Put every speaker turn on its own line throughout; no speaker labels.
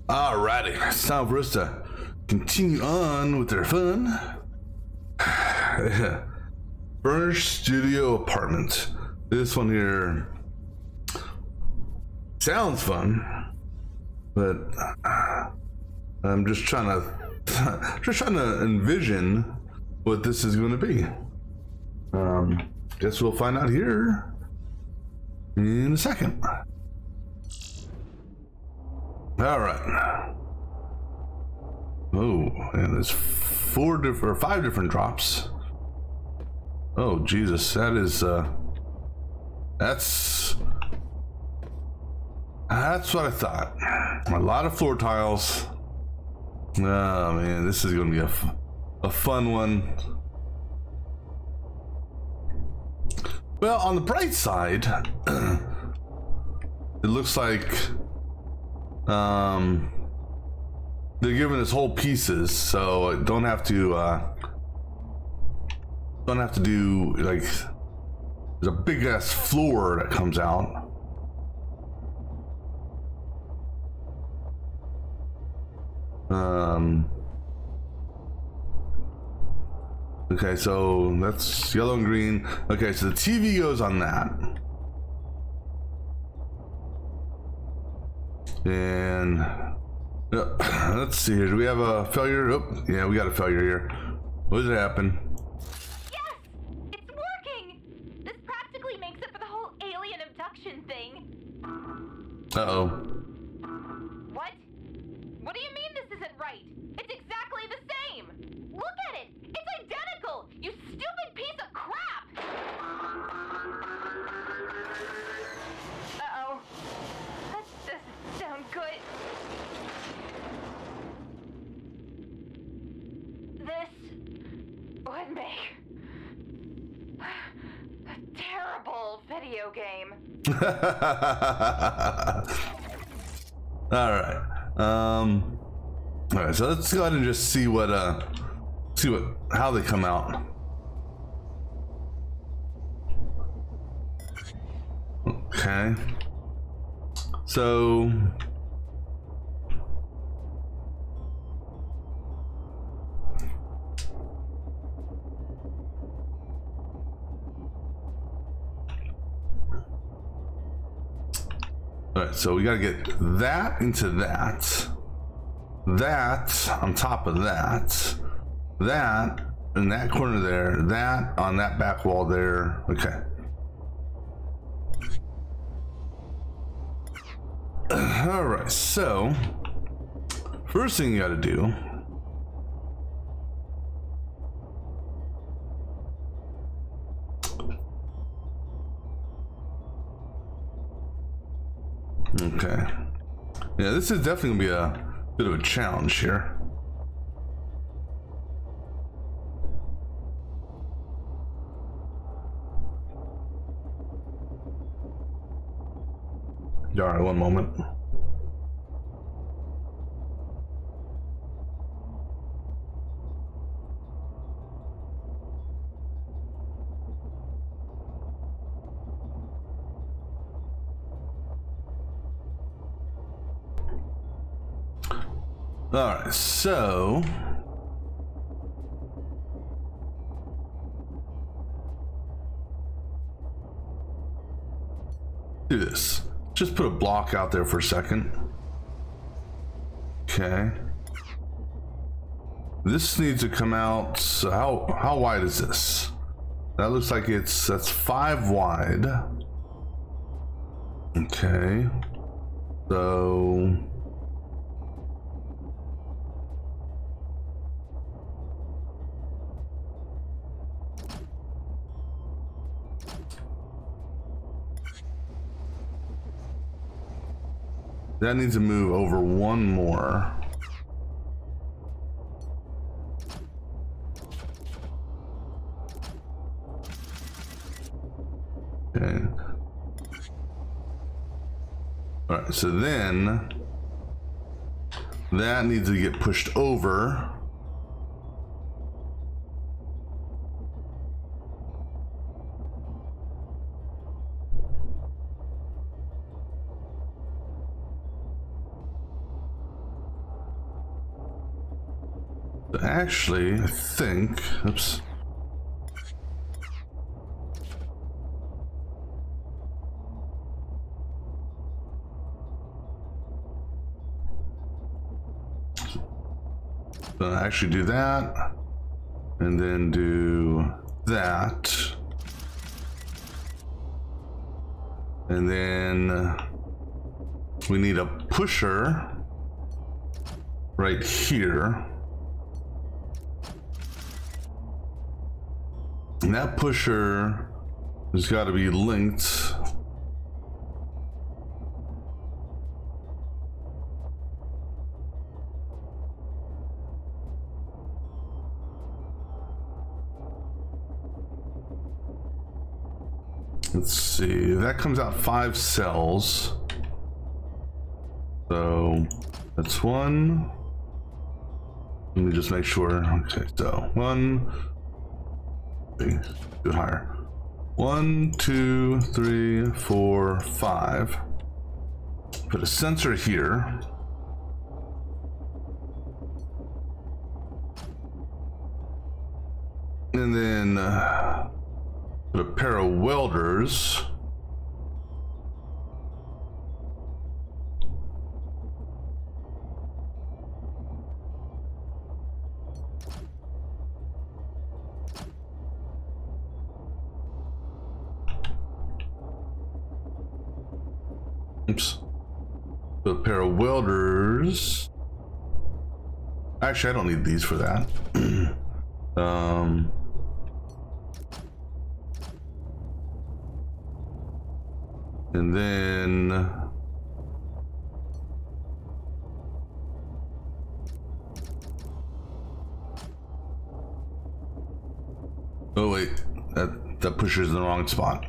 Alrighty, it's time for us to continue on with their fun. Furnished studio apartment. This one here sounds fun, but I'm just trying to envision what this is going to be. Guess we'll find out here in a second. All right. Oh, and there's five different drops. Oh Jesus, that is that's what I thought. A lot of floor tiles. Oh man, this is gonna be a fun one. Well, on the bright side, it looks like they're giving us whole pieces, so I don't have to do, like, there's a big ass floor that comes out. Okay, so that's yellow and green. Okay, so the TV goes on that. And let's see here. Do we have a failure? Oh, yeah, we got a failure here. What did happen?
Yes! It's working! This practically makes it for the whole alien abduction thing.
Uh-oh.
What? What do you mean this isn't right? It's exactly the same! Look at it! It's identical! You stupid piece of crap! Uh-oh. That doesn't sound good. This would make a terrible video game.
All right. All right, so let's go ahead and just see how they come out. Okay. So all right, so we got to get that into that on top of that in that corner there, that on that back wall there. Okay. All right, so first thing you got to do okay. Yeah, this is definitely gonna be a bit of a challenge here. All right, one moment. All right, so do this. Just put a block out there for a second. Okay. This needs to come out. So how wide is this? That looks like that's 5 wide. Okay. So that needs to move over one more. Okay. All right, so then that needs to get pushed over. Actually, I think, oops. Actually do that, and then do that, and then we need a pusher right here, and that pusher has got to be linked let's see, that comes out 5 cells. So that's 1. Let me just make sure. Okay, so 1, do it higher. 1, 2, 3, 4, 5. Put a sensor here. And then put a pair of welders. Oops. Put a pair of welders. Actually, I don't need these for that. And then oh wait, that pusher's in the wrong spot.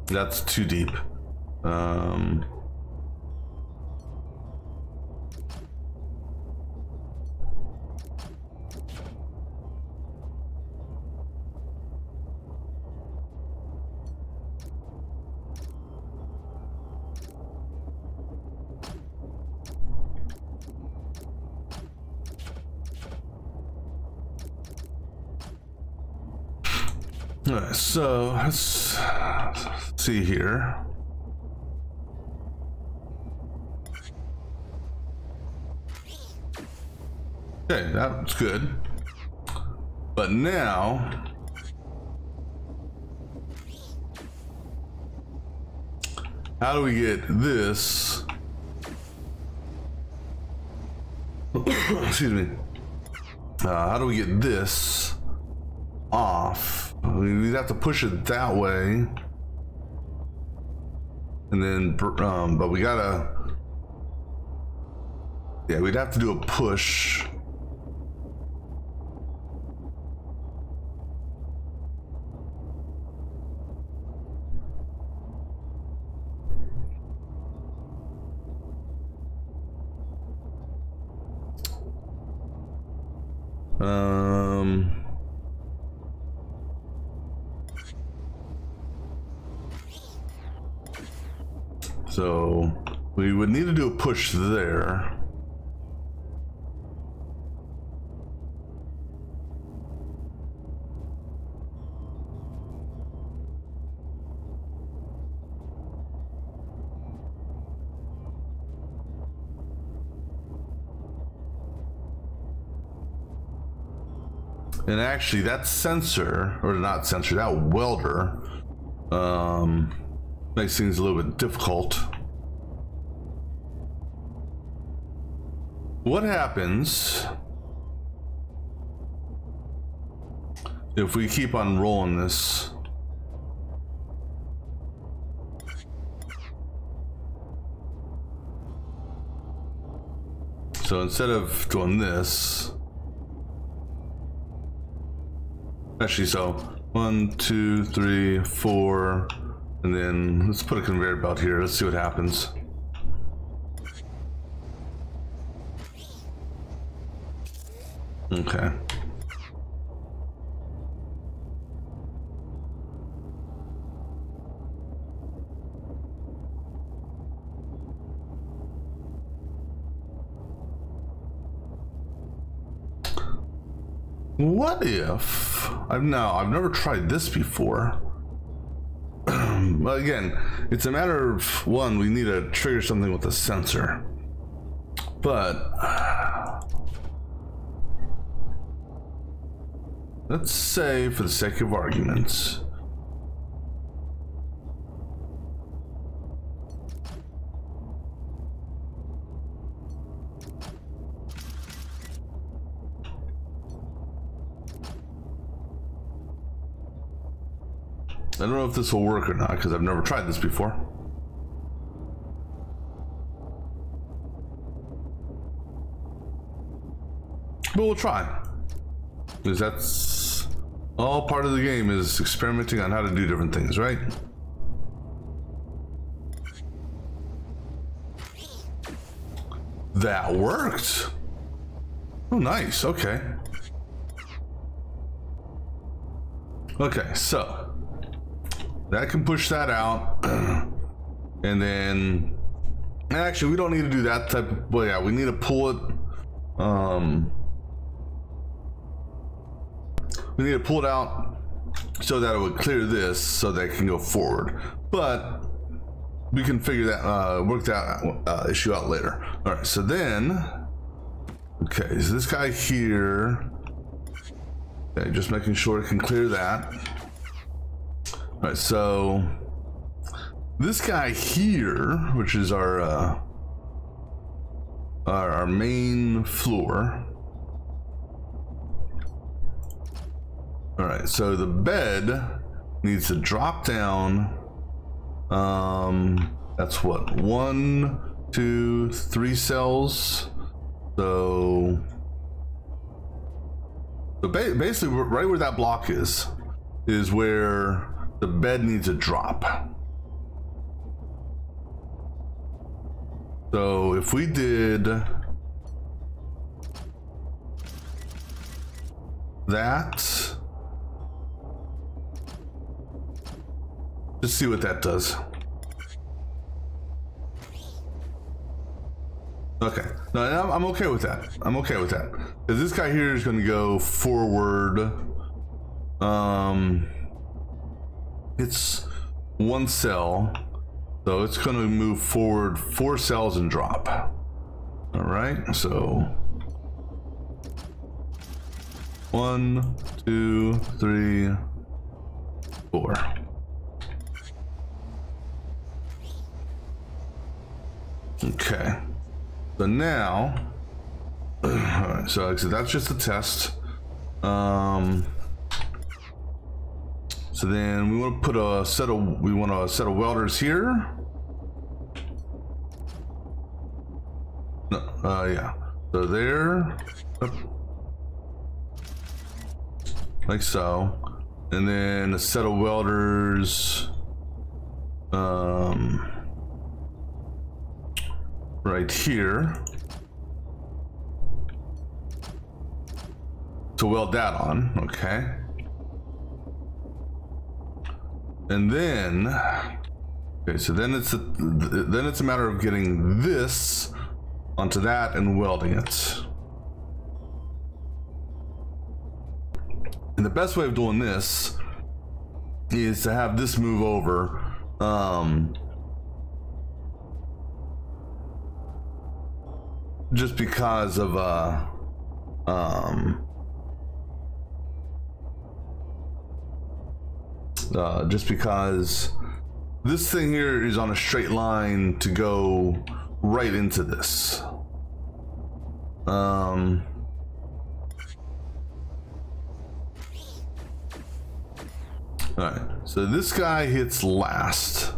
That's too deep. Alright, so let's see here. Okay, that's good. But now how do we get this? Excuse me. How do we get this off? We'd have to push it that way, and then but we gotta, yeah, we'd have to do a push. So we would need to do a push there. And actually that sensor, or not sensor, that welder, makes things a little bit difficult. What happens if we keep on rolling this? So instead of doing this, actually, so 1, 2, 3, 4, and then let's put a conveyor belt here. Let's see what happens. Okay. What if I've never tried this before. But again, it's a matter of one, we need to trigger something with a sensor. But let's say, for the sake of arguments, I don't know if this will work or not because I've never tried this before. But we'll try. Because that's all part of the game, is experimenting on how to do different things, right? That worked. Oh, nice. Okay. Okay, so that can push that out. And then actually we don't need to do that type of, well, yeah, we need to pull it. We need to pull it out so that it would clear this so that it can go forward. But we can figure that, work that issue out later. All right, so then, okay, so this guy here, okay, just making sure it can clear that. All right, so this guy here, which is our main floor. All right, so the bed needs to drop down. That's what, 1, 2, 3 cells. So basically right where that block is where the bed needs to drop. So if we did that, let's see what that does. Okay, no, I'm okay with that. I'm okay with that. Because this guy here is going to go forward. It's 1 cell, so it's going to move forward 4 cells and drop. All right, so 1, 2, 3, 4. Okay, so now, all right, so that's just a test. So then we want to put a set of welders here. No, yeah. So there, like so, and then a set of welders, right here to weld that on. Okay. And then, okay, so then it's a matter of getting this onto that and welding it. And the best way of doing this is to have this move over. Just because of just because this thing here is on a straight line to go right into this. All right, so this guy hits last.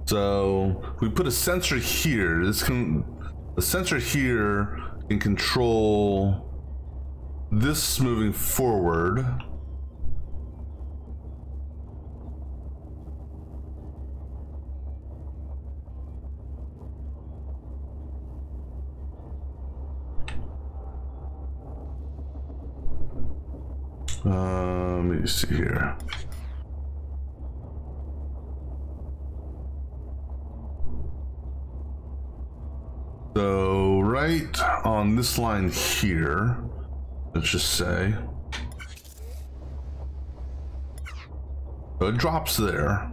So we put a sensor here. The sensor here can control this moving forward. Let me see here. So right on this line here, let's just say. So it drops there.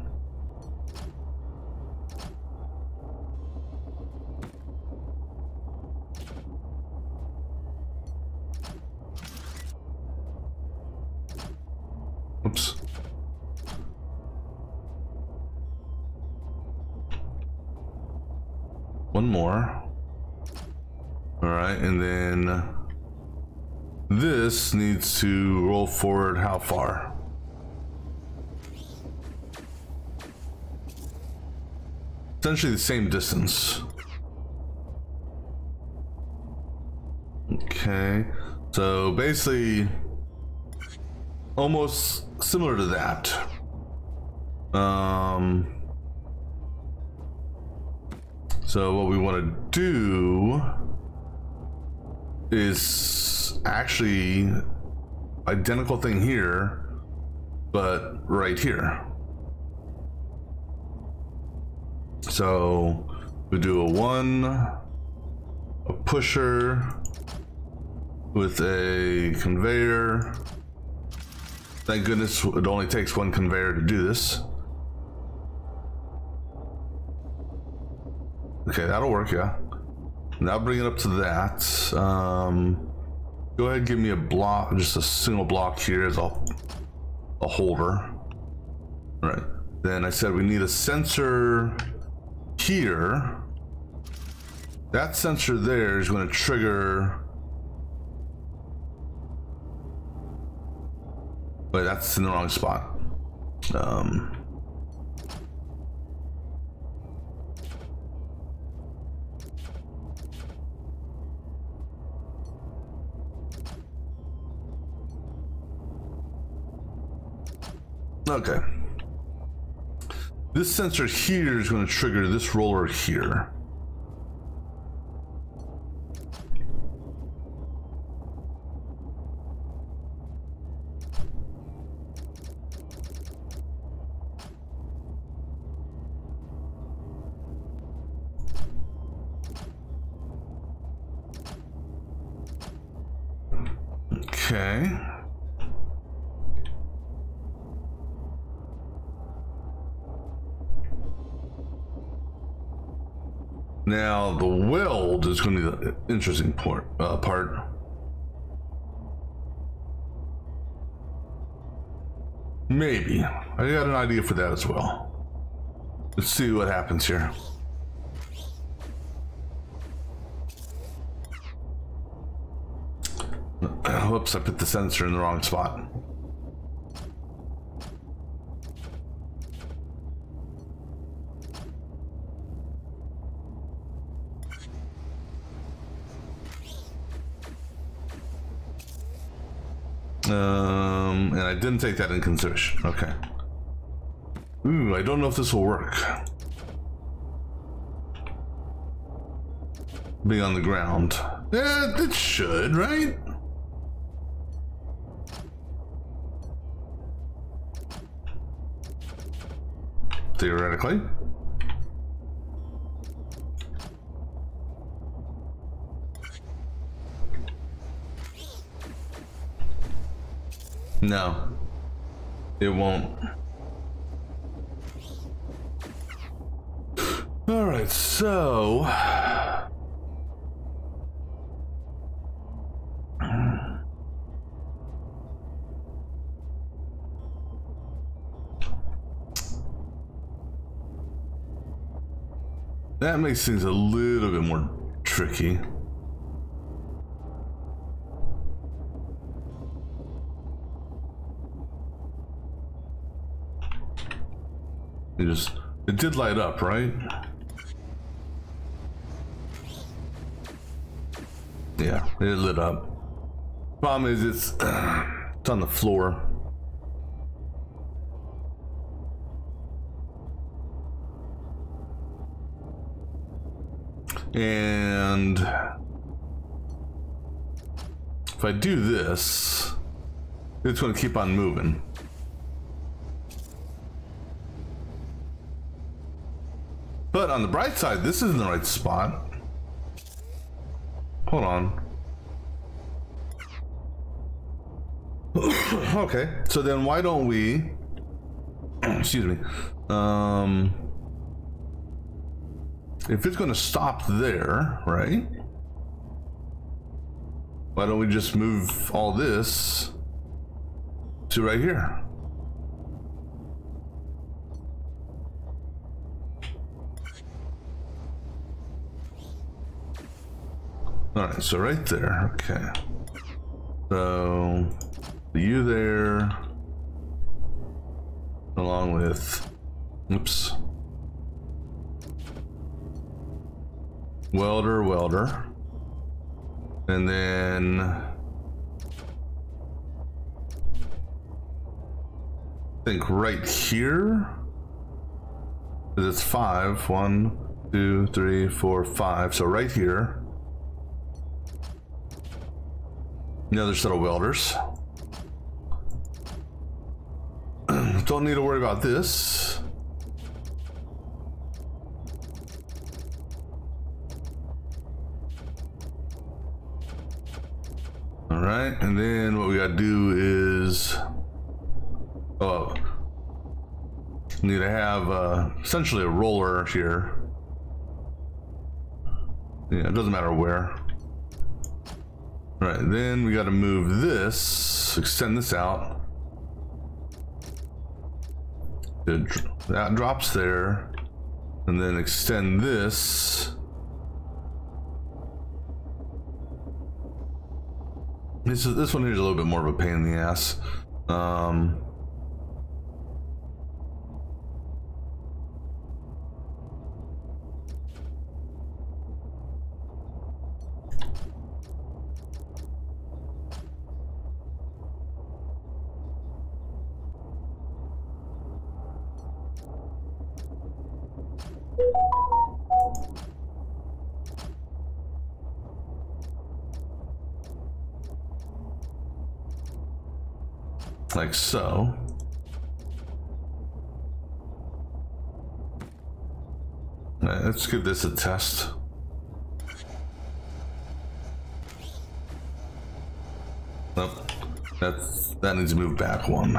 Oops. One more. All right, and then this needs to roll forward how far? Essentially the same distance. Okay, so basically almost similar to that. So what we want to do is actually identical thing here, but right here. So we do a pusher with a conveyor. Thank goodness it only takes one conveyor to do this. Okay, that'll work, yeah. Now bring it up to that. Go ahead and give me a block, just a single block here as a holder. All right, then I said we need a sensor here. That sensor there is going to trigger. Wait, that's in the wrong spot. Okay. This sensor here is going to trigger this roller here. Okay. Now the weld is going to be the interesting part. Maybe. I got an idea for that as well. Let's see what happens here. Whoops, I put the sensor in the wrong spot. And I didn't take that in consideration. Okay. Ooh, I don't know if this will work. Being on the ground. Yeah, it should, right? Theoretically. No, it won't. All right, so that makes things a little bit more tricky. It did light up, right? Yeah, it lit up. Problem is it's on the floor. And if I do this, it's going to keep on moving. But on the bright side, this isn't the right spot. Hold on. Okay, so then why don't we, excuse me, if it's going to stop there, right? Why don't we just move all this to right here? All right, so right there, okay. So you there, along with, oops, welder, and then I think right here, it's 5, 1, 2, 3, 4, 5. So right here, another set of welders. Don't need to worry about this. All right, and then what we gotta do is, oh, need to have essentially a roller here. Yeah, it doesn't matter where. All right, then we got to move this, extend this out. That drops there, and then extend this. This one here is a little bit more of a pain in the ass. Like so. Right, let's give this a test. Nope. That needs to move back one.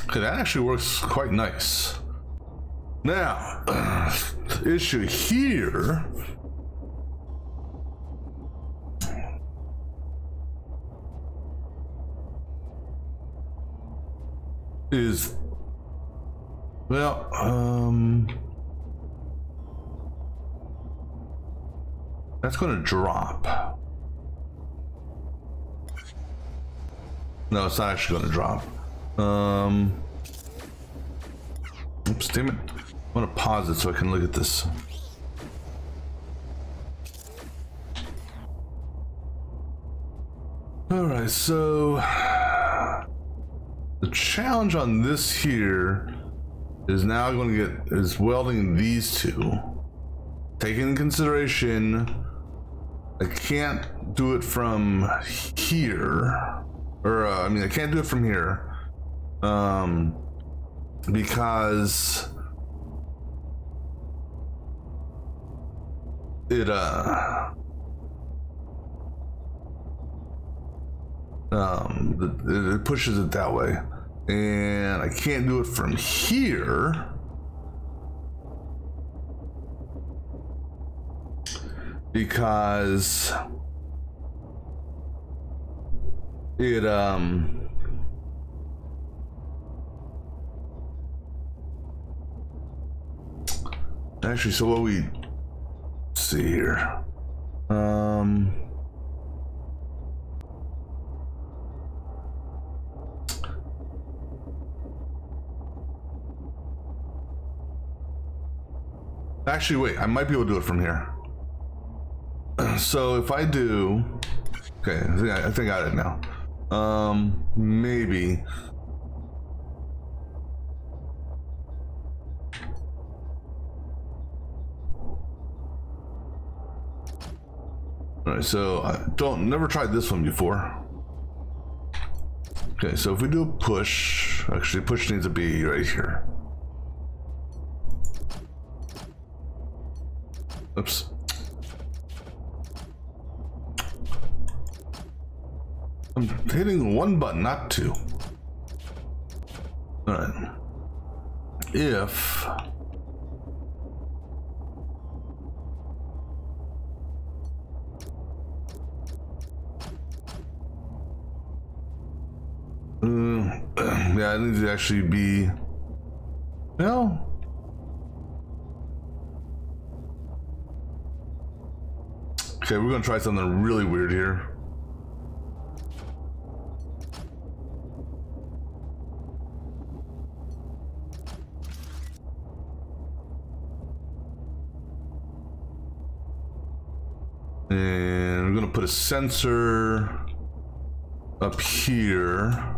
Okay, that actually works quite nice. Now, the issue here is, well, that's going to drop. No, it's not actually going to drop. Oops, damn it. I want to pause it so I can look at this. All right, so the challenge on this here is now going to is welding these two. Taking into consideration, I can't do it from here, or I mean, I can't do it from here, because it it pushes it that way, and I can't do it from here because it actually, so what we see here, actually, wait, I might be able to do it from here. So if I do, okay, I think I got it now. Maybe. All right, so I never tried this one before. Okay, so if we do a push, actually push needs to be right here. Oops. I'm hitting one button, not two. All right. If yeah, it needs to actually be, well, okay, we're gonna try something really weird here. And we're gonna put a sensor up here.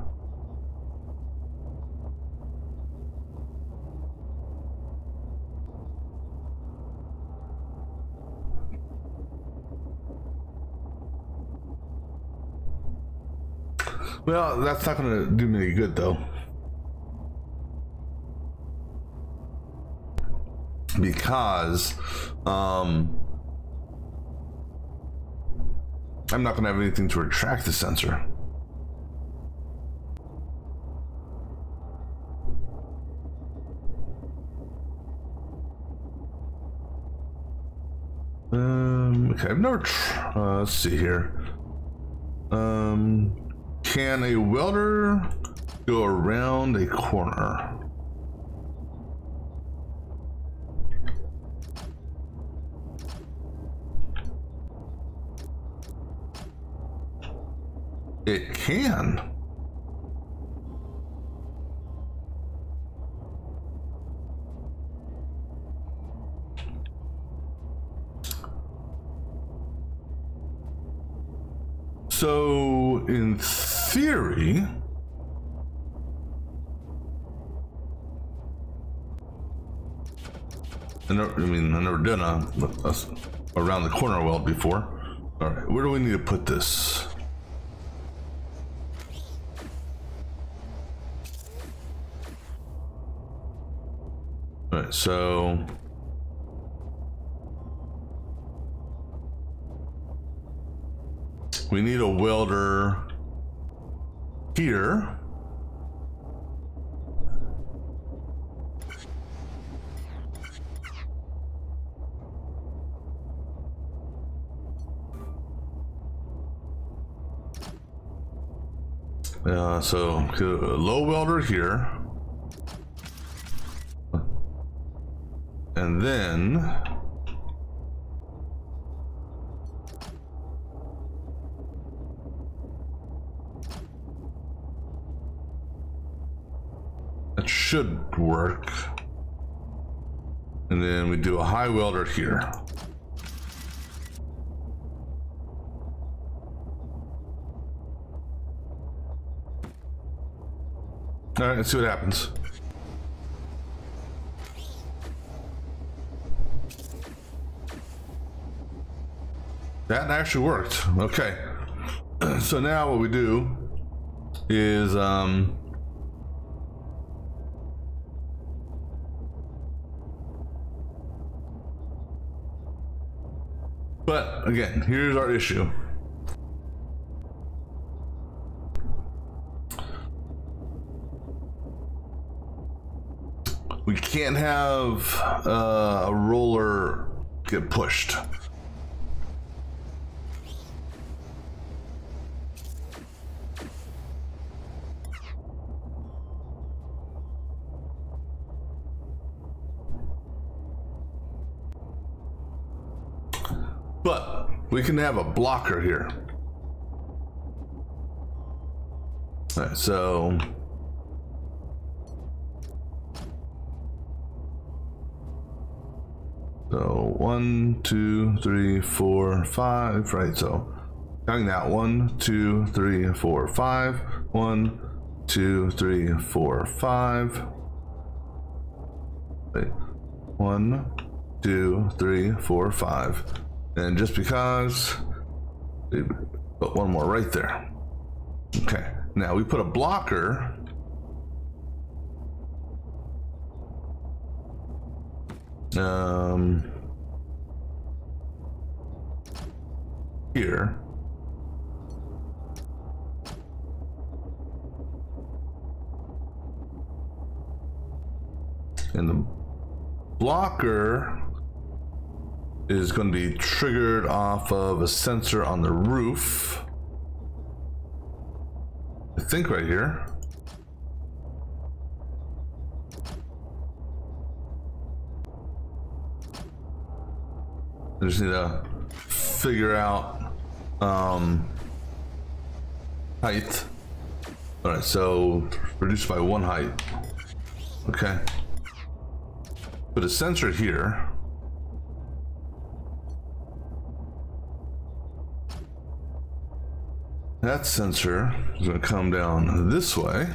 Well, that's not gonna do me any good though. Because I'm not gonna have anything to retract the sensor. Okay, I've never let's see here. Can a welder go around a corner? It can. So, in theory, I've never done a around the corner weld before. All right, where do we need to put this? All right, so we need a welder here. So a low welder here. And then that should work. And then we do a high welder here. All right, let's see what happens. That actually worked. Okay. So now what we do is but again, here's our issue. We can't have a roller get pushed. But we can have a blocker here. All right, so So 1, 2, 3, 4, 5, right? So counting that 1, 2, 3, 4, 5, 1, 2, 3, 4, 5. Wait, 1, 2, 3, 4, 5. And just because, we put one more right there. Okay. Now we put a blocker. Here. And the blocker is going to be triggered off of a sensor on the roof. I think right here. I just need to figure out height. All right, so reduced by 1 height. Okay. Put a sensor here. That sensor is going to come down this way.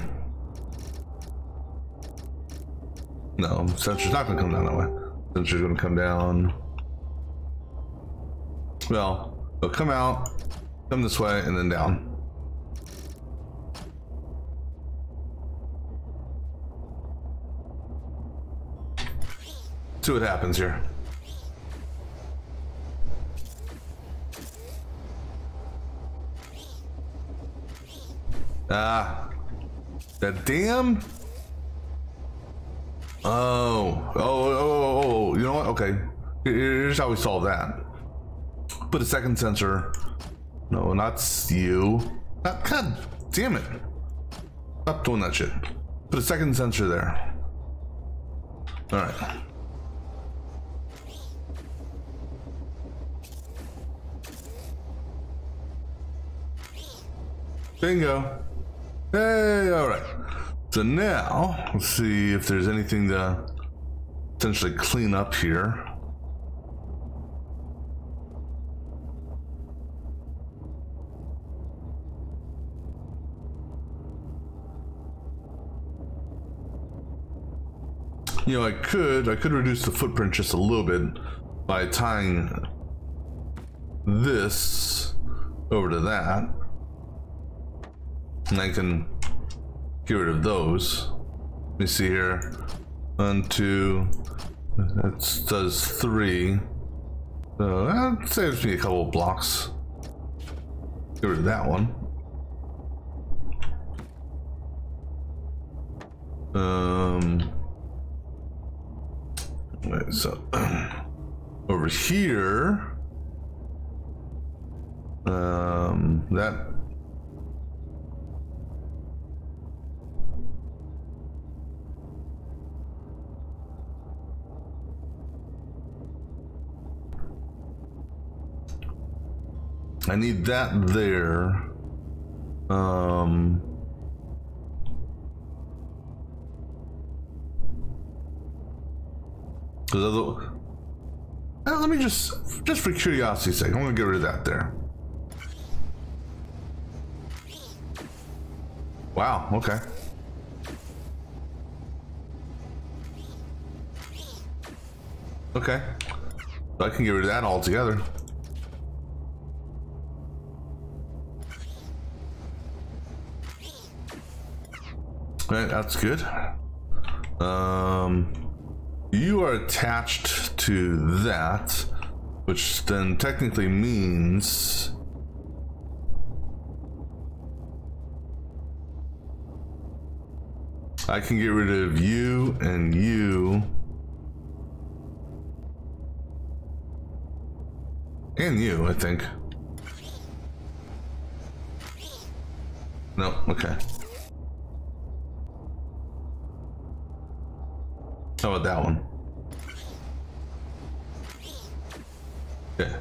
No, sensor's not going to come down that way. Sensor's going to come down. Well, it'll come out, come this way, and then down. See what happens here. That damn. Oh, you know what? Okay. Here's how we solve that. Put a second sensor. No, not you. God damn it. Stop doing that shit. Put a second sensor there. All right. Bingo. Hey, all right. So now, let's see if there's anything to essentially clean up here. You know, I could reduce the footprint just a little bit by tying this over to that. And I can get rid of those. Let me see here. 1, 2, that does 3. So that saves me a couple of blocks. Get rid of that one. Right, so over here, that. I need that there. Let me just for curiosity's sake, I'm gonna get rid of that there. Wow, okay. Okay. So I can get rid of that altogether. Right, that's good. You are attached to that, which then technically means I can get rid of you and you and you, I think. No, okay. How about that one? Okay.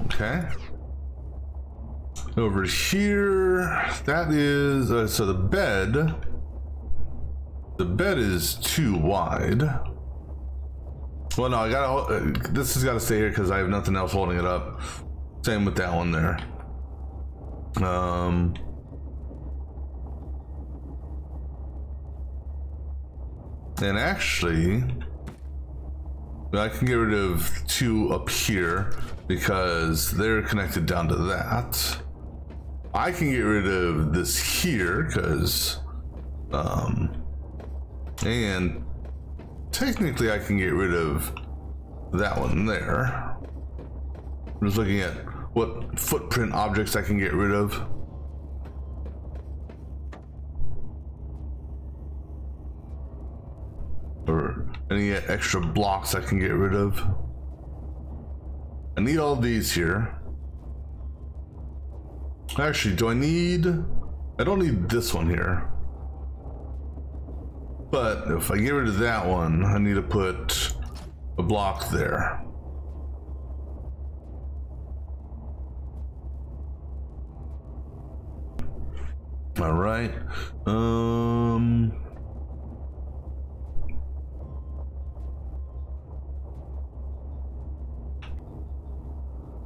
Okay. Over here, that is, so the bed is too wide. Well, no, I gotta, this has got to stay here because I have nothing else holding it up. Same with that one there. And actually, I can get rid of 2 up here because they're connected down to that. I can get rid of this here because, and technically I can get rid of that one there. I'm just looking at what footprint objects I can get rid of. Or any extra blocks I can get rid of. I need all these here. Actually, do I need... I don't need this one here. But if I get rid of that one, I need to put a block there. All right.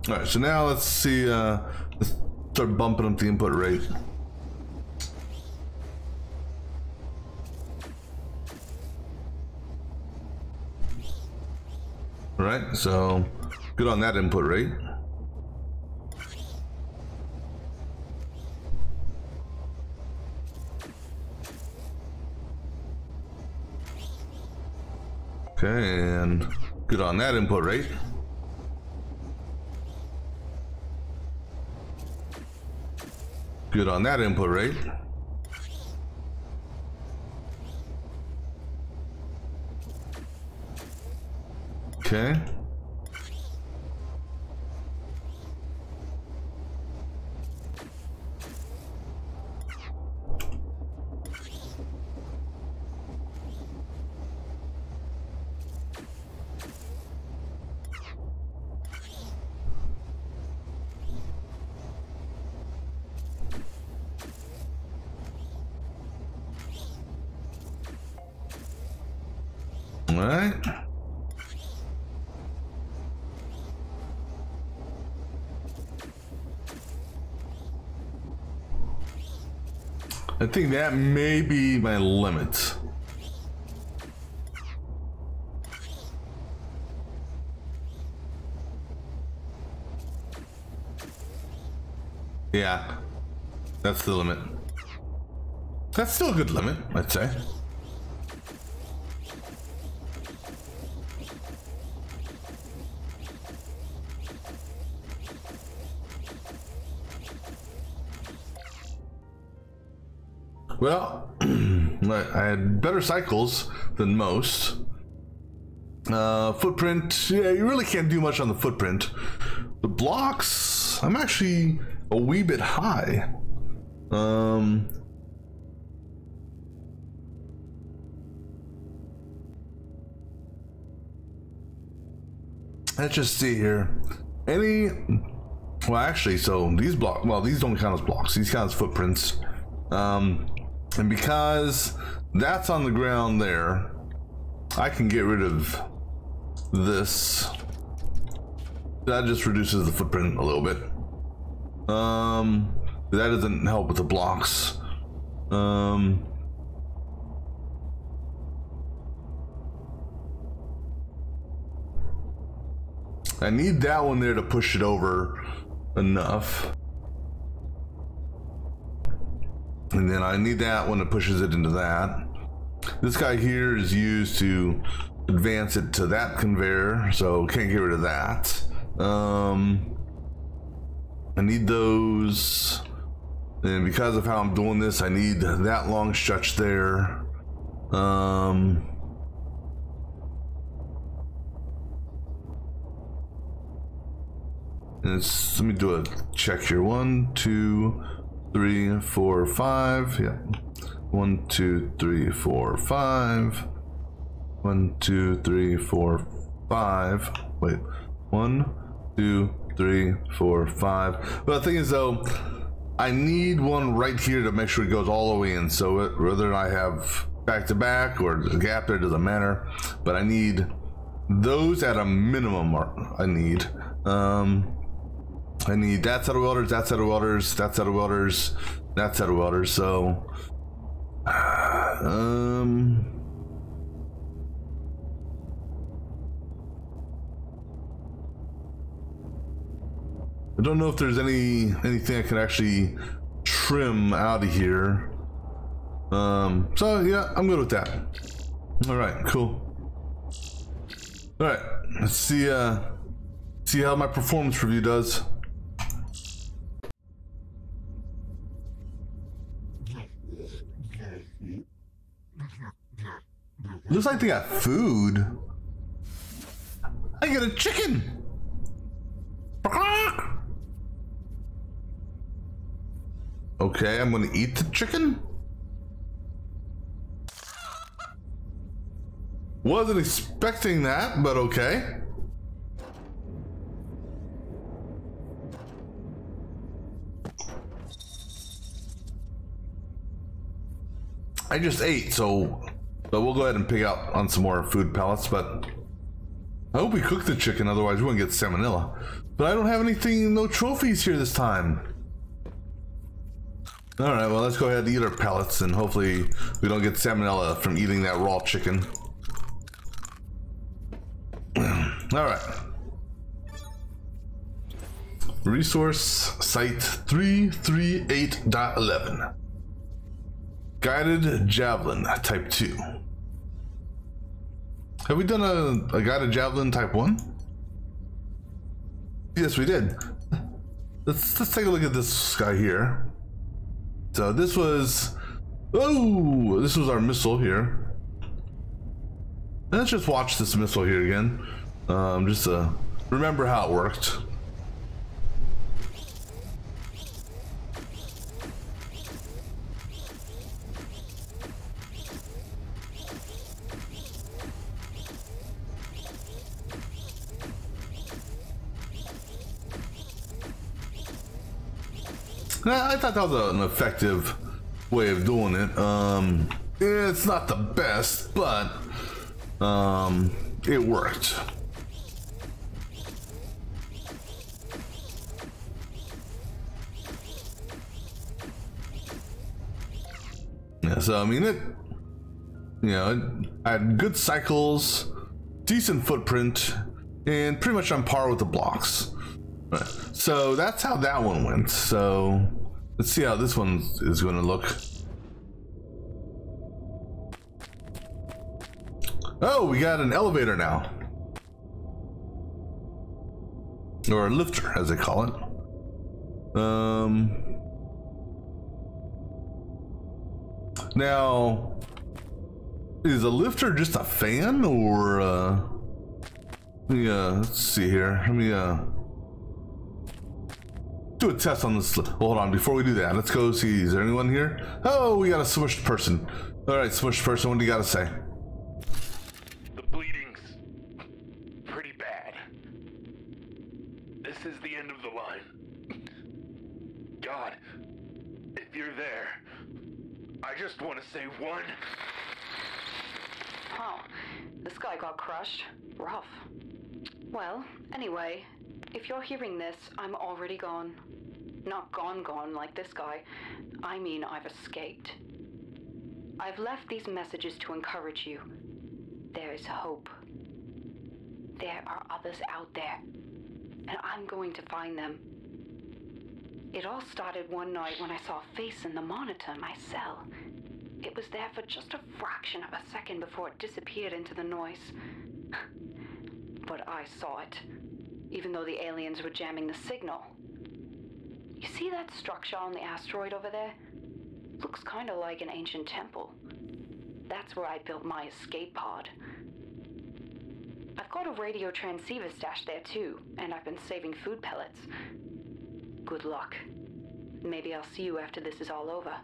All right, so now let's see, let's start bumping up the input rate. All right, so good on that input rate. Okay, and good on that input rate. Good on that input rate. Okay. All right. I think that may be my limit. Yeah, that's the limit. That's still a good limit, I'd say. Well, I had better cycles than most. Footprint, yeah, you really can't do much on the footprint. The blocks, I'm actually a wee bit high. Let's just see here. Well, actually, so these blocks, well, these don't count as blocks. These count as footprints. And because that's on the ground there, I can get rid of this. That just reduces the footprint a little bit. That doesn't help with the blocks. I need that one there to push it over enough. And then I need that one that pushes it into that. This guy here is used to advance it to that conveyor, so can't get rid of that. I need those. And because of how I'm doing this, I need that long stretch there. Let me do a check here. 1, 2, 3, 4, 5. Yeah. 1, 2, 3, 4, 5. 1, 2, 3, 4, 5. Wait. 1, 2, 3, 4, 5. But the thing is, though, I need one right here to make sure it goes all the way in. So whether I have back to back or there's a gap there, doesn't matter. But I need those at a minimum. I need that set of welders, that set of welders, that set of welders, that set of welders. So, I don't know if there's anything I can actually trim out of here. So yeah, I'm good with that. All right, cool. All right, let's see how my performance review does. Looks like they got food. I get a chicken. Okay, I'm gonna eat the chicken. Wasn't expecting that, but okay. I just ate, so we'll go ahead and pick out on some more food pellets, but I hope we cook the chicken, otherwise we're gonna get salmonella. But I don't have anything, no trophies here this time. All right, well, let's go ahead and eat our pellets, and hopefully we don't get salmonella from eating that raw chicken. All right. Resource site 338.11. Guided javelin type 2. Have we done a guided javelin type 1? Yes, we did. Let's take a look at this guy here. So this was our missile here. Let's just watch this missile here again. Just to remember how it worked. I thought that was an effective way of doing it. It's not the best, but it worked. Yeah, so I mean it had good cycles, decent footprint, and pretty much on par with the blocks. Right. So that's how that one went. So let's see how this one is going to look. Oh, we got an elevator now. Or a lifter, as they call it. Now, is a lifter just a fan, or let's see here. Let me do a test on this. Hold on, before we do that, let's go see, is there anyone here? Oh, we got a smushed person. All right, smushed person, what do you got to say?
The bleeding's pretty bad. This is the end of the line. God, if you're there, I just want to say one.
Oh, this guy got crushed. Rough. Well, anyway, if you're hearing this, I'm already gone. Not gone like this guy. I mean, I've escaped. I've left these messages to encourage you. There is hope. There are others out there, and I'm going to find them. It all started one night when I saw a face in the monitor in my cell. It was there for just a fraction of a second before it disappeared into the noise. But I saw it, even though the aliens were jamming the signal. You see that structure on the asteroid over there? Looks kind of like an ancient temple. That's where I built my escape pod. I've got a radio transceiver stashed there too, and I've been saving food pellets. Good luck. Maybe I'll see you after this is all over.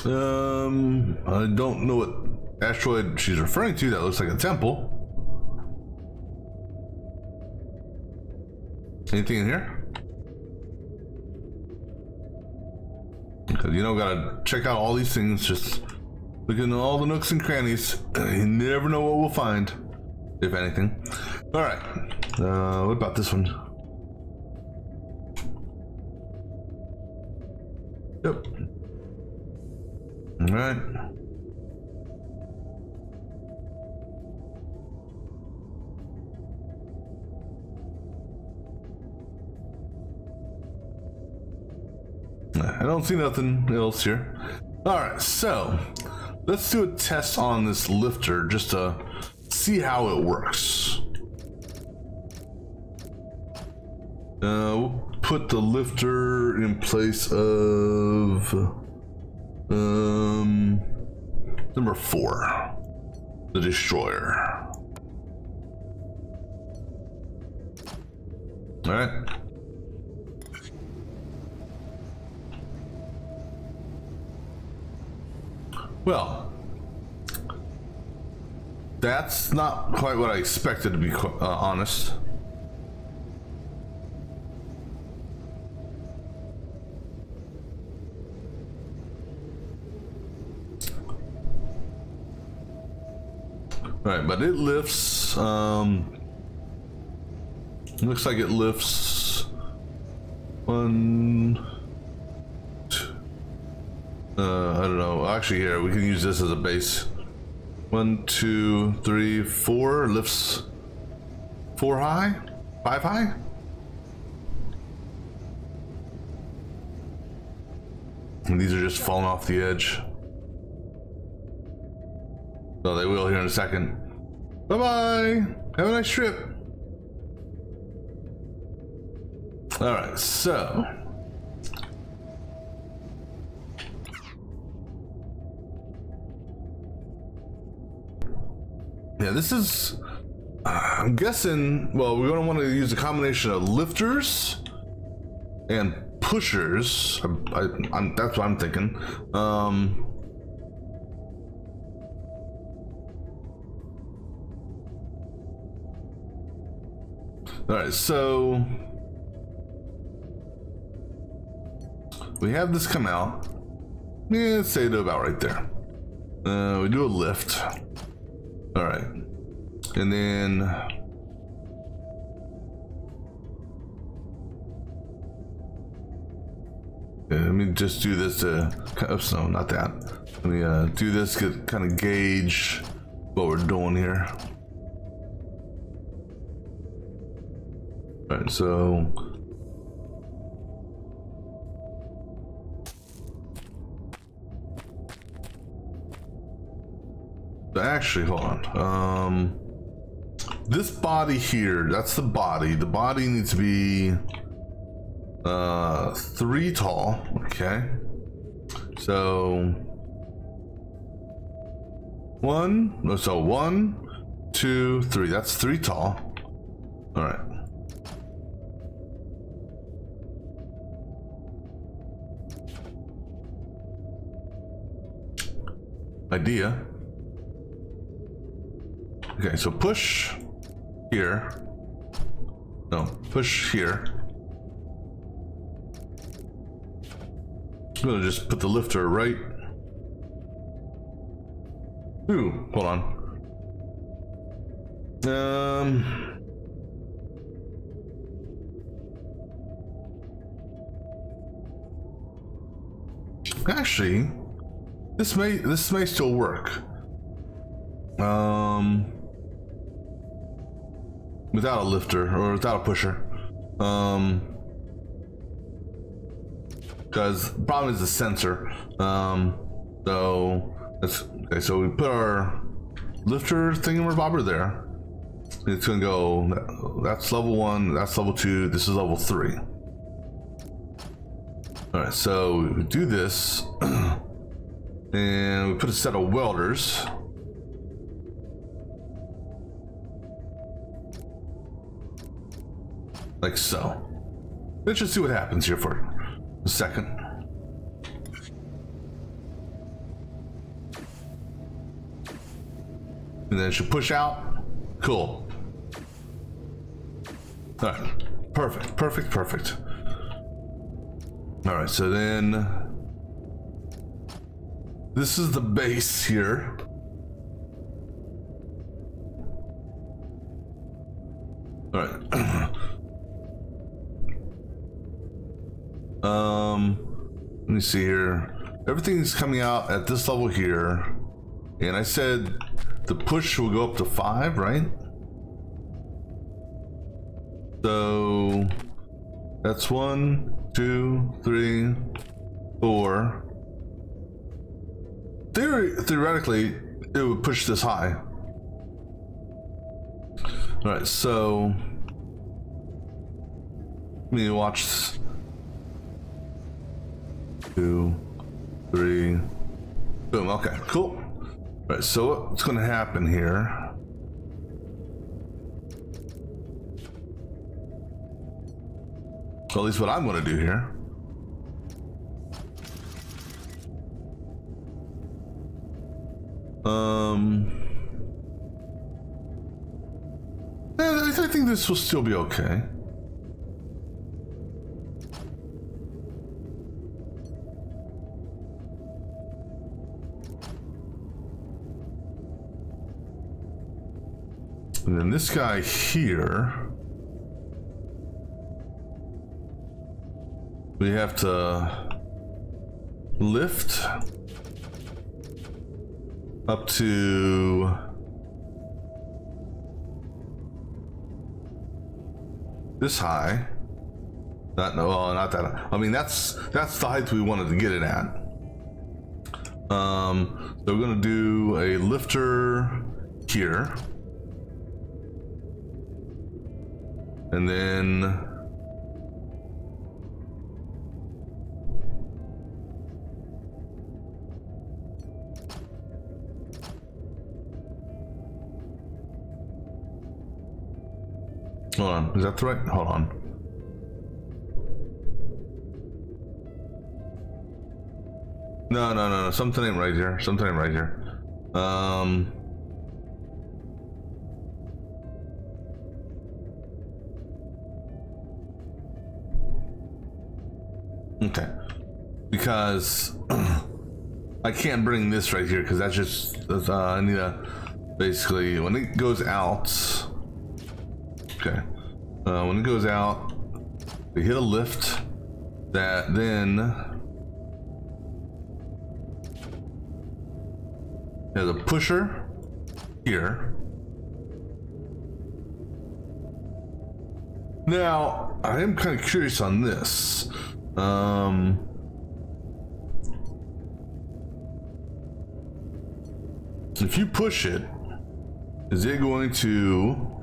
I don't know what asteroid she's referring to. That looks like a temple. Anything in here? Because gotta check out all these things. Just look in all the nooks and crannies. You never know what we'll find, if anything. All right. What about this one? Yep. All right. I don't see nothing else here. Alright, so let's do a test on this lifter just to see how it works. We'll put the lifter in place of number 4, the destroyer. All right. Well, that's not quite what I expected, to be honest. All right, but it lifts. Looks like it lifts 1, 2. I don't know. Actually, here we can use this as a base. 1, 2, 3, 4. Lifts 4 high, 5 high. And these are just falling off the edge. So they will here in a second. Bye bye. Have a nice trip. All right, so yeah, this is. I'm guessing. Well, we're going to want to use a combination of lifters and pushers. That's what I'm thinking. All right, so we have this come out. Yeah, let's say it about right there. We do a lift. All right, and then let me just do this to. Oops, no, not that. Let me do this to kind of gauge what we're doing here. All right, so actually, hold on. This body here, that's the body. The body needs to be 3 tall. Okay. So 1, 2, 3. That's 3 tall. All right. Idea. Okay, so push here. No, push here. I'm gonna just put the lifter right. Ooh, hold on. Actually, this may still work. Without a lifter or without a pusher. Because the problem is the sensor. So that's okay. So we put our lifter thingamabobber there. It's gonna go. That's level 1. That's level 2. This is level 3. All right. So we do this, and we put a set of welders. Like so. Let's just see what happens here for a second. And then it should push out. Cool. All right. Perfect, perfect, perfect. All right, so then this is the base here. All right. Let me see here. Everything's coming out at this level here, and I said the push will go up to 5, right? So that's 1, 2, 3, Or theoretically, it would push this high. All right, so let me watch this. 2, 3, boom. Okay, cool. All right, so what's going to happen here? Well, at least what I'm going to do here. I think this will still be okay. And then this guy here, we have to lift up to this high. Not that high. I mean, that's the height we wanted to get it at. So we're gonna do a lifter here, and then hold on, is that the right? Hold on. No. Something ain't right here. Something ain't right here. Okay. Because I can't bring this right here because I need to basically, when it goes out. Okay. When it goes out, we hit a lift that then has a pusher here. Now, I am kind of curious on this. If you push it, is it going to...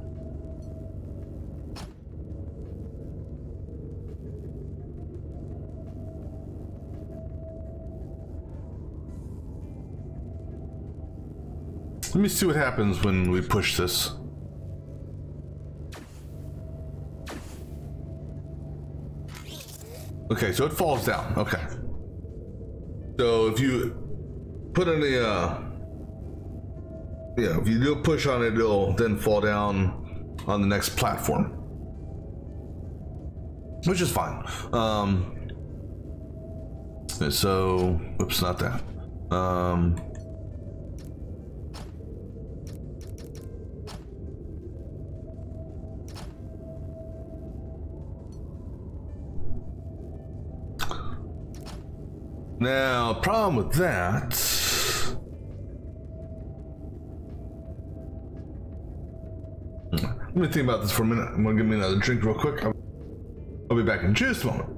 Let me see what happens when we push this. Okay, so it falls down. Okay. So if you put in if you do a push on it, it'll then fall down on the next platform, which is fine. So, oops, not that. Now, problem with that, let me think about this for a minute. I'm gonna give me another drink real quick. I'll be back in just a moment.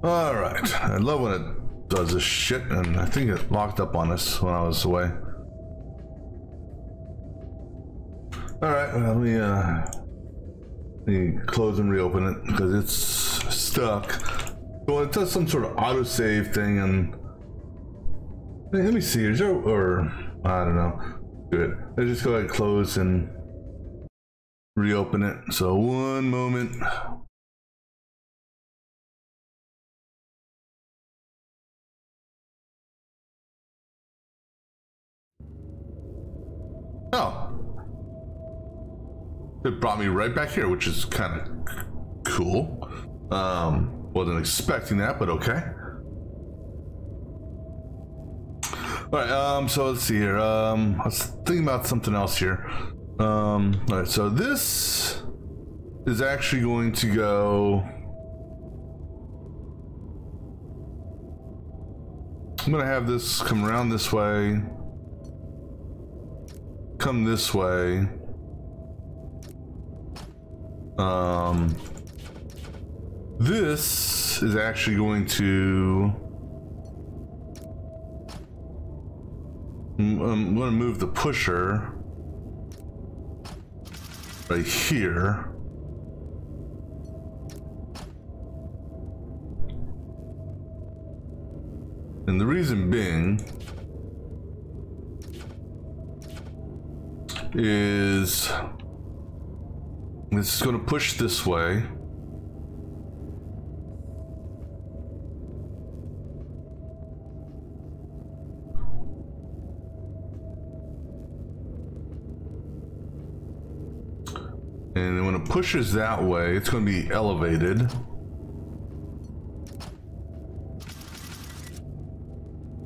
All right. I love when it does this shit, and I think it locked up on us when I was away. All right. Well, let me close and reopen it because it's stuck. So it does some sort of autosave thing, and let me see. Is there, or I don't know. Good. I just go ahead and close and reopen it. So one moment. Oh, it brought me right back here, which is kind of cool. Wasn't expecting that, but okay. All right, so let's see here. I was thinking about something else here. All right, so this is actually going to go. I'm gonna have this come around this way, come this way. This is actually going to. I'm going to move the pusher right here. And the reason being is this is going to push this way. And then when it pushes that way, it's going to be elevated.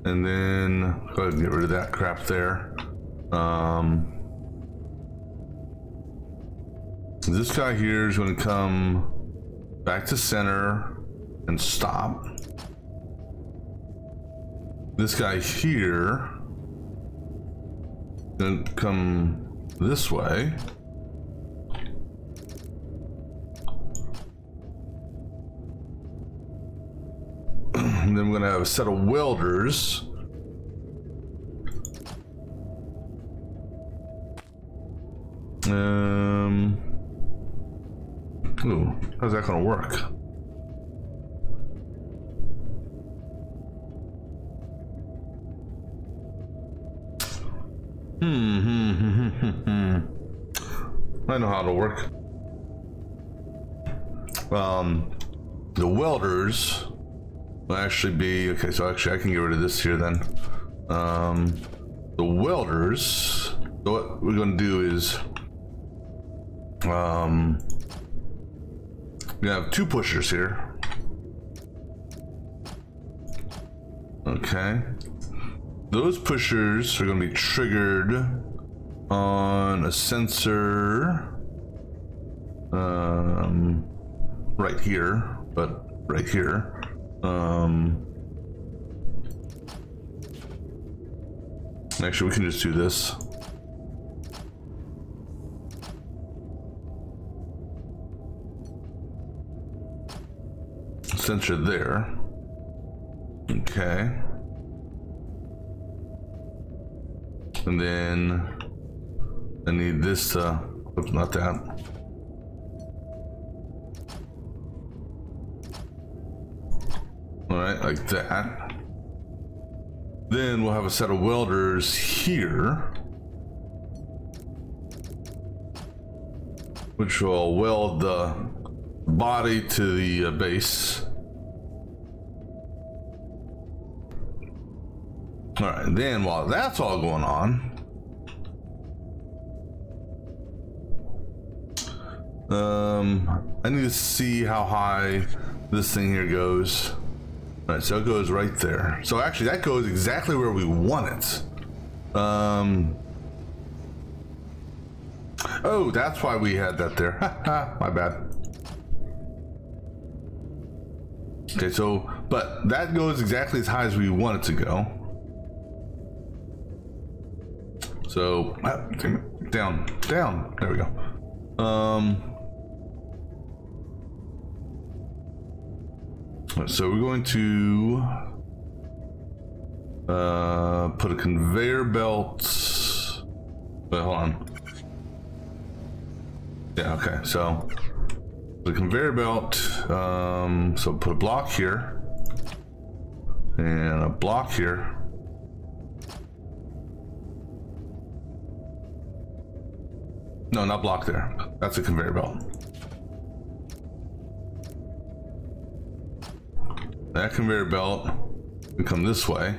And then go ahead and get rid of that crap there. This guy here is going to come back to center and stop. This guy here going to come this way. And then we're going to have a set of welders. Ooh, how's that going to work? I know how it'll work. The welders will actually be, okay, so actually I can get rid of this here then. The welders, so what we're going to do is we have two pushers here. Okay. Those pushers are going to be triggered on a sensor right here, but right here. Actually, we can just do this. Sensor there. Okay. And then I need this to, oops, not that. All right, like that. Then we'll have a set of welders here, which will weld the body to the base. All right, then while that's all going on, I need to see how high this thing here goes. All right, so it goes right there. So actually that goes exactly where we want it. Oh, that's why we had that there. My bad. Okay, so, but that goes exactly as high as we want it to go. So, down, down, there we go. So we're going to put a conveyor belt. Wait, hold on. Yeah, okay. So the conveyor belt. So put a block here and a block here. No, not block there. That's a conveyor belt. That conveyor belt will come this way.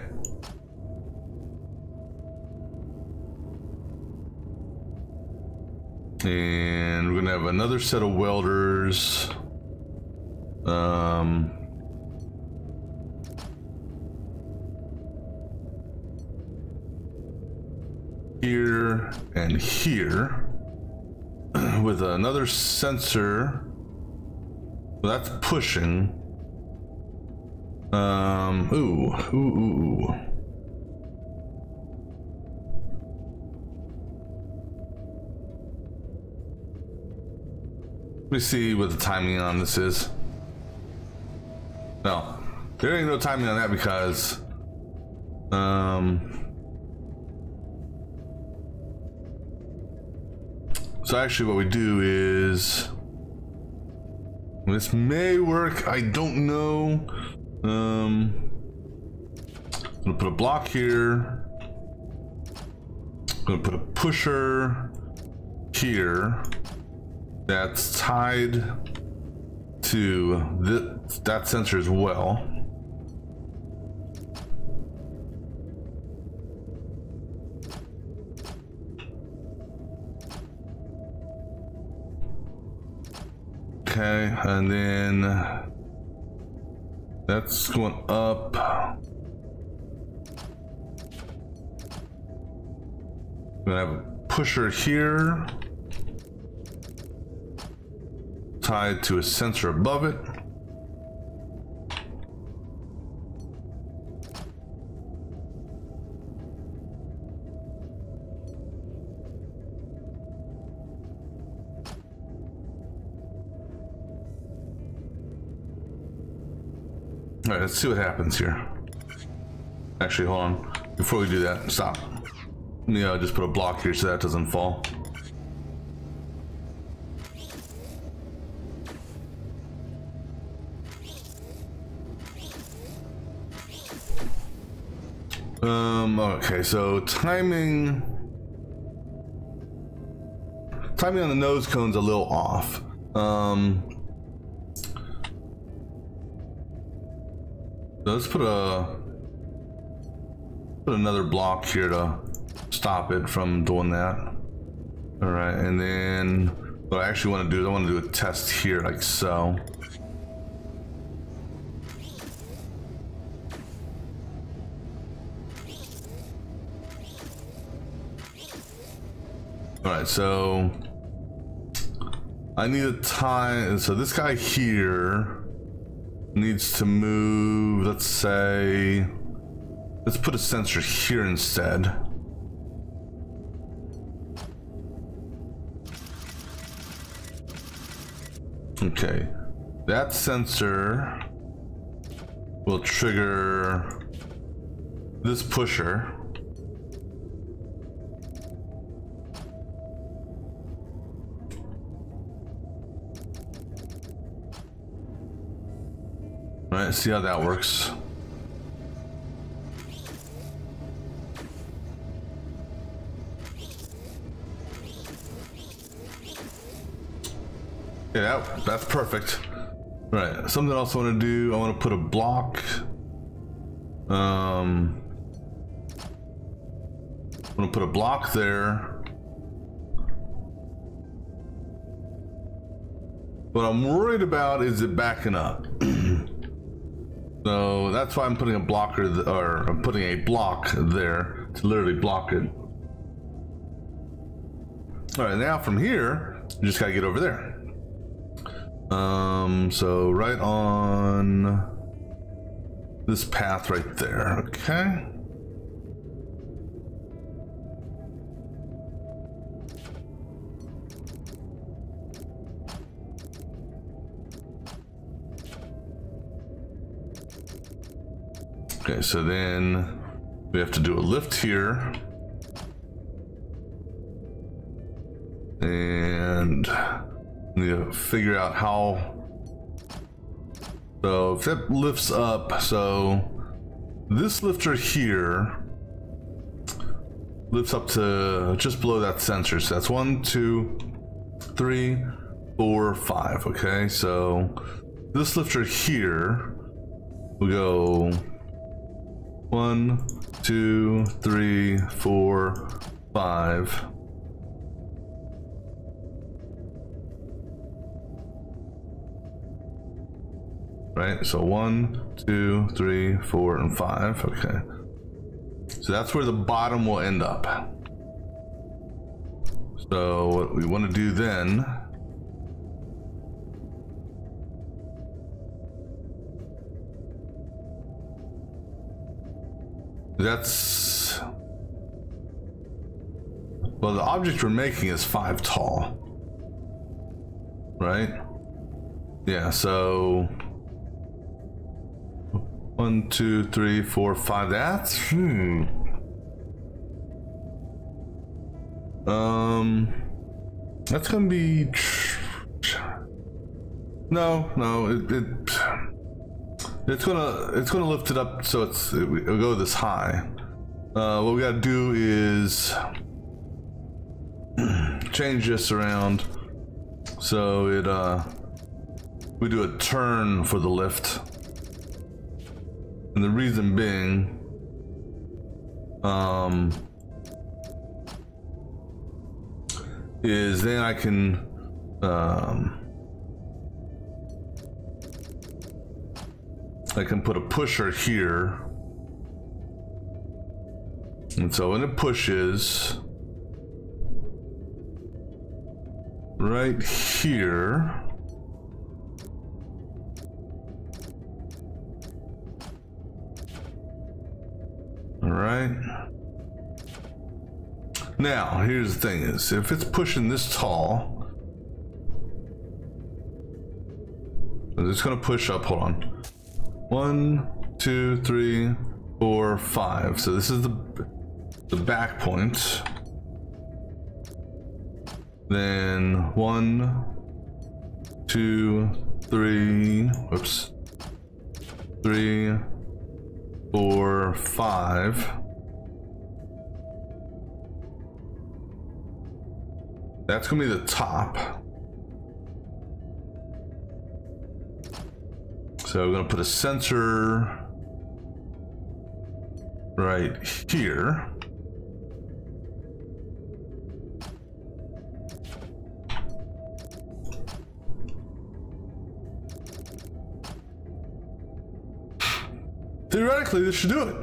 And we're gonna have another set of welders. Here and here with another sensor. Well, that's pushing. Ooh. Let me see what the timing on this is. No, there ain't no timing on that because so actually what we do is, this may work, I don't know. I'm gonna put a block here. I'm gonna put a pusher here that's tied to that sensor as well. Okay, and then that's going up. I'm gonna have a pusher here tied to a sensor above it. All right, let's see what happens here. Actually, hold on. Before we do that, stop. Let me just put a block here so that doesn't fall. Okay, so timing on the nose cone's a little off. Let's put another block here to stop it from doing that. All right, and then what I actually want to do is I want to do a test here like so. All right, so I need a time. So this guy here needs to move, let's say, let's put a sensor here instead. Okay, that sensor will trigger this pusher. All right, see how that works. Yeah, that's perfect. All right, something else I want to do. I want to put a block. I'm gonna put a block there. What I'm worried about is it backing up. So that's why I'm putting a blocker, or I'm putting a block there to literally block it. All right, now from here, you just gotta get over there. So right on this path right there, okay? Okay, so then we have to do a lift here. And we need to figure out how. So if that lifts up, so this lifter here lifts up to just below that sensor. So that's 1, 2, 3, 4, 5. Okay, so this lifter here will go 1, 2, 3, 4, 5. Right, so 1, 2, 3, 4, and 5. Okay, so that's where the bottom will end up. So what we want to do then that's, well, the object we're making is 5 tall, right? Yeah, so 1, 2, 3, 4, 5. That's that's gonna be it's gonna lift it up so it'll go this high. What we gotta do is change this around so we do a turn for the lift. And the reason being, is then I can, put a pusher here. And so when it pushes right here, all right. Now, here's the thing is, if it's pushing this tall, it's gonna push up, hold on. 1, 2, 3, 4, 5. So this is the back point. Then 1, 2, 3, whoops. 3, 4, 5. That's gonna be the top. So we're gonna put a sensor right here. Theoretically, this should do it.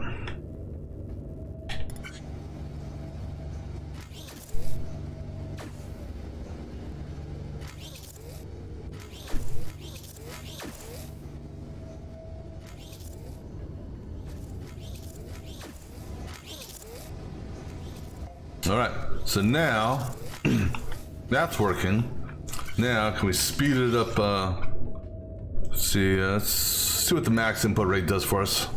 All right, so now that's working. Now, can we speed it up? Let's see what the max input rate does for us.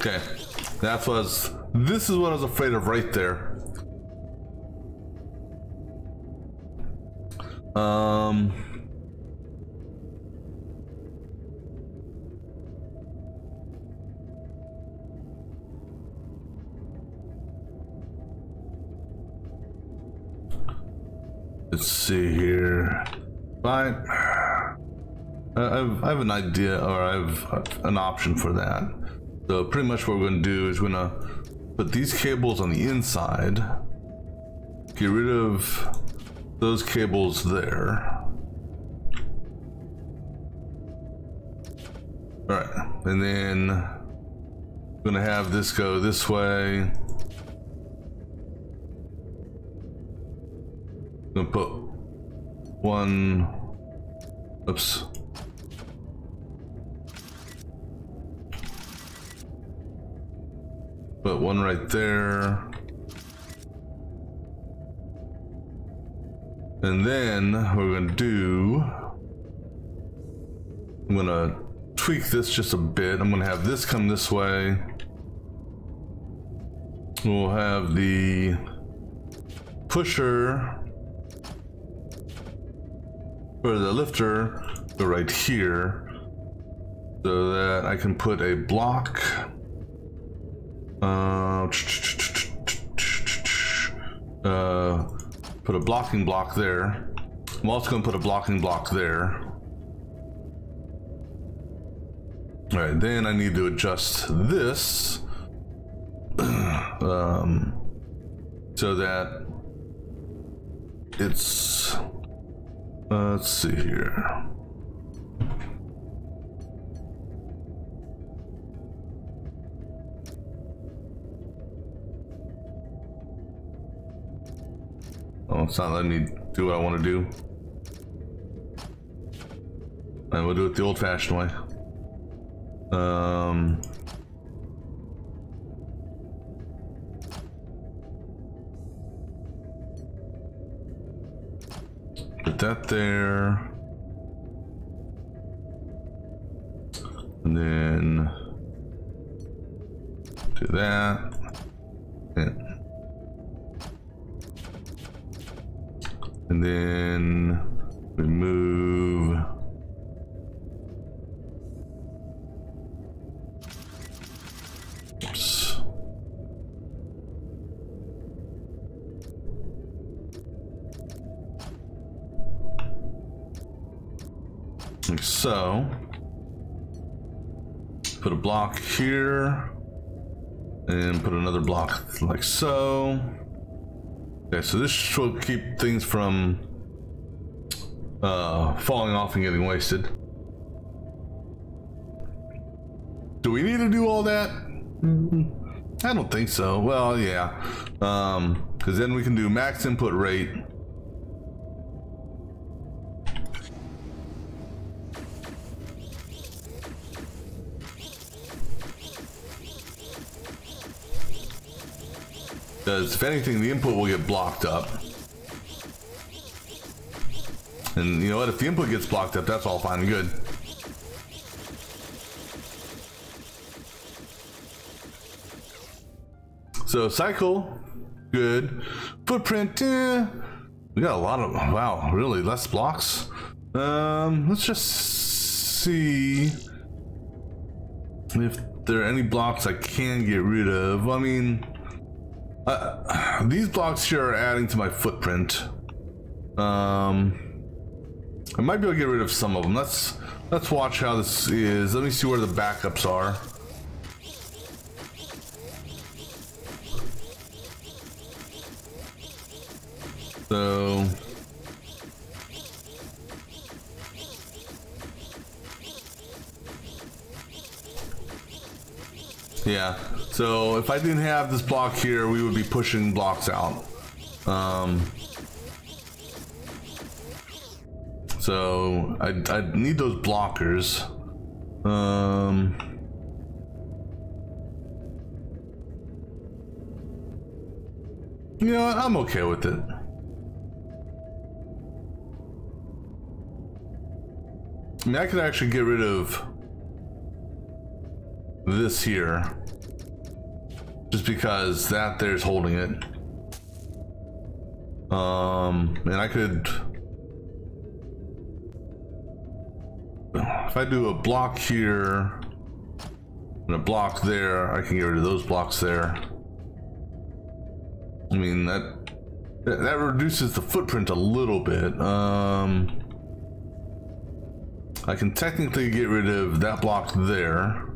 Okay, this is what I was afraid of right there. Let's see here. Fine. I have an idea, or I have an option for that. So pretty much what we're going to do is we're going to put these cables on the inside, get rid of those cables there. All right, and then we're going to have this go this way. I'm going to put one, oops. Put one right there. And then we're gonna do, I'm gonna tweak this just a bit. I'm gonna have this come this way. We'll have the pusher or the lifter go right here so that I can put a block. Put a blocking block there. I'm also going to put a blocking block there. All right, then I need to adjust this so that it's, let's see here. Oh, it's not letting me do what I want to do. And we'll do it the old-fashioned way. Put that there. And then do that. And then remove oops. Like so. Put a block here and put another block like so. Okay, so this should keep things from falling off and getting wasted. Do we need to do all that? I don't think so. Well, yeah, because then we can do max input rate. Because if anything, the input will get blocked up. And you know what? If the input gets blocked up, that's all fine and good. So cycle, good. Footprint, we got a lot of, wow, really less blocks. Let's just see if there are any blocks I can get rid of. I mean, these blocks here are adding to my footprint. I might be able to get rid of some of them. Let's watch how this is. Let me see where the backups are. So yeah, so if I didn't have this block here, we would be pushing blocks out. So I'd need those blockers. You know what? I'm okay with it. I mean, I could actually get rid of this here just because that there's holding it. And I could, if I do a block here and a block there, I can get rid of those blocks there. I mean, that reduces the footprint a little bit. I can technically get rid of that block there.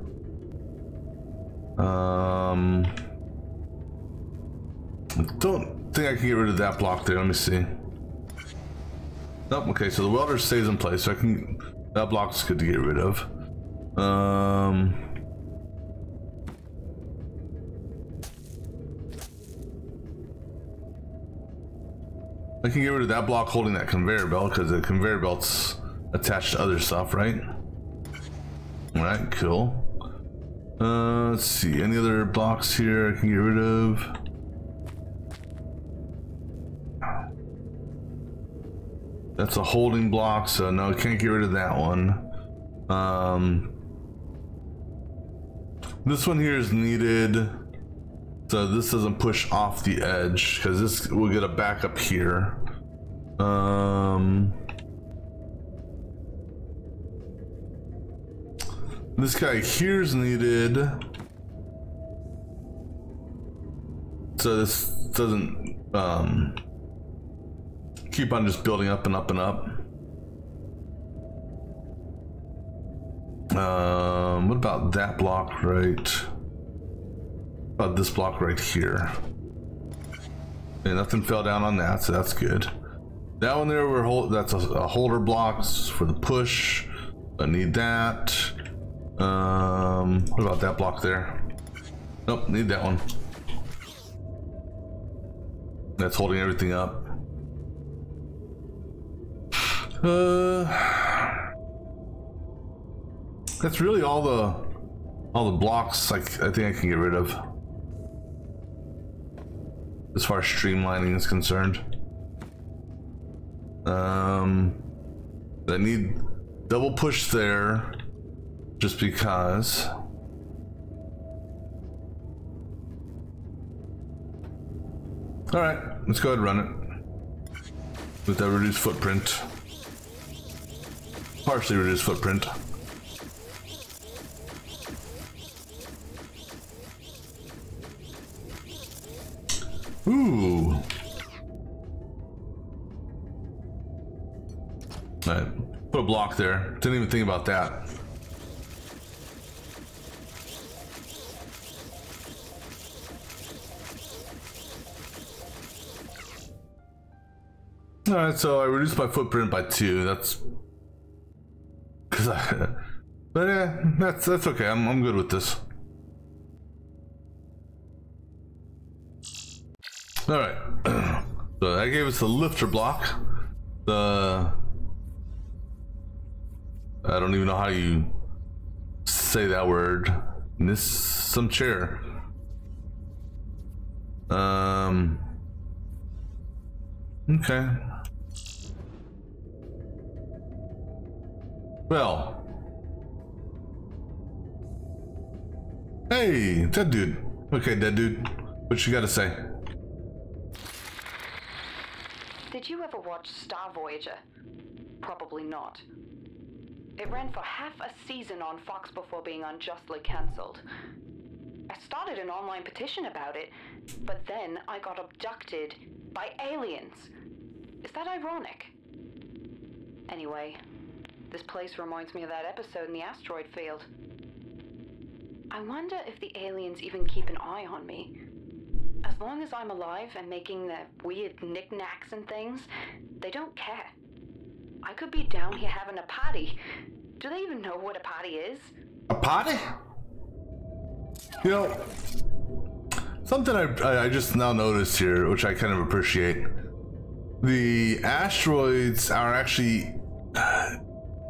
I don't think I can get rid of that block there. Let me see. Nope. Okay, so the welder stays in place, so I can. That block's good to get rid of. I can get rid of that block holding that conveyor belt because the conveyor belt's attached to other stuff, right? All right, cool. Let's see, any other blocks here I can get rid of? That's a holding block, so no, can't get rid of that one. This one here is needed, so this doesn't push off the edge, because this will get a backup here. This guy here is needed, so this doesn't keep on just building up and up and up. What about that block right? What about this block right here? And nothing fell down on that, so that's good. That one there, that's a holder block for the push. I need that. What about that block there? Nope, need that one. That's holding everything up. That's really all the blocks I think I can get rid of, as far as streamlining is concerned. I need double push there, just because. All right, let's go ahead and run it with that reduced footprint, partially reduced footprint. Ooh. All right, put a block there. Didn't even think about that. All right, so I reduced my footprint by 2. That's because but yeah, that's okay. I'm good with this. All right, so that gave us the lifter block. I don't even know how you say that word. Some chair. Okay. Well. Hey, dead dude. Okay, dead dude. What you gotta say?
Did you ever watch Star Voyager? Probably not. It ran for half a season on Fox before being unjustly cancelled. I started an online petition about it, but then I got abducted by aliens. Is that ironic? Anyway, this place reminds me of that episode in the asteroid field. I wonder if the aliens even keep an eye on me. As long as I'm alive and making the weird knickknacks and things, they don't care. I could be down here having a party. Do they even know what a party is?
A party? You know, something I just now noticed here, which I kind of appreciate. The asteroids are actually,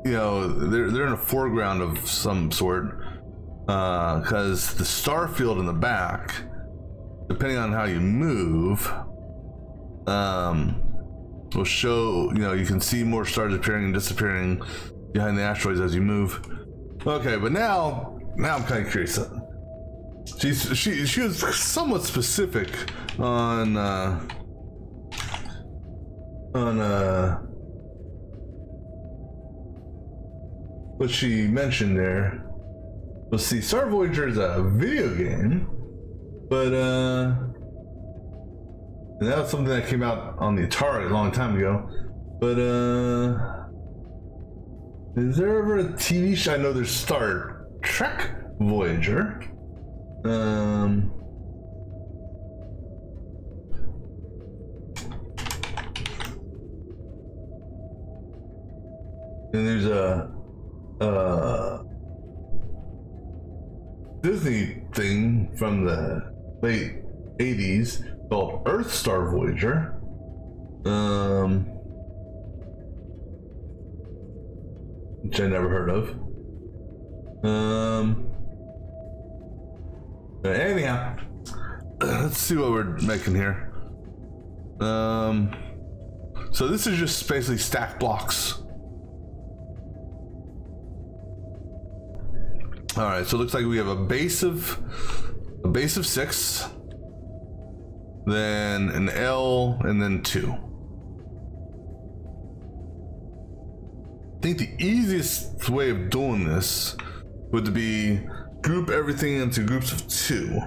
you know, they're in a foreground of some sort, because the star field in the back, depending on how you move, will show, you know, you can see more stars appearing and disappearing behind the asteroids as you move. Okay, but now I'm kind of curious. She was somewhat specific on what she mentioned there. Let's see, Star Voyager is a video game, but and that was something that came out on the Atari a long time ago. But is there ever a TV show? I know there's Star Trek Voyager. And there's a Disney thing from the late 80s called Earth Star Voyager. Which I never heard of. Anyhow, let's see what we're making here. So So this is just basically stack blocks. All right, so it looks like we have a base of 6, then an L, and then 2. I think the easiest way of doing this would be group everything into groups of 2.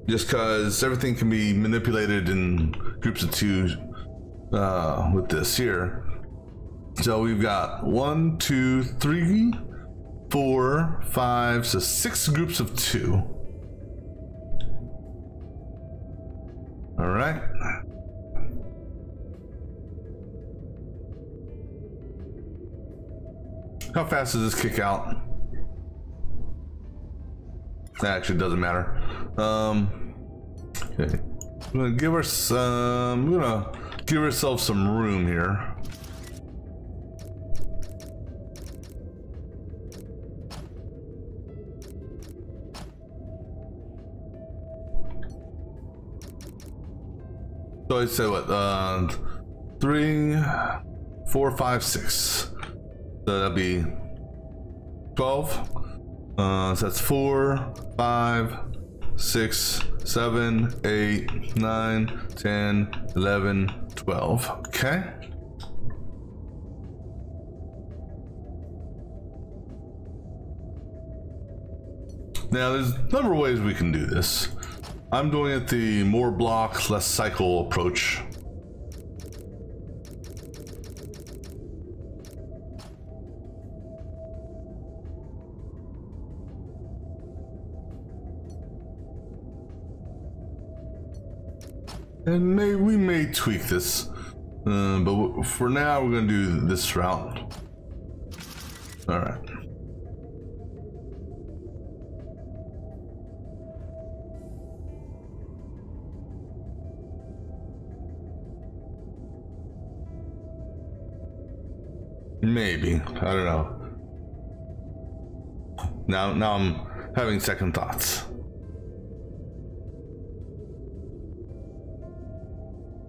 Just because everything can be manipulated in groups of 2 with this here. So we've got 1, 2, 3, 4, 5, so 6 groups of 2. All right. How fast does this kick out? That actually doesn't matter. Okay. We're gonna give ourselves some room here. So I said what? 3, 4, 5, 6. So that'd be 12. So that's 4, 5, 6, 7, 8, 9, 10, 11, 12. Okay. Now there's a number of ways we can do this. I'm doing it the more block, less cycle approach. And we may tweak this, but for now we're gonna do this route. All right. Maybe, I don't know. Now I'm having second thoughts.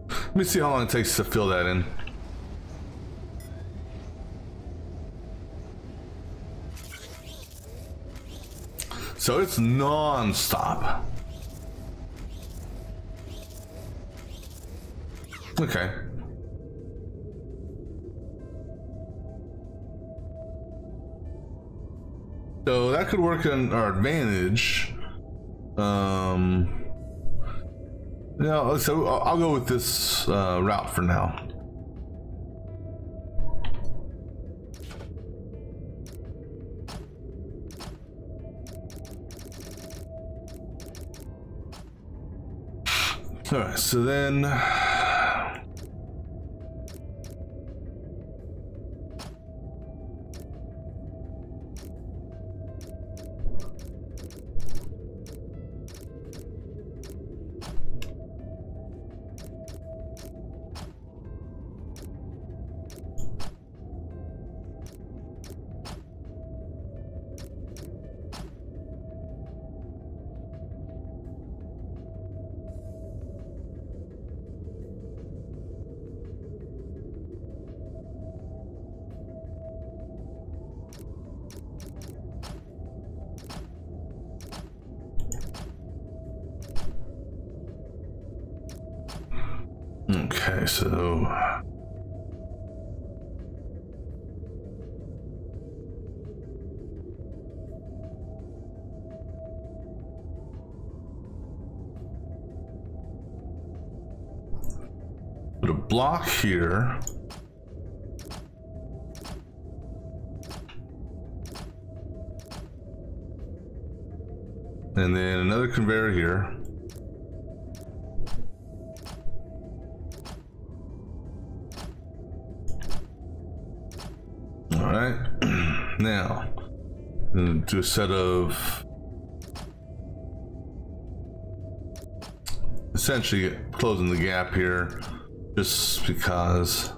Let me see how long it takes to fill that in. So it's non-stop. Okay. So that could work in our advantage. Yeah, so I'll go with this route for now. All right, so then okay, so put a block here. And then another conveyor here. All right, now do a set of essentially closing the gap here, just because.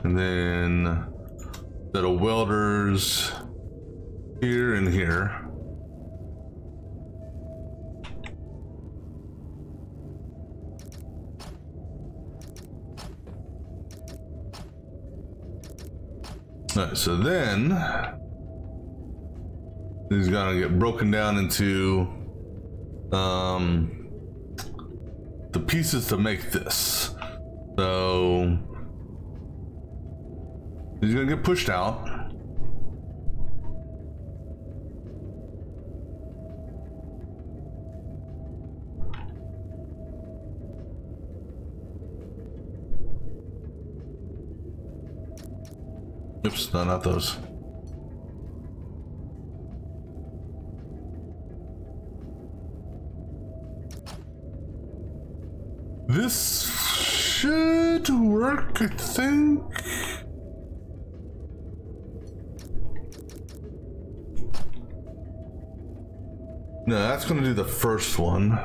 And then set of welders here and here. All right, so then these are gonna get broken down into the pieces to make this. So these are gonna get pushed out. Oops, no, not those. This should work, I think. No, that's gonna do the first one.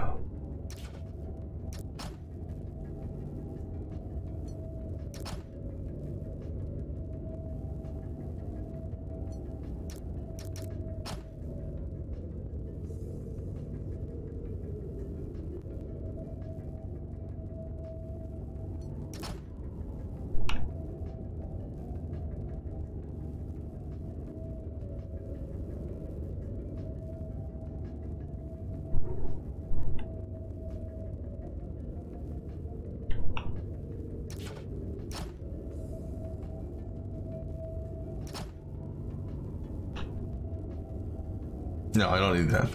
No, I don't need that.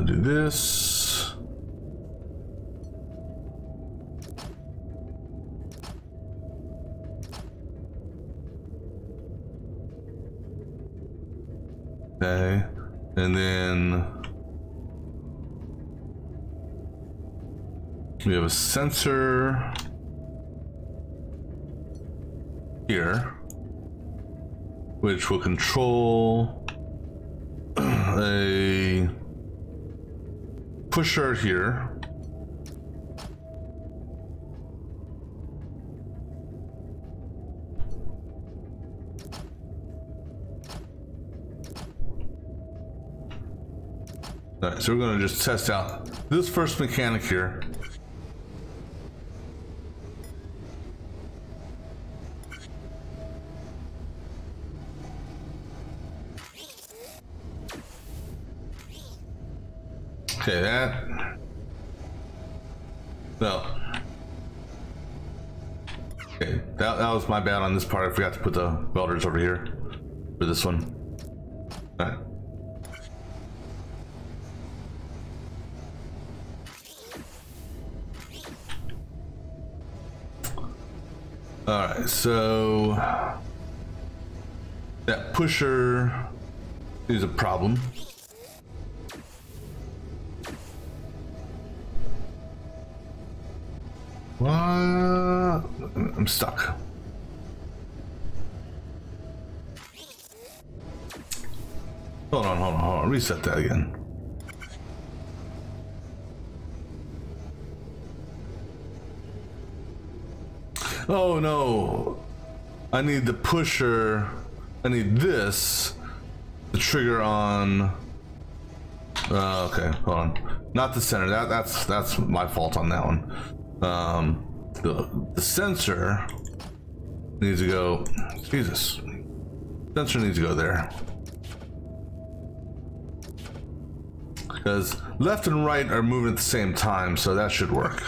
Do this. Okay, and then we have a sensor here, which will control a pusher here. All right, so we're going to just test out this first mechanic here. Okay, that. No. Okay, that was my bad on this part. I forgot to put the welders over here for this one. All right. All right, so that pusher is a problem. What? I'm stuck. Hold on. Reset that again. Oh no. I need the pusher. I need this to trigger on. Okay, hold on. Not the center. That's my fault on that one. The sensor needs to go. Jesus, sensor needs to go there because left and right are moving at the same time, so that should work.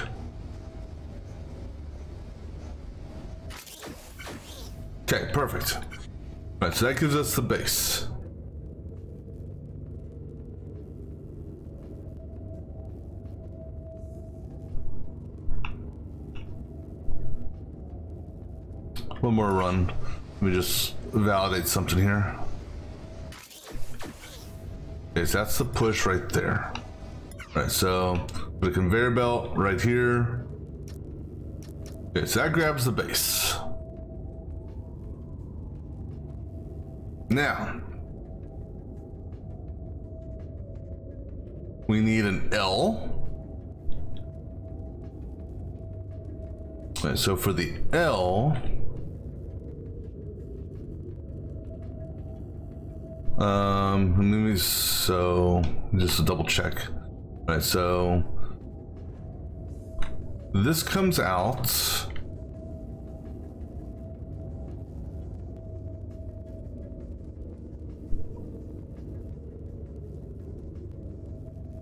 Okay, perfect. All right, so that gives us the base. One more run. Let me just validate something here. Okay, so that's the push right there. All right, so the conveyor belt right here. Okay, so that grabs the base. Now, we need an L. All right, so for the L, So just a double check. All right, so this comes out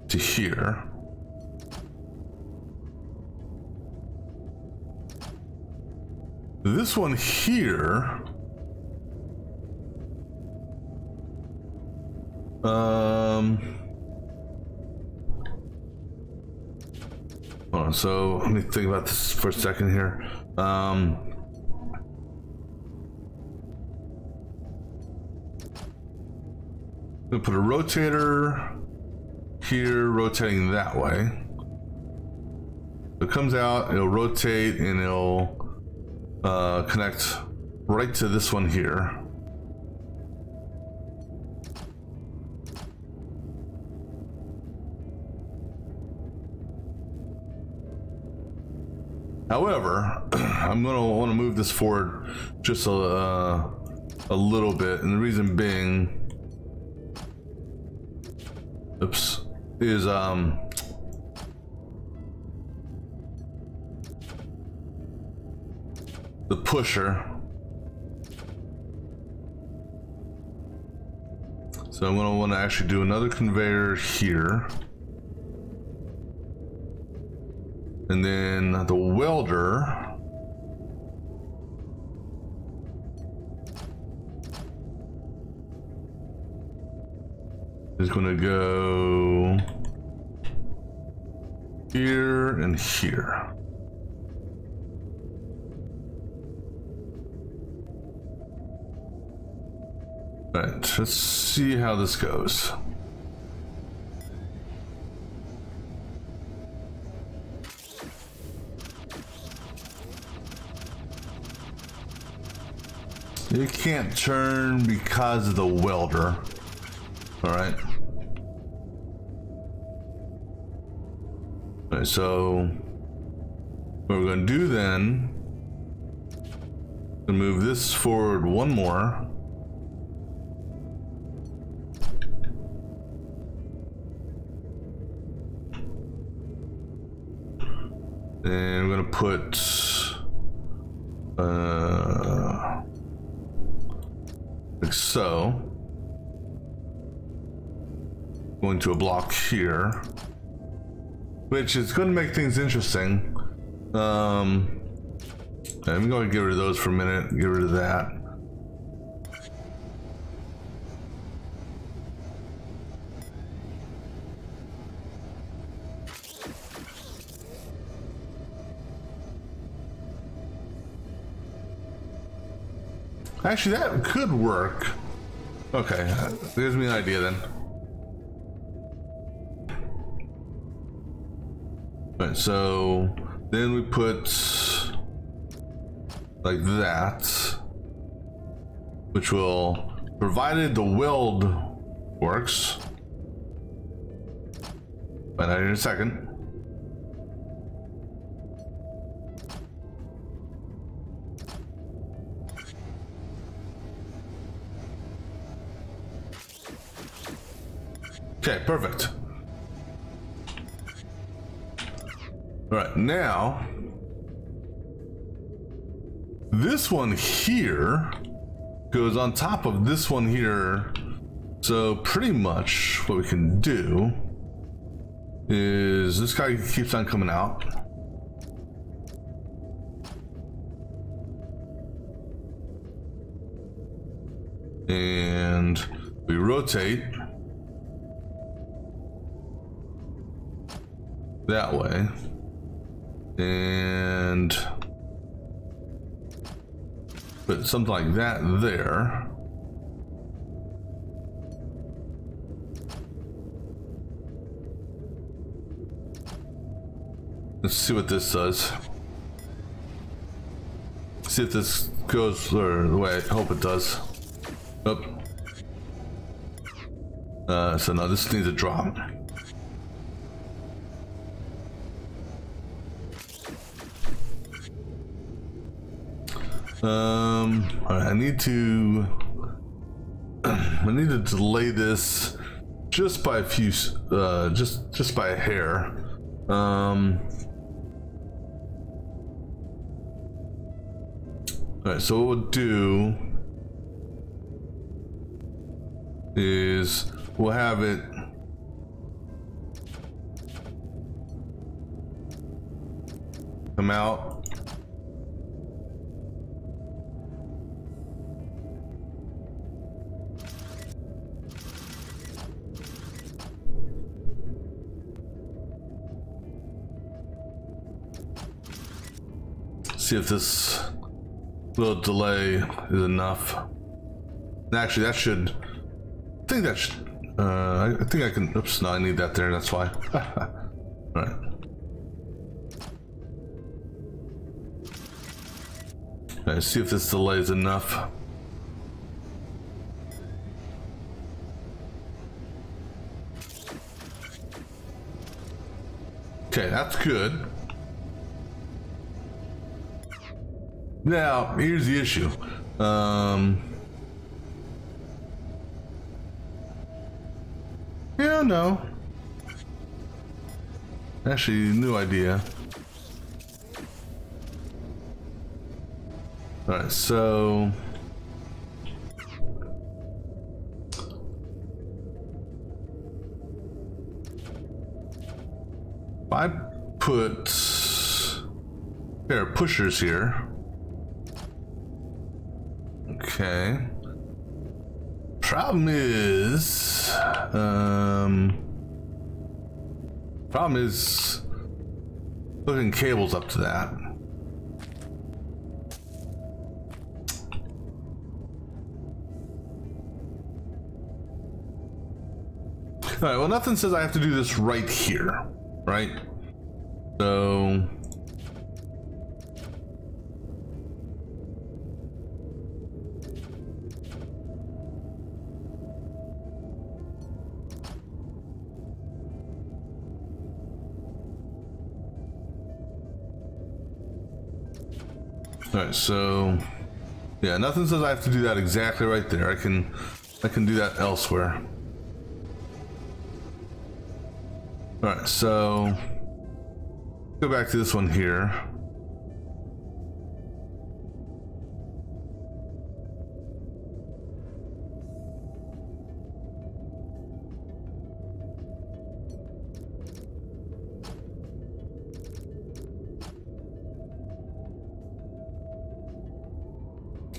to here. This one here, hold on, so let me think about this for a second here. I'm gonna put a rotator here, rotating that way. It comes out, it'll rotate, and it'll connect right to this one here. However, I'm gonna want to move this forward just a little bit, and the reason being, oops, is the pusher. So I'm gonna want to actually do another conveyor here. And then the welder is going to go here and here. All right, let's see how this goes. It can't turn because of the welder. All right. All right, so what we're going to do then, we'll move this forward one more. And we're going to put like so, going to a block here, which is going to make things interesting. I'm going to get rid of those for a minute, get rid of that. Actually, that could work. Okay, gives me an idea then. All right, so then we put like that, which will, provided the weld works. Find out in a second. Okay, perfect. All right, now this one here goes on top of this one here. So pretty much what we can do is this guy keeps on coming out. And we rotate that way, and put something like that there. Let's see what this does. See if this goes the way I hope it does. Nope. So no, this needs a drop. All right, I need to I need to delay this just by a few, just by a hair. All right, so what we'll do is we'll have it come out. See if this little delay is enough. Actually, that should. I think that should. I think I can. Oops, no, I need that there. That's why. All right. Let's see if this delay is enough. Okay, that's good. Now, here's the issue. Yeah, no. Actually, new idea. Alright, so... if I put a pair of pushers here. Okay. Problem is hooking cables up to that. All right, well, nothing says I have to do this right here, right? So alright, so yeah, nothing says I have to do that exactly right there. I can do that elsewhere. Alright, so go back to this one here.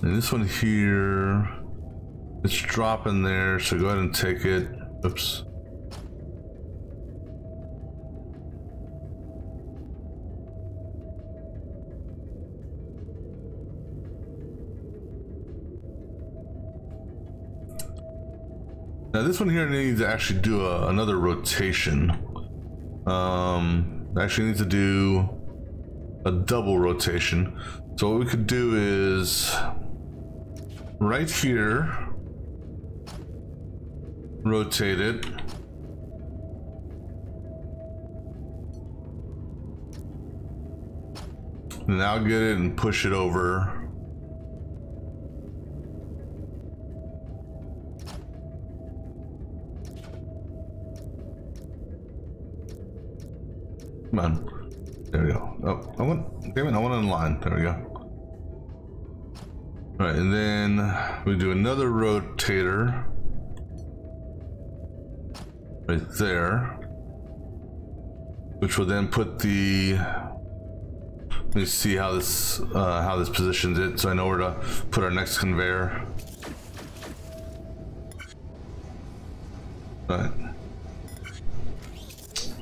And this one here, it's dropping there, so go ahead and take it. Oops. Now this one here needs to actually do another rotation. Actually needs to do a double rotation. So what we could do is right here, rotate it. And now get it and push it over. Come on. There we go. Oh, I want, damn it, I want it in line. There we go. All right, and then we do another rotator right there, which will then put the, let me see how this positions it, so I know where to put our next conveyor. All right.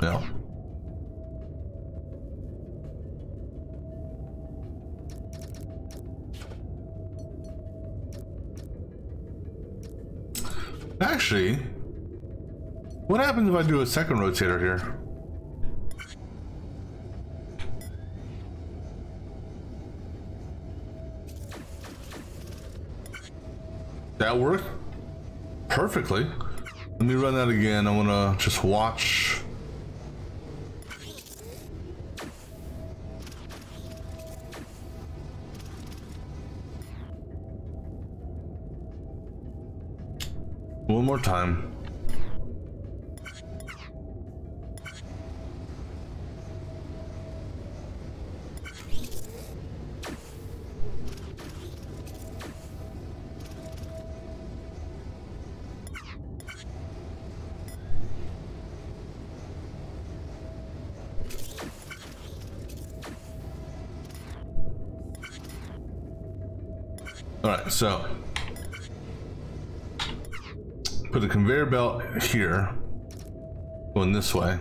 Yeah. Actually, what happens if I do a second rotator here? That worked perfectly. Let me run that again. I want to just watch. more time. All right, so put a conveyor belt here, going this way.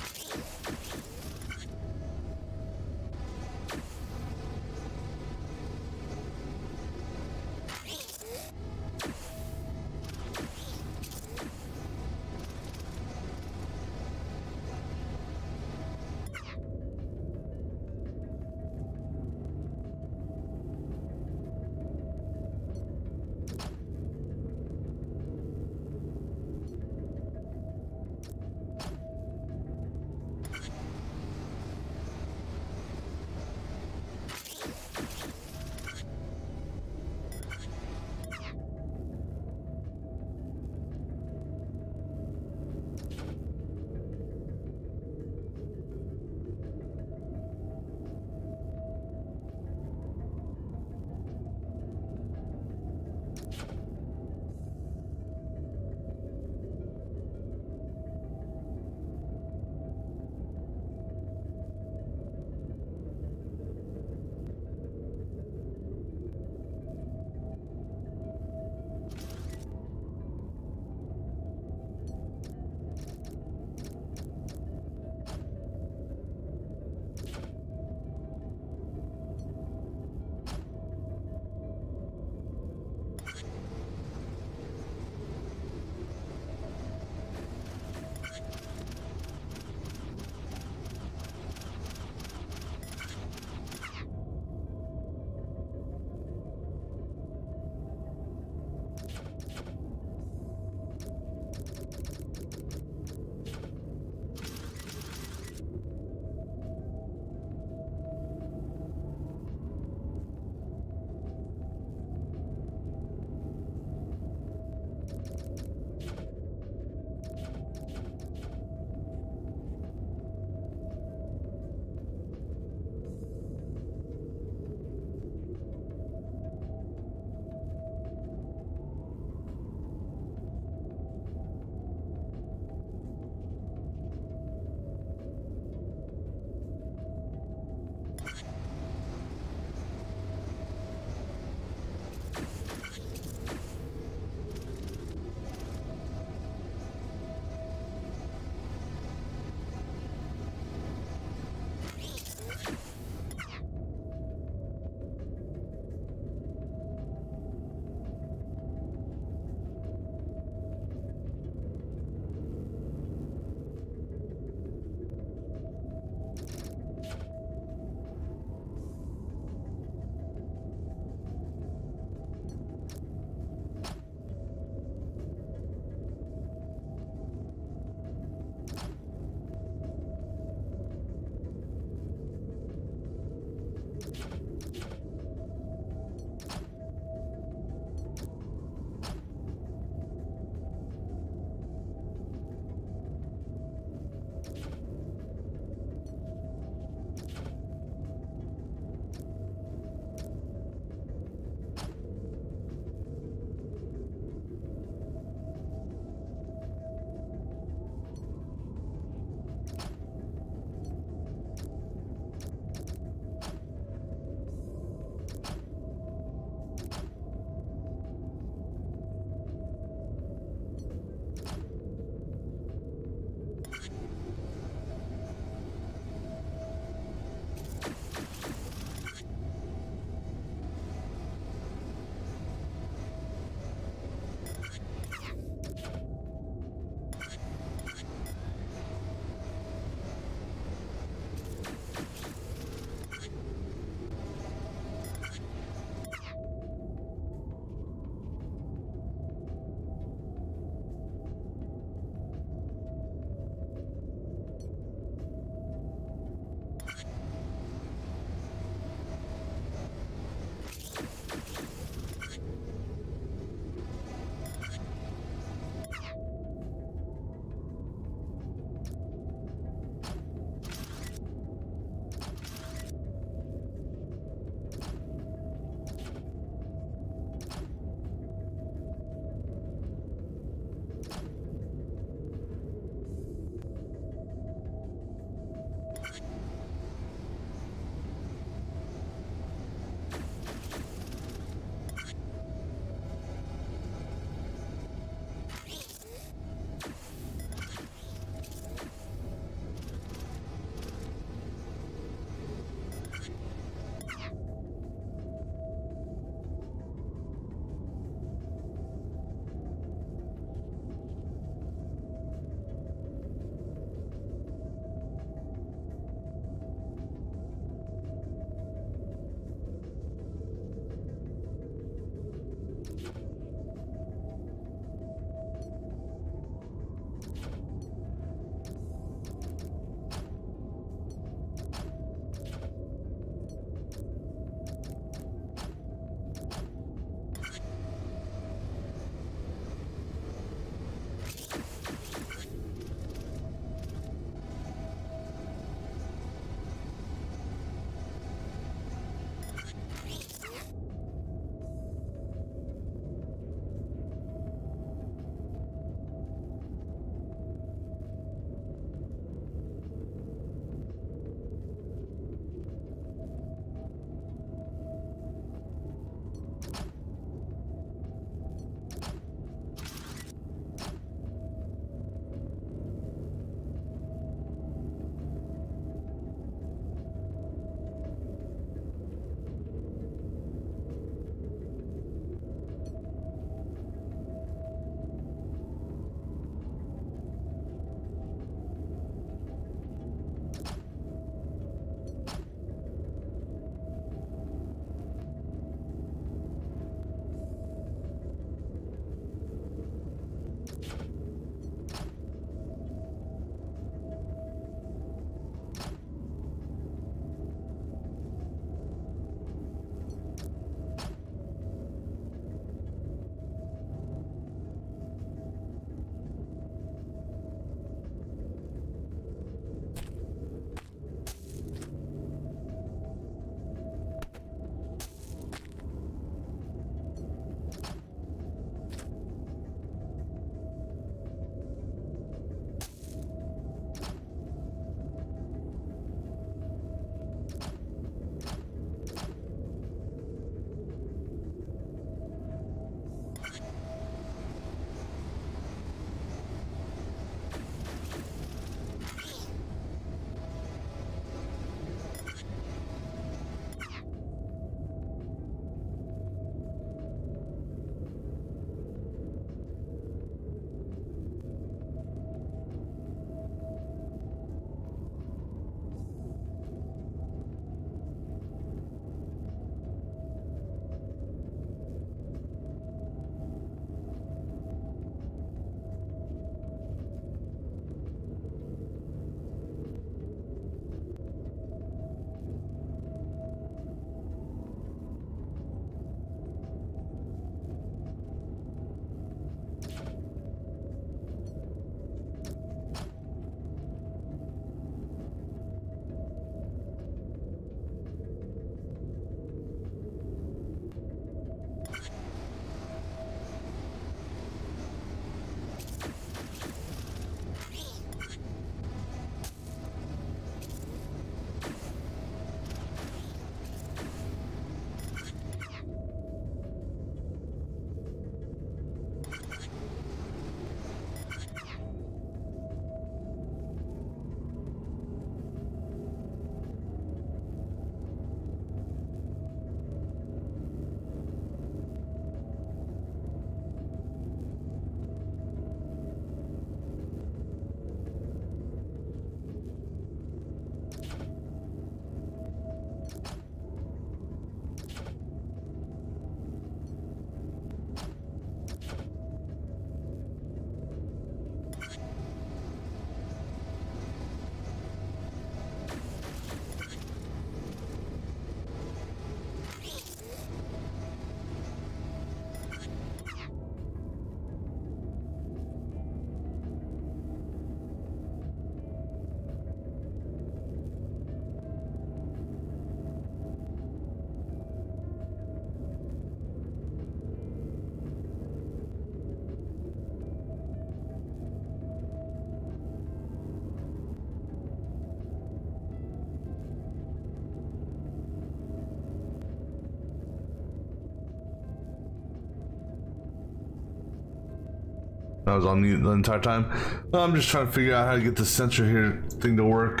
I was on mute the entire time. I'm just trying to figure out how to get the sensor here thing to work.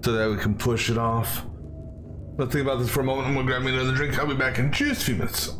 So that we can push it off. Let's think about this for a moment. I'm gonna grab me another drink. I'll be back in just a few minutes.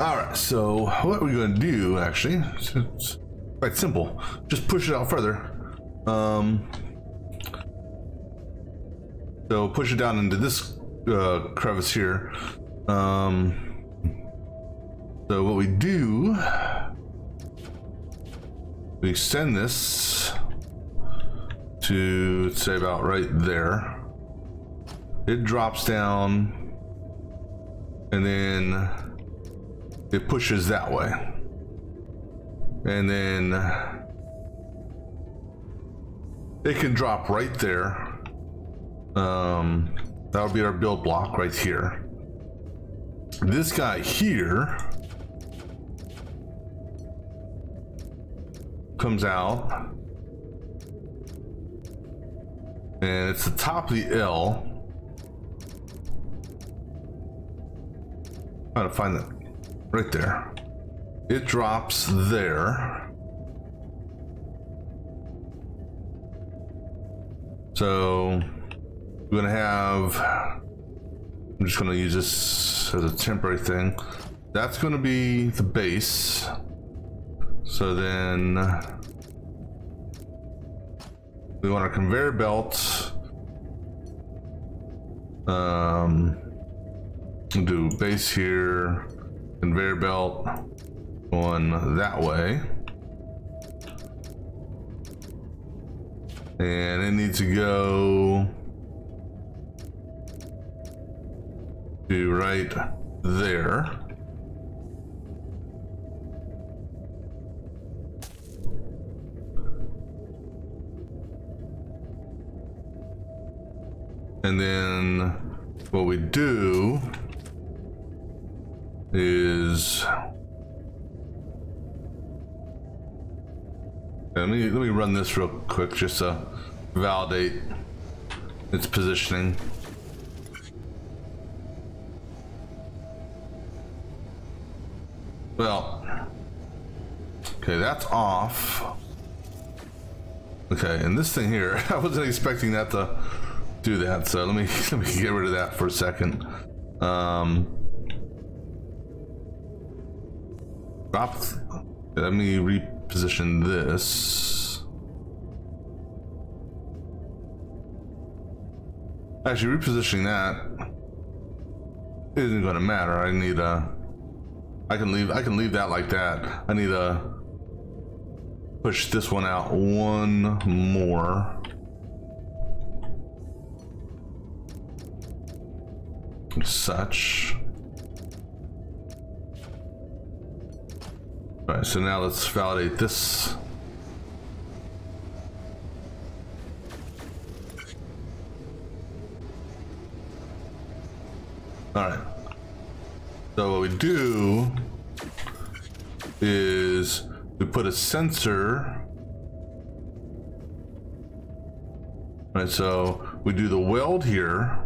All right, so what we're going to do, actually, it's quite simple. Just push it out further. So push it down into this crevice here. So what we do, we extend this to, say, about right there. It drops down, and then it pushes that way, and then it can drop right there. That'll be our build block right here. This guy here comes out, and it's the top of the L. Trying to find that. Right there. It drops there. So we're gonna have, I'm just gonna use this as a temporary thing. That's gonna be the base. So then we want our conveyor belt. We'll do base here. Conveyor belt going that way. And it needs to go to right there. And then what we do is let me run this real quick just to validate its positioning. Well, okay, that's off. Okay, and this thing here, I wasn't expecting that to do that, so let me get rid of that for a second. Let me reposition this. Actually, repositioning that isn't going to matter. I need a. I can leave that like that. I need to push this one out one more. Such. All right, so now let's validate this. All right. So what we do is we put a sensor. All right, so we do the weld here.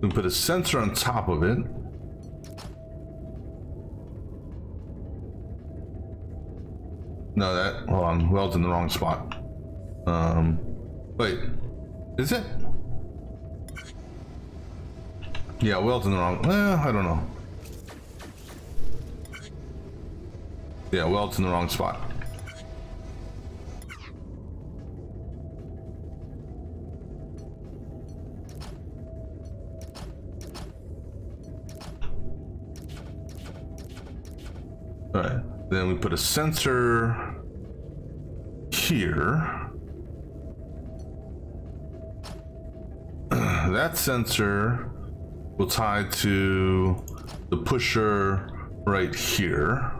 We put a sensor on top of it. No, that, hold on, weld's in the wrong spot. Wait, is it? Yeah, weld's in the wrong, I don't know. Yeah, weld's in the wrong spot. All right, then we put a sensor here. That sensor will tie to the pusher right here.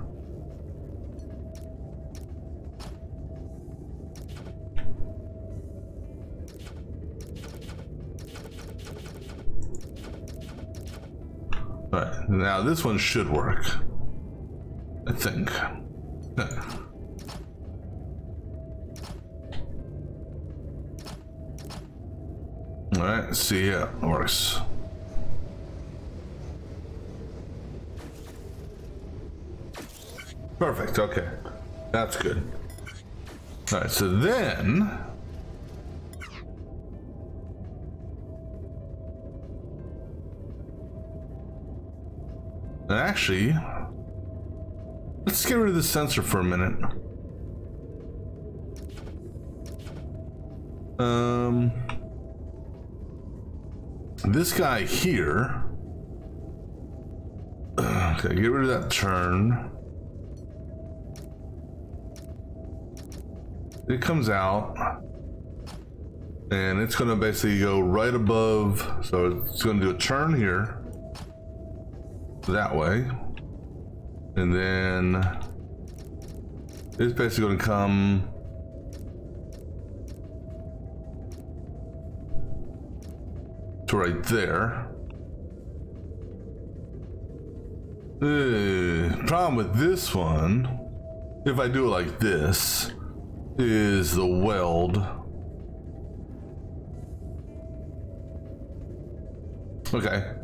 All right, now this one should work, I think. All right, see, yeah, it works. Perfect, okay. That's good. All right, so then actually, let's get rid of the sensor for a minute. This guy here. Okay, get rid of that turn. It comes out, and it's going to basically go right above. So it's going to do a turn here, that way, and then it's basically going to come to right there. Problem with this one, if I do it like this, is the weld. Okay.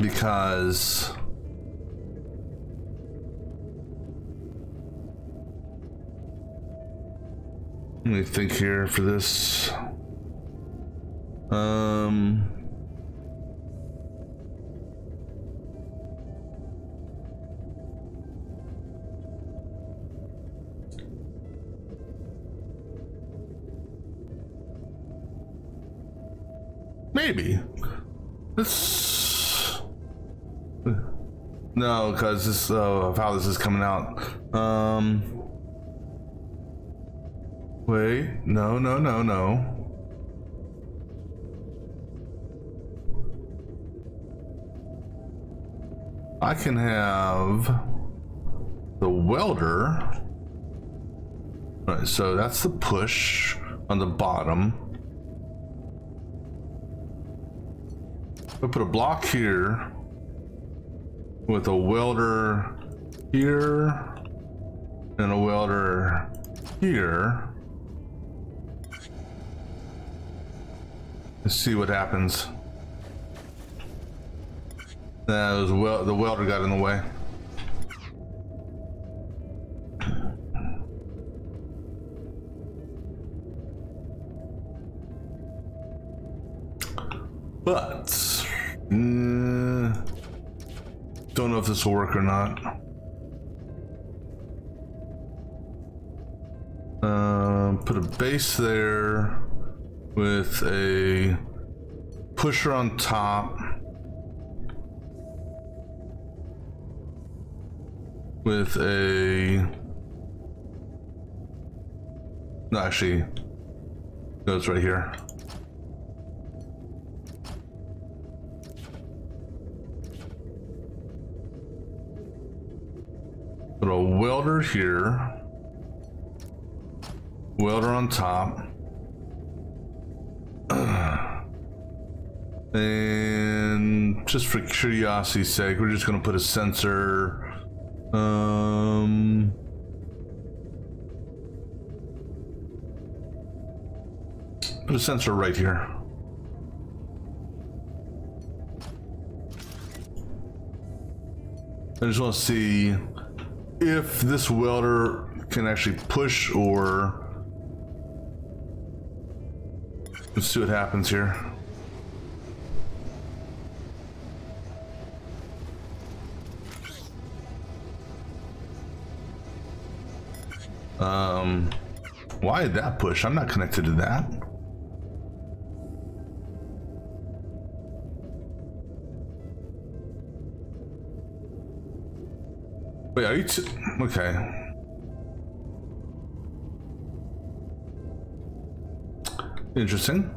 Because let me think here for this. Maybe. Let's No, because this of how this is coming out. Wait, no. I can have the welder. Right, so that's the push on the bottom. I'll put a block here with a welder here and a welder here. Let's see what happens. The welder got in the way. But don't know if this will work or not. Put a base there with a pusher on top with a no, actually goes right here. Put a welder here, welder on top, and just for curiosity's sake, we're just going to put a sensor. Put a sensor right here. I just want to see if this welder can actually push, or let's see what happens here. Why did that push? I'm not connected to that. Wait, are you okay. Interesting.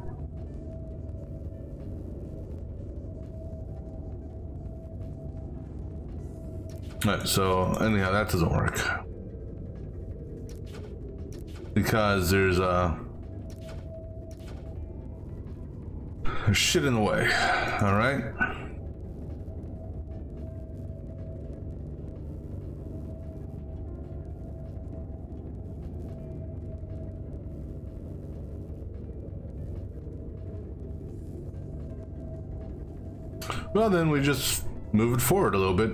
Alright, so anyhow, that doesn't work. Because there's shit in the way. Alright. Well, then we just move it forward a little bit.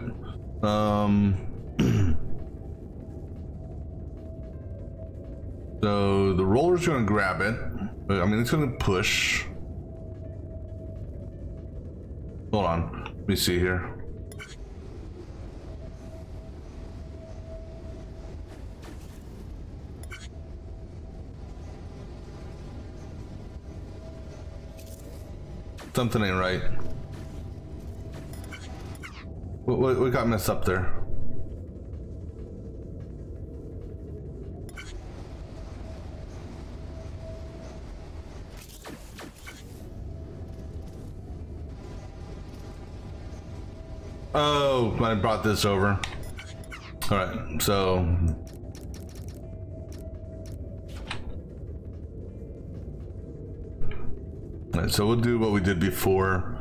So the roller's going to grab it. I mean, it's going to push. Hold on. Let me see here. Something ain't right. What got messed up there? Oh, I brought this over. All right, so all right, so we'll do what we did before.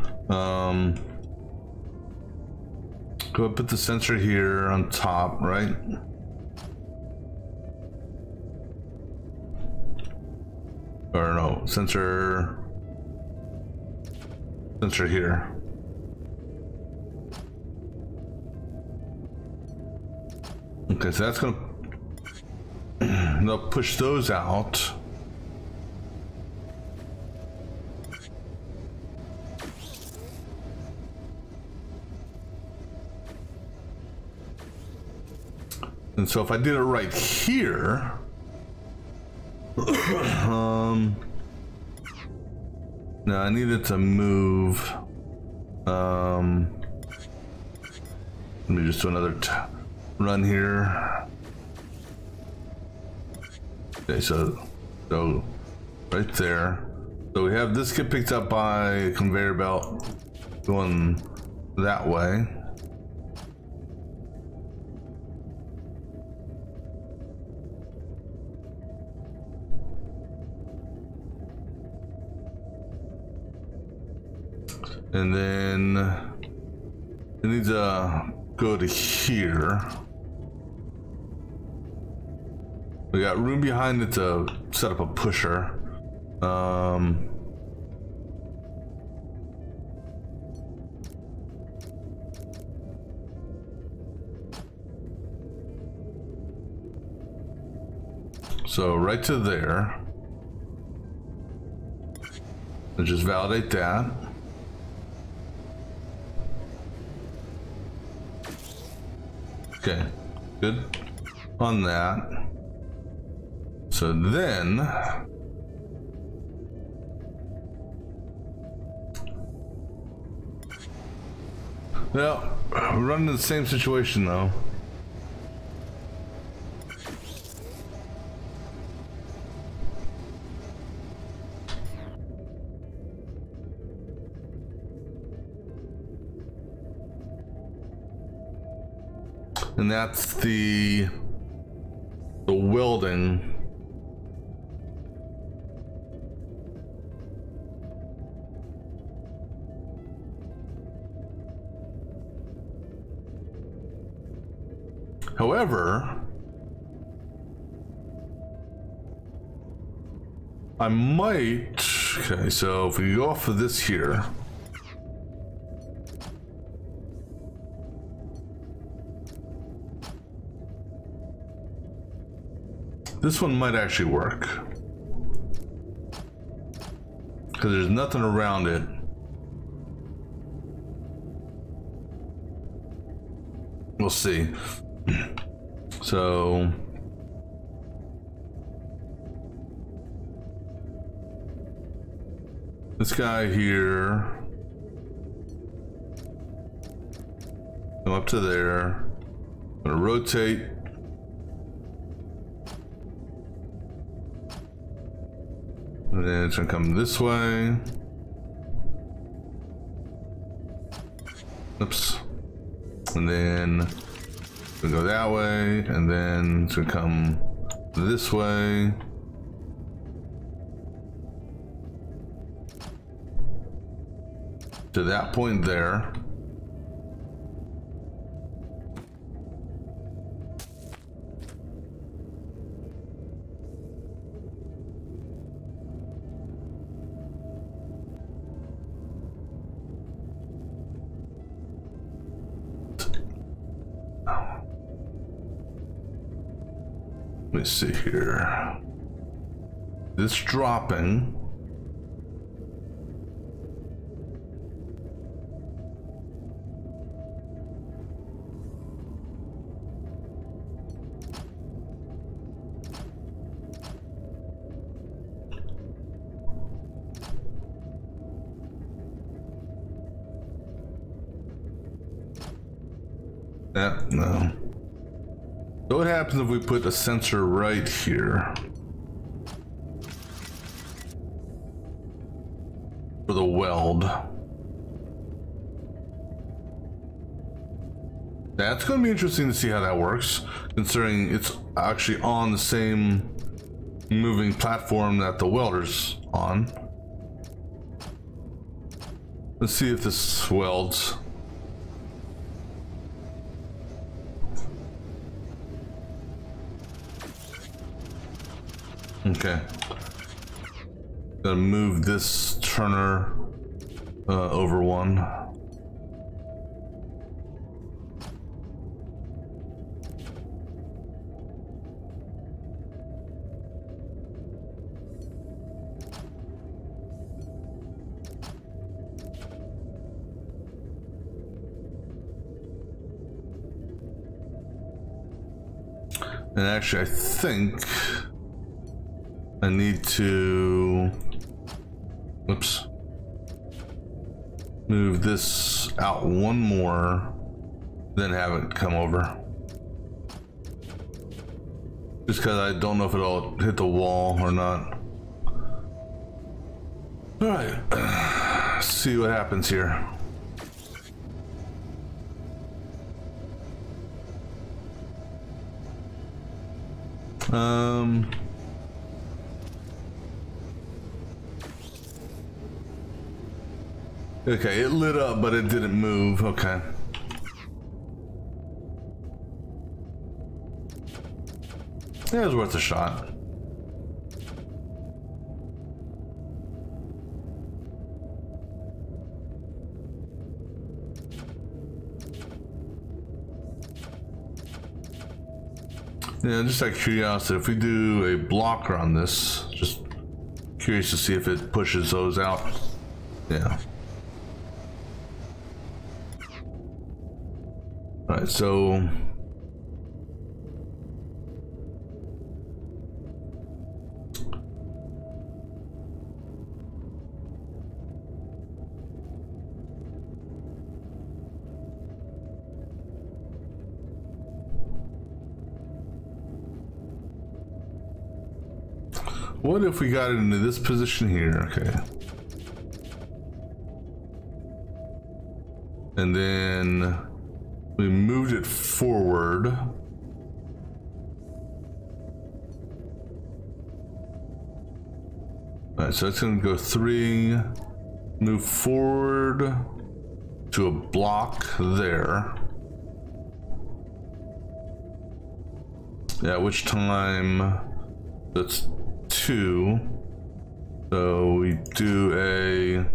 Go put the sensor here on top, right? Or no, sensor here. Okay, so that's gonna they'll push those out. And so if I did it right here, no, I needed to move Let me just do another run here. Okay, so right there. So we have this get picked up by a conveyor belt going that way. And then it needs to go to here. We got room behind it to set up a pusher. So right to there. Let's just validate that. Okay, good on that. So then well, we're running the same situation though. And that's the welding. However, I might, okay, so if we go off of this here, this one might actually work because there's nothing around it. We'll see. So this guy here, come up to there, I'm gonna rotate. And then it's gonna come this way. Oops. And then we go that way, and then it's gonna come this way. To that point there. Let me see here. This dropping. That, no. So what happens if we put a sensor right here for the weld? That's going to be interesting to see how that works, considering it's actually on the same moving platform that the welder's on. Let's see if this welds. Okay. Gotta move this turner over one. And actually, I think I need to, oops, move this out one more then have it come over. Just because I don't know if it'll hit the wall or not. All right, let's see what happens here. Okay, it lit up, but it didn't move. Okay. Yeah, it was worth a shot. Yeah, just out of curiosity, if we do a blocker on this, just curious to see if it pushes those out. Yeah. All right, so what if we got it into this position here? Okay. And then we moved it forward. All right, so it's gonna go 3, move forward to a block there. Yeah, which time that's 2. So we do a,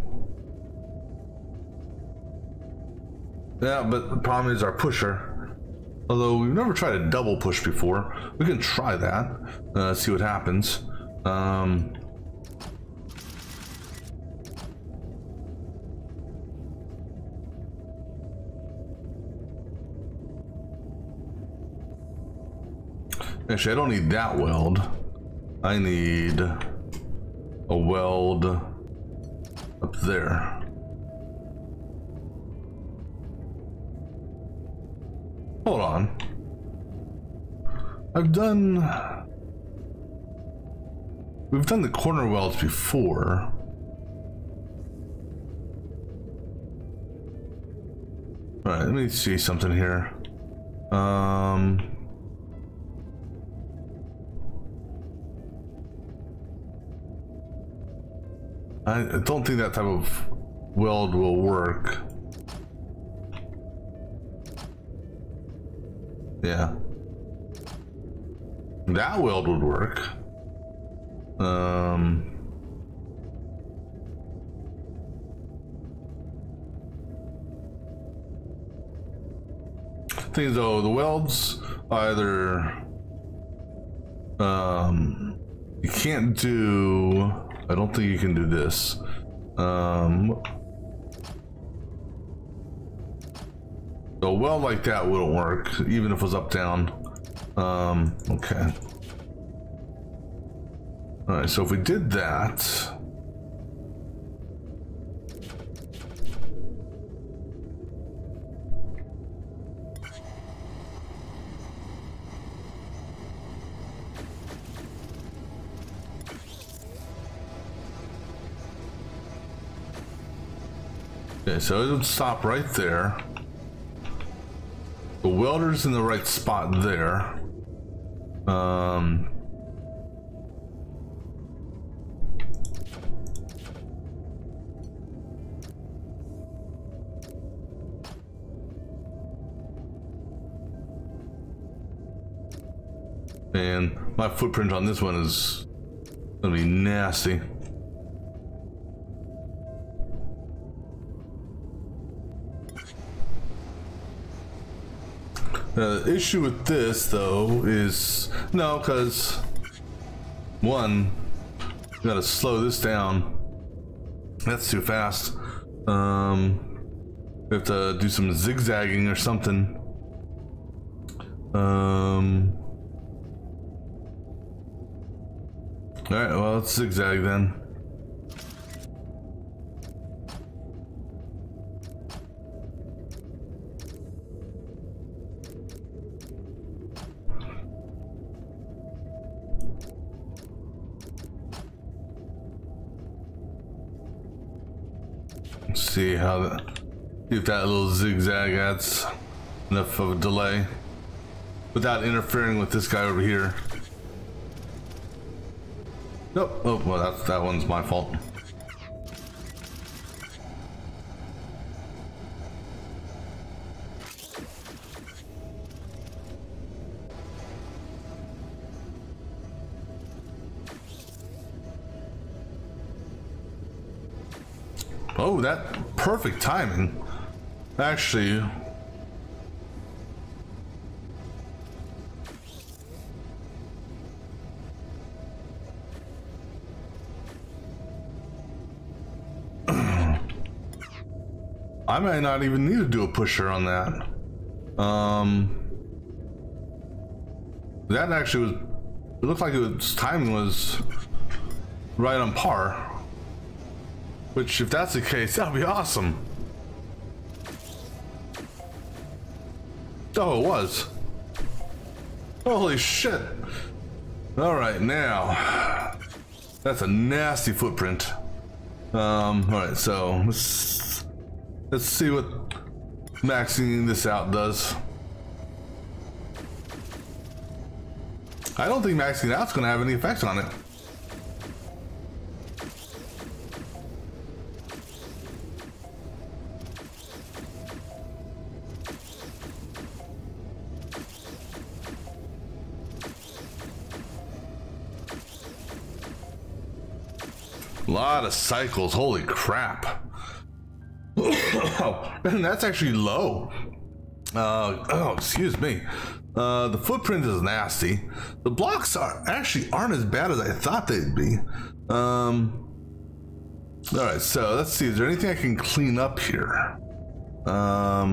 yeah, but the problem is our pusher. Although we've never tried a double push before, we can try that. See what happens. Actually, I don't need that weld. I need a weld up there. Hold on. We've done the corner welds before. All right, let me see something here. I don't think that type of weld will work. Yeah. That weld would work. Thing is though, the welds either you can't do, I don't think you can do this. A weld like that wouldn't work, even if it was up down. Okay. All right, so if we did that, okay, so it would stop right there. The welder's in the right spot there. And my footprint on this one is gonna be nasty. The issue with this though is no, because one, you gotta slow this down. That's too fast. We have to do some zigzagging or something. All right, well, let's zigzag then. see how that, see if that little zigzag adds enough of a delay without interfering with this guy over here. Nope. Oh, well, that one's my fault. Oh, that perfect timing. Actually, I might not even need to do a pusher on that. That actually was, it looked like its timing was right on par. Which, if that's the case, that'll be awesome. Oh, it was. Holy shit. All right, now that's a nasty footprint. All right, so let's see what maxing this out does. I don't think maxing it out's gonna have any effect on it. A lot of cycles, holy crap. Oh, and that's actually low. Oh, excuse me. The footprint is nasty. The blocks aren't as bad as I thought they'd be. All right, so let's see. Is there anything I can clean up here? Let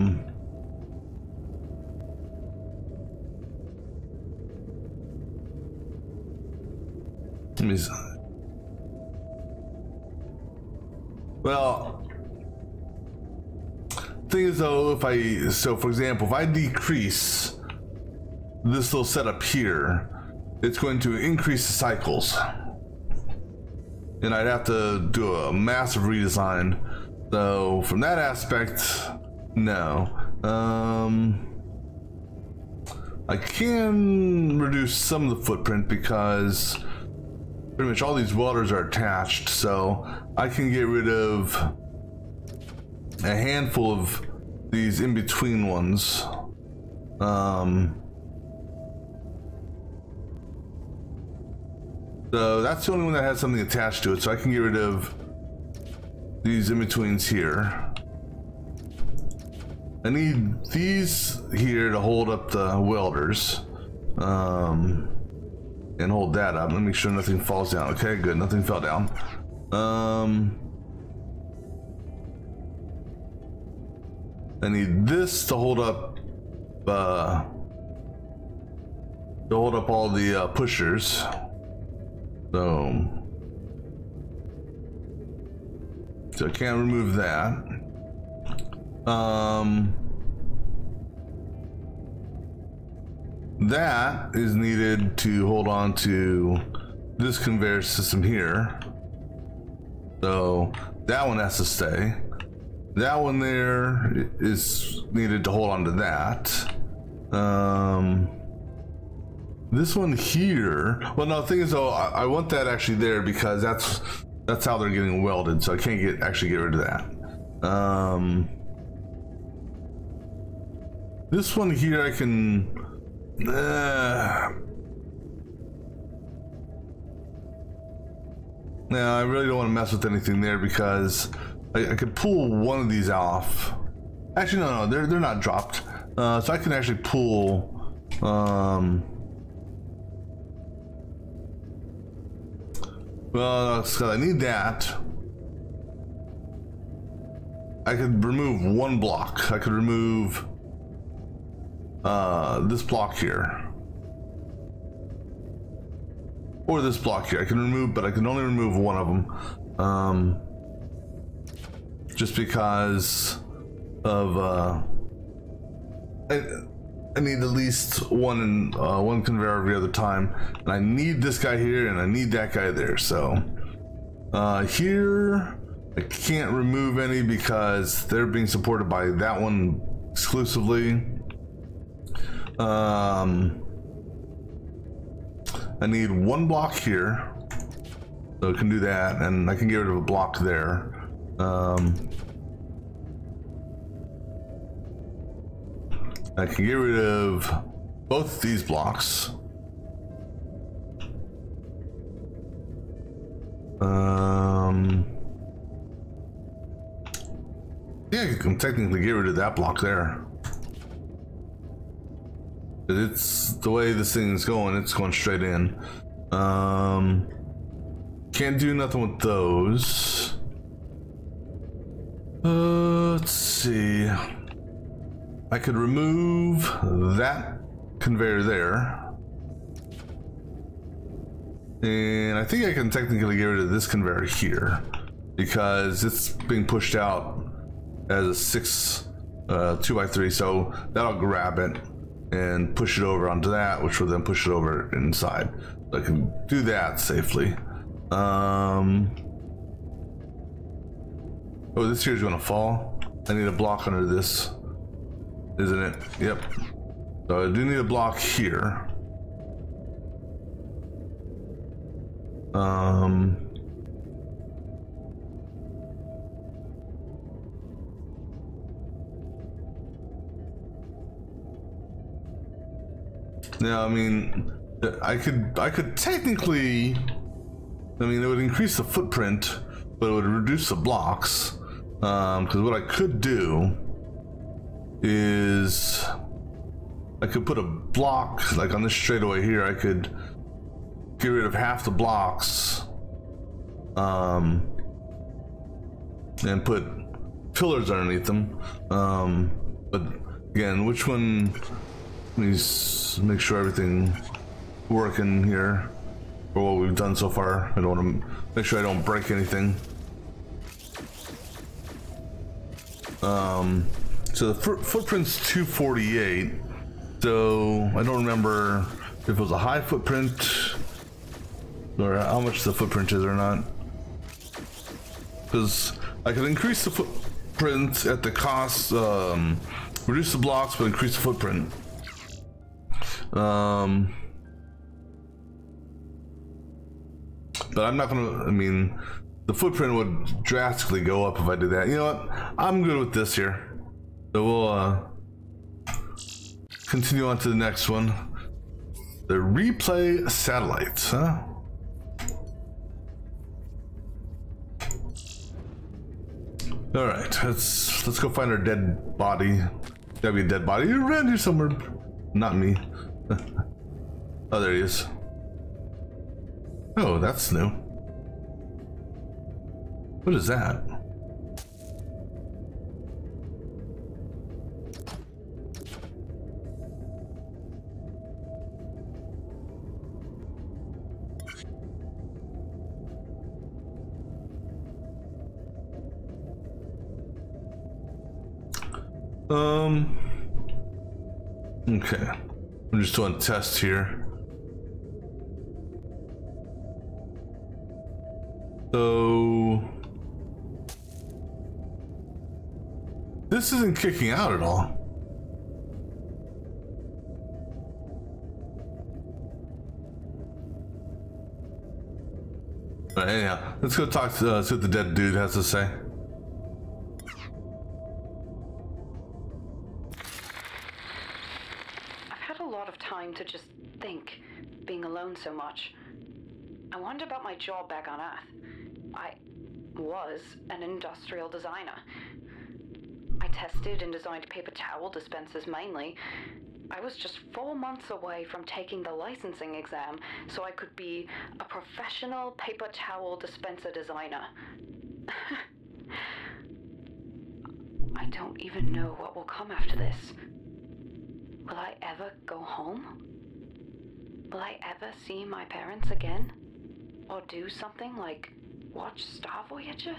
me see. Well, thing is though, so for example, if I decrease this little setup here, it's going to increase the cycles. And I'd have to do a massive redesign. So from that aspect, no. I can reduce some of the footprint because pretty much all these welders are attached, so I can get rid of a handful of these in-between ones. So that's the only one that has something attached to it, so I can get rid of these in-betweens here. I need these here to hold up the welders. And hold that up. Let me make sure nothing falls down. Okay, good. Nothing fell down. I need this to hold up all the pushers. So I can't remove that. That is needed to hold on to this conveyor system here. So that one has to stay. That one there is needed to hold on to that. This one here, well, no, the thing is though, I want that actually there because that's how they're getting welded, so I can't actually get rid of that. This one here I can no, I really don't want to mess with anything there because I could pull one of these off. Actually, no, they're not dropped. So I can actually pull. Well, because I need that. I could remove one block. I could remove this block here. Or this block here. I can remove, but I can only remove one of them. Just because of I need at least one conveyor every other time, and I need this guy here and I need that guy there. So here I can't remove any because they're being supported by that one exclusively. I need one block here, so I can do that, and I can get rid of a block there. I can get rid of both these blocks. Yeah, I can technically get rid of that block there. But it's the way this thing is going, it's going straight in. Can't do nothing with those. Let's see. I could remove that conveyor there. And I think I can technically get rid of this conveyor here because it's being pushed out as a 6 2x3, so that'll grab it and push it over onto that, which will then push it over inside. So I can do that safely. Oh, this here's gonna fall. I need a block under this, isn't it? Yep. So I do need a block here. Yeah, I mean, I could technically, I mean, it would increase the footprint, but it would reduce the blocks. Because what I could do is I could put a block like on this straightaway here. I could get rid of half the blocks, and put pillars underneath them. But again, which one? Let me make sure everything working here for what we've done so far. I don't want to make sure I don't break anything. So the footprint's 248. So I don't remember if it was a high footprint or how much the footprint is or not. Because I could increase the footprint at the cost, reduce the blocks, but increase the footprint. But I'm not gonna, I mean, the footprint would drastically go up if I did that. You know what? I'm good with this here. So we'll continue on to the next one. The replay satellites, huh? All right, let's go find our dead body. Gotta be a dead body around here somewhere. Not me. Oh, there he is. Oh, that's new. What is that? Okay. I'm just doing a test here. So this isn't kicking out at all. All right, anyhow, let's go talk to see what the dead dude has to say.
To just think, being alone so much. I wondered about my job back on Earth. I was an industrial designer. I tested and designed paper towel dispensers mainly. I was just 4 months away from taking the licensing exam so I could be a professional paper towel dispenser designer. I don't even know what will come after this. Will I ever go home? Will I ever see my parents again? Or do something like watch Star Voyager?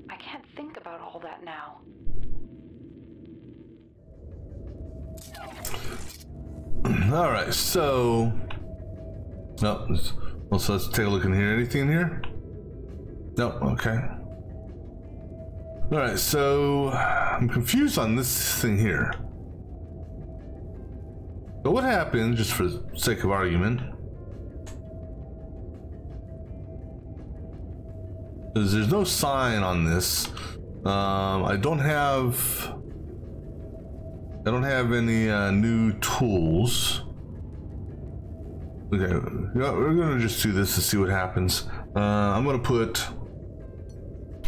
I can't think about all that now.
All right, so let's take a look in here. Anything in here? No, okay. All right, so I'm confused on this thing here. So what happens, just for the sake of argument, is there's no sign on this. I don't have any new tools. Okay, we're gonna just do this to see what happens. I'm gonna put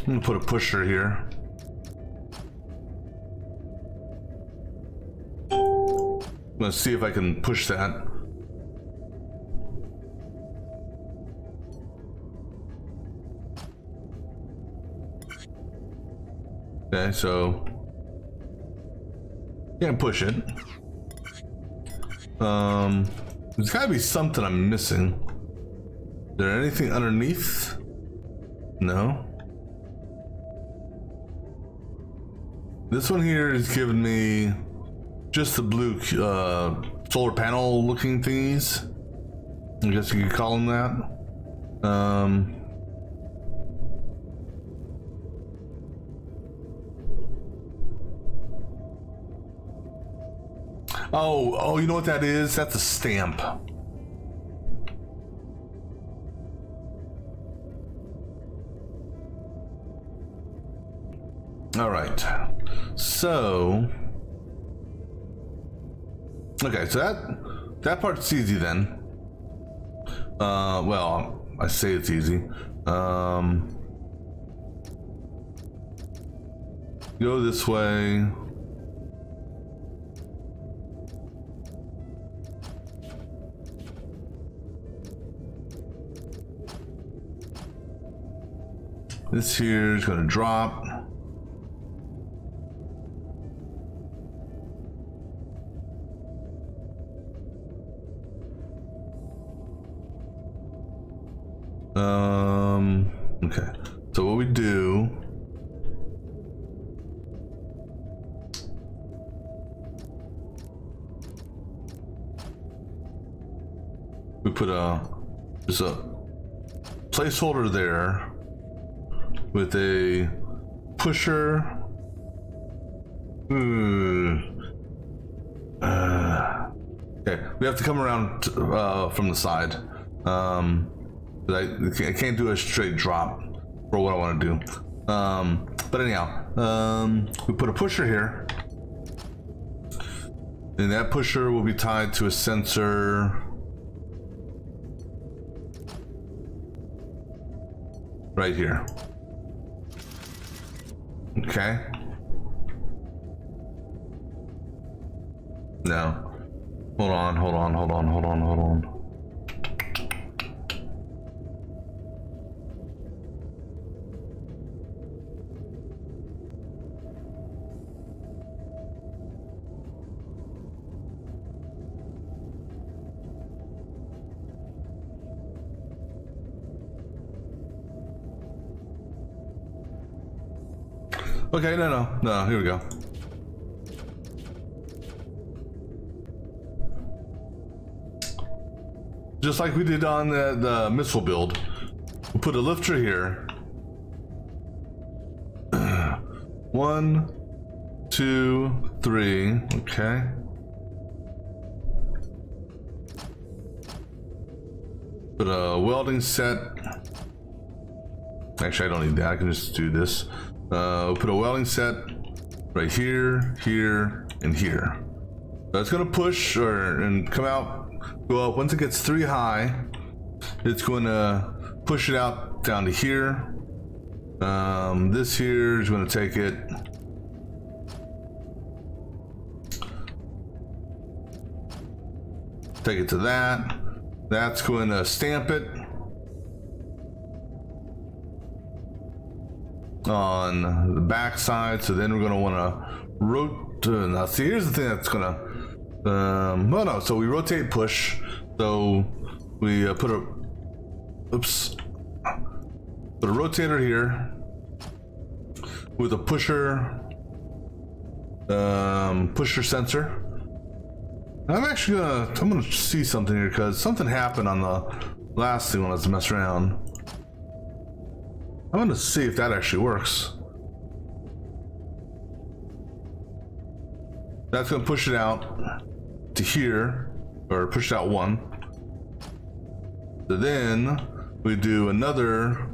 a pusher here. I'm gonna see if I can push that. Okay, so can't push it. There's gotta be something I'm missing. Is there anything underneath? No. This one here is giving me just the blue solar panel looking thingies. I guess you could call them that. Oh, you know what that is? That's a stamp. All right. So, okay, so that part's easy then. Well, I say it's easy. Go this way. This here is going to drop. Okay. So what we do, we put there's a placeholder there with a pusher. Okay, we have to come around from the side. I can't do a straight drop for what I want to do. But anyhow, we put a pusher here, and that pusher will be tied to a sensor right here. Okay. No. Hold on. Okay, no, here we go. Just like we did on the missile build, we'll put a lifter here. 1, 2, 3, okay. Put a welding set. Actually, I don't need that, I can just do this. We'll put a welding set right here, here, and here. So it's gonna push and come out, go up. Once it gets 3 high, it's gonna push it out down to here. This here is gonna take it to that. That's going to stamp it on the back side. So then we're going to want to rotate. Now see, here's the thing that's going to well, no, so we rotate push. So we put a rotator here with a pusher sensor. I'm gonna see something here because something happened on the last thing when I was messing around. I'm gonna see if that actually works. That's gonna push it out to here, or push it out one. So then we do another.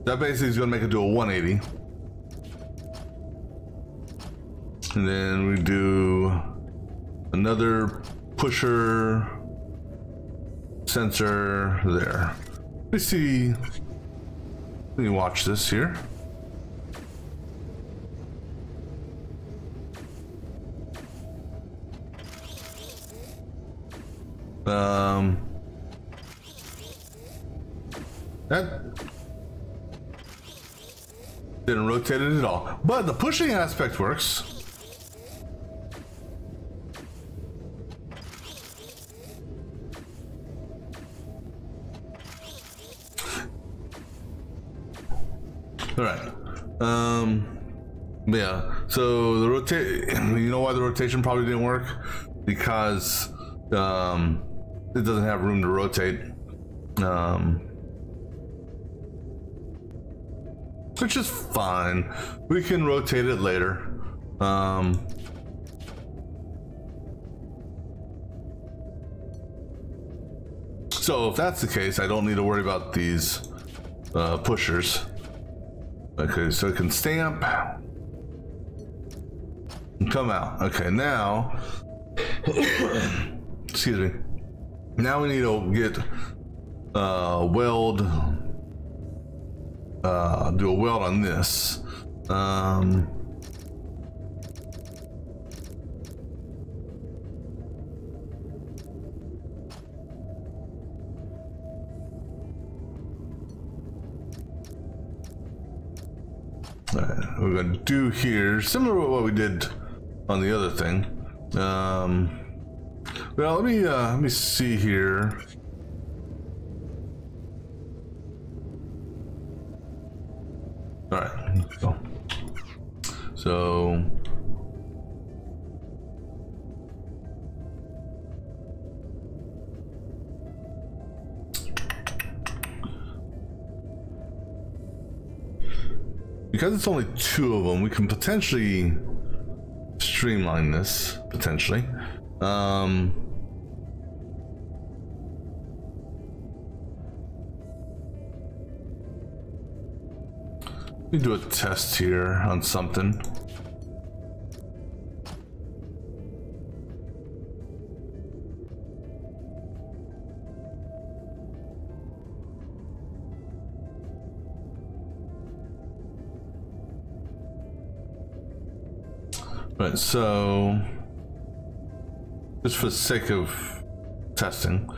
That basically is gonna make it do a 180. And then we do another pusher sensor there. Let me see. Let me watch this here. That didn't rotate it at all, but the pushing aspect works. All right. Yeah. So the rotate. You know why the rotation probably didn't work? Because it doesn't have room to rotate. Which is fine. We can rotate it later. So if that's the case, I don't need to worry about these pushers. Okay, so it can stamp and come out. Okay, now, excuse me. Now we need to get weld. Do a weld on this. We're going to do here similar to what we did on the other thing. Well, let me see here. All right, let's go. So because it's only two of them, we can potentially streamline this, potentially. Let me do a test here on something. Right, so just for the sake of testing,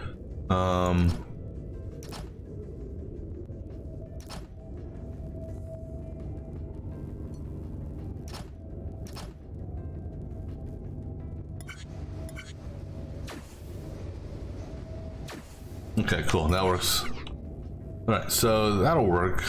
okay, cool, that works. All right, so that'll work.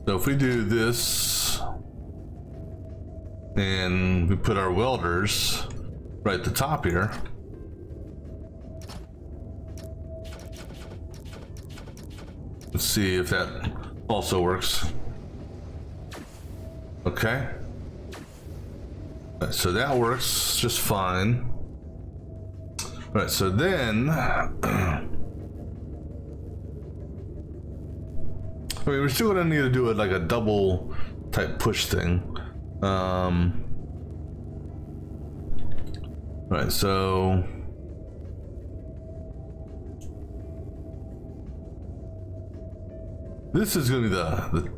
So if we do this and we put our welders right at the top here, let's see if that also works. Okay. So that works just fine. All right, so then I mean, we're still gonna need to do it like a double type push thing. Right, so this is gonna be the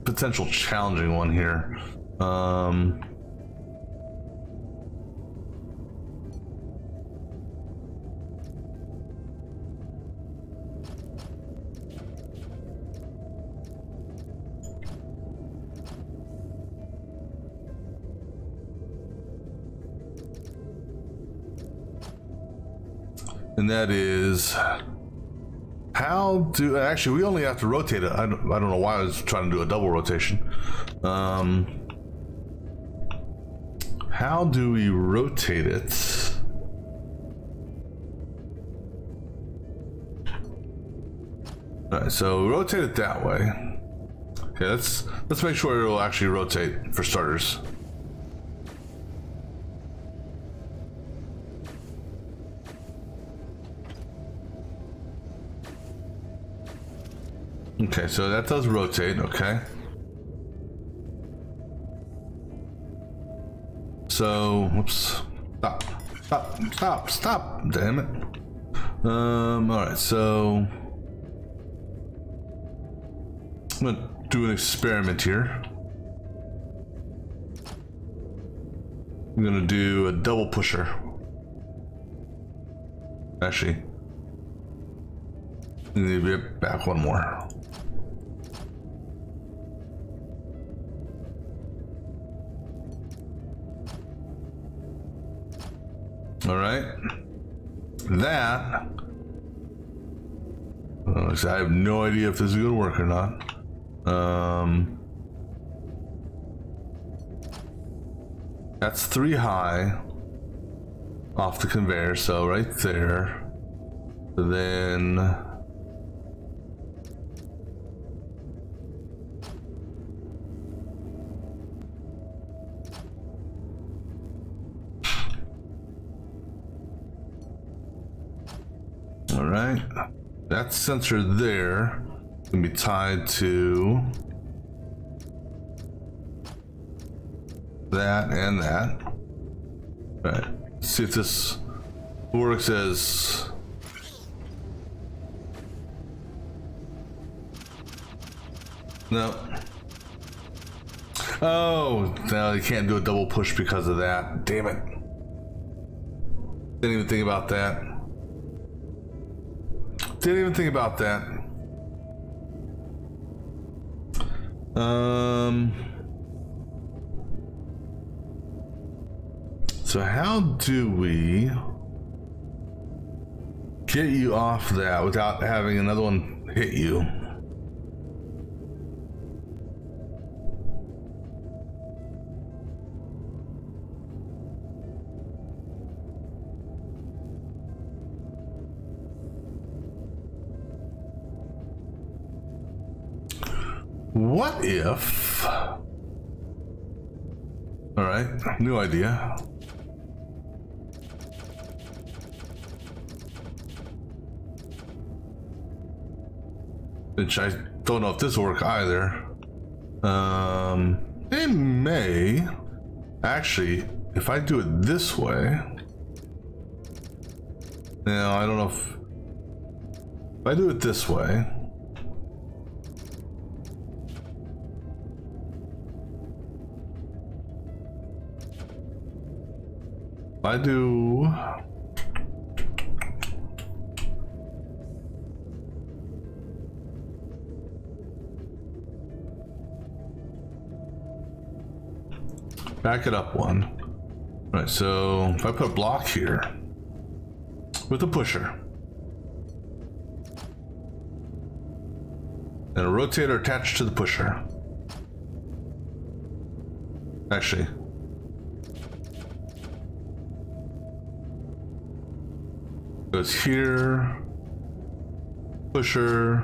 potential challenging one here. And that is how do actually we only have to rotate it. I don't know why I was trying to do a double rotation. How how do we rotate it? All right, so rotate it that way. Okay, let's make sure it'll actually rotate for starters. Okay, so that does rotate, okay. So, whoops, stop, damn it. All right, so I'm gonna do an experiment here. I'm gonna do a double pusher. Actually, I need to get back one more. All right, that. I have no idea if this is gonna work or not. That's 3 high off the conveyor, so right there. Then all right, that sensor there can be tied to that and that. All right, let's see if this works as no. Oh, no, you can't do a double push because of that. Damn it. Didn't even think about that. Didn't even think about that. So how do we get you off that without having another one hit you? What if... All right, new idea. Which I don't know if this will work either. It may. Actually, if I do it this way... Now, I don't know if I do it this way... I do... Back it up one. All right, so if I put a block here with a pusher and a rotator attached to the pusher. Actually, goes here, pusher,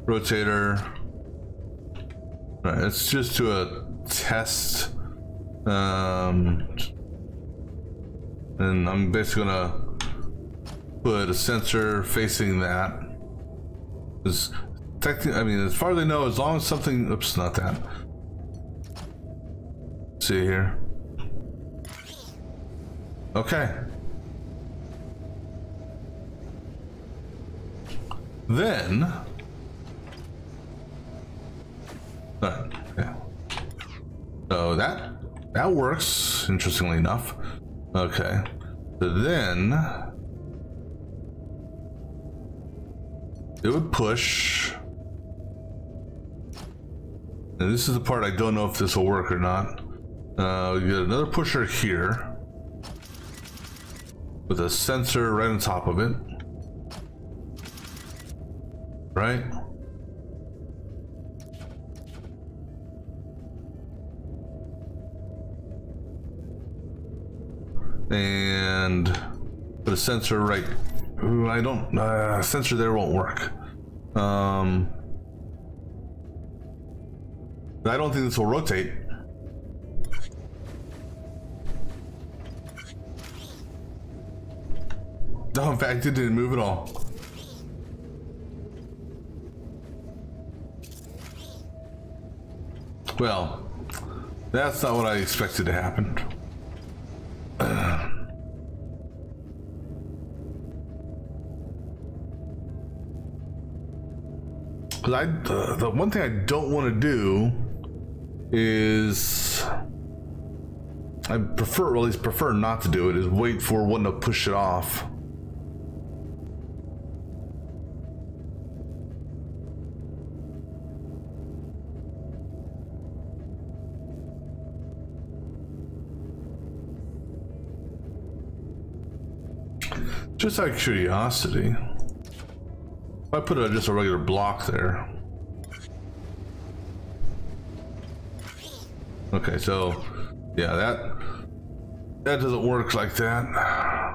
rotator. All right, let's just do a test. And I'm basically gonna put a sensor facing that. Because technically, I mean, as far as I know, as long as something, oops, not that. See here. Okay. Then, yeah. So that works, interestingly enough. Okay. So then it would push. And this is the part I don't know if this will work or not. We get another pusher here with a sensor right on top of it. Right? and put a sensor right. Ooh, I don't. Sensor there won't work. I don't think this will rotate. No, in fact, it didn't move at all. Well, that's not what I expected to happen. Because the one thing I don't want to do is, I prefer, or at least prefer not to do it, is wait for one to push it off. Just out of curiosity, if I put just a regular block there. Okay, so yeah, that doesn't work like that.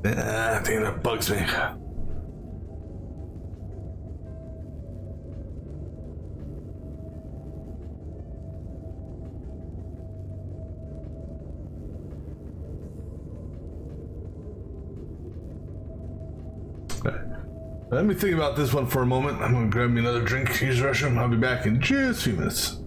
I think that bugs me. Okay. Let me think about this one for a moment. I'm gonna grab me another drink, use the restroom. I'll be back in just a few minutes.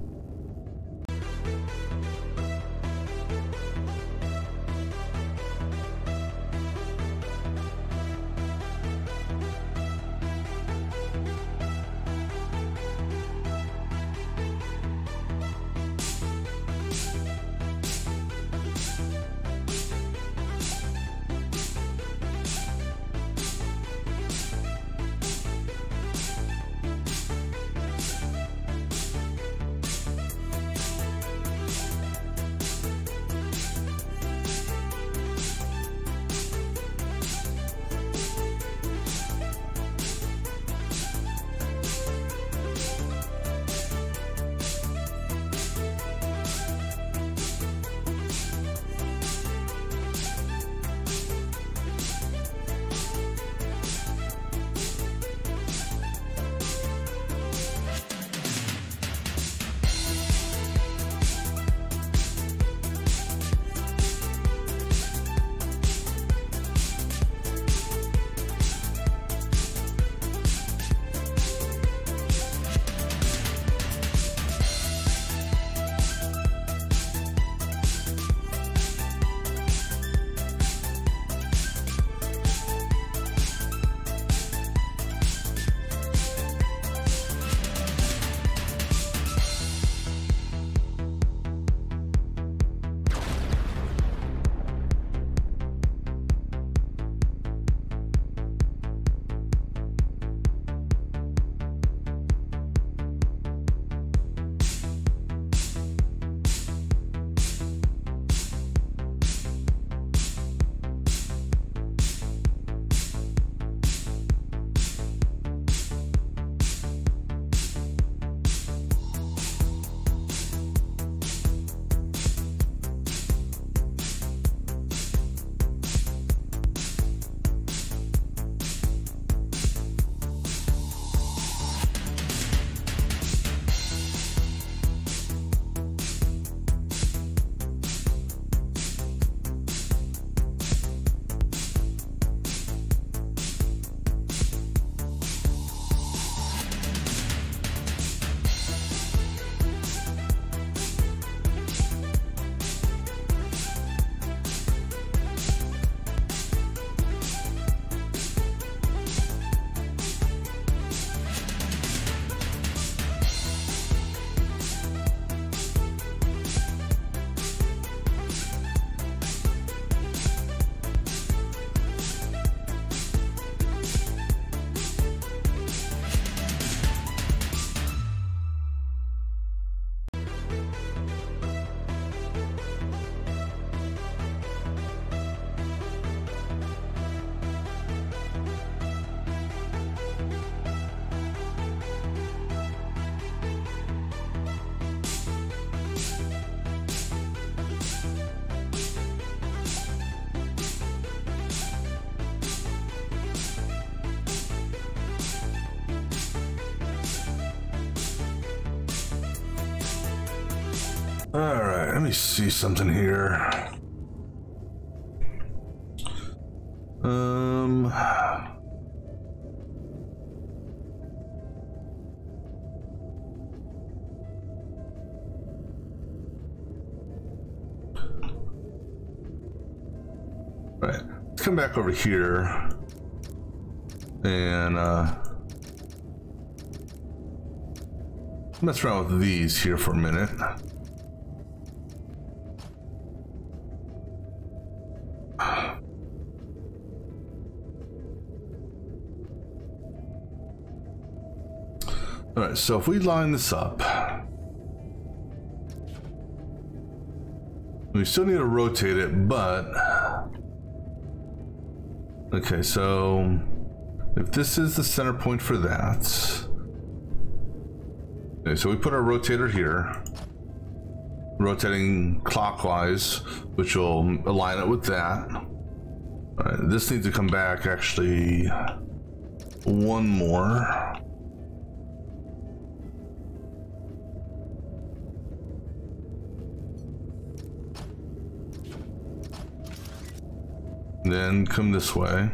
All right, let me see something here. Right, let's come back over here and mess around with these here for a minute. All right, so if we line this up, we still need to rotate it, but okay, so if this is the center point for that, okay, so we put our rotator here, rotating clockwise, which will align it with that. All right, this needs to come back actually one more. Then come this way.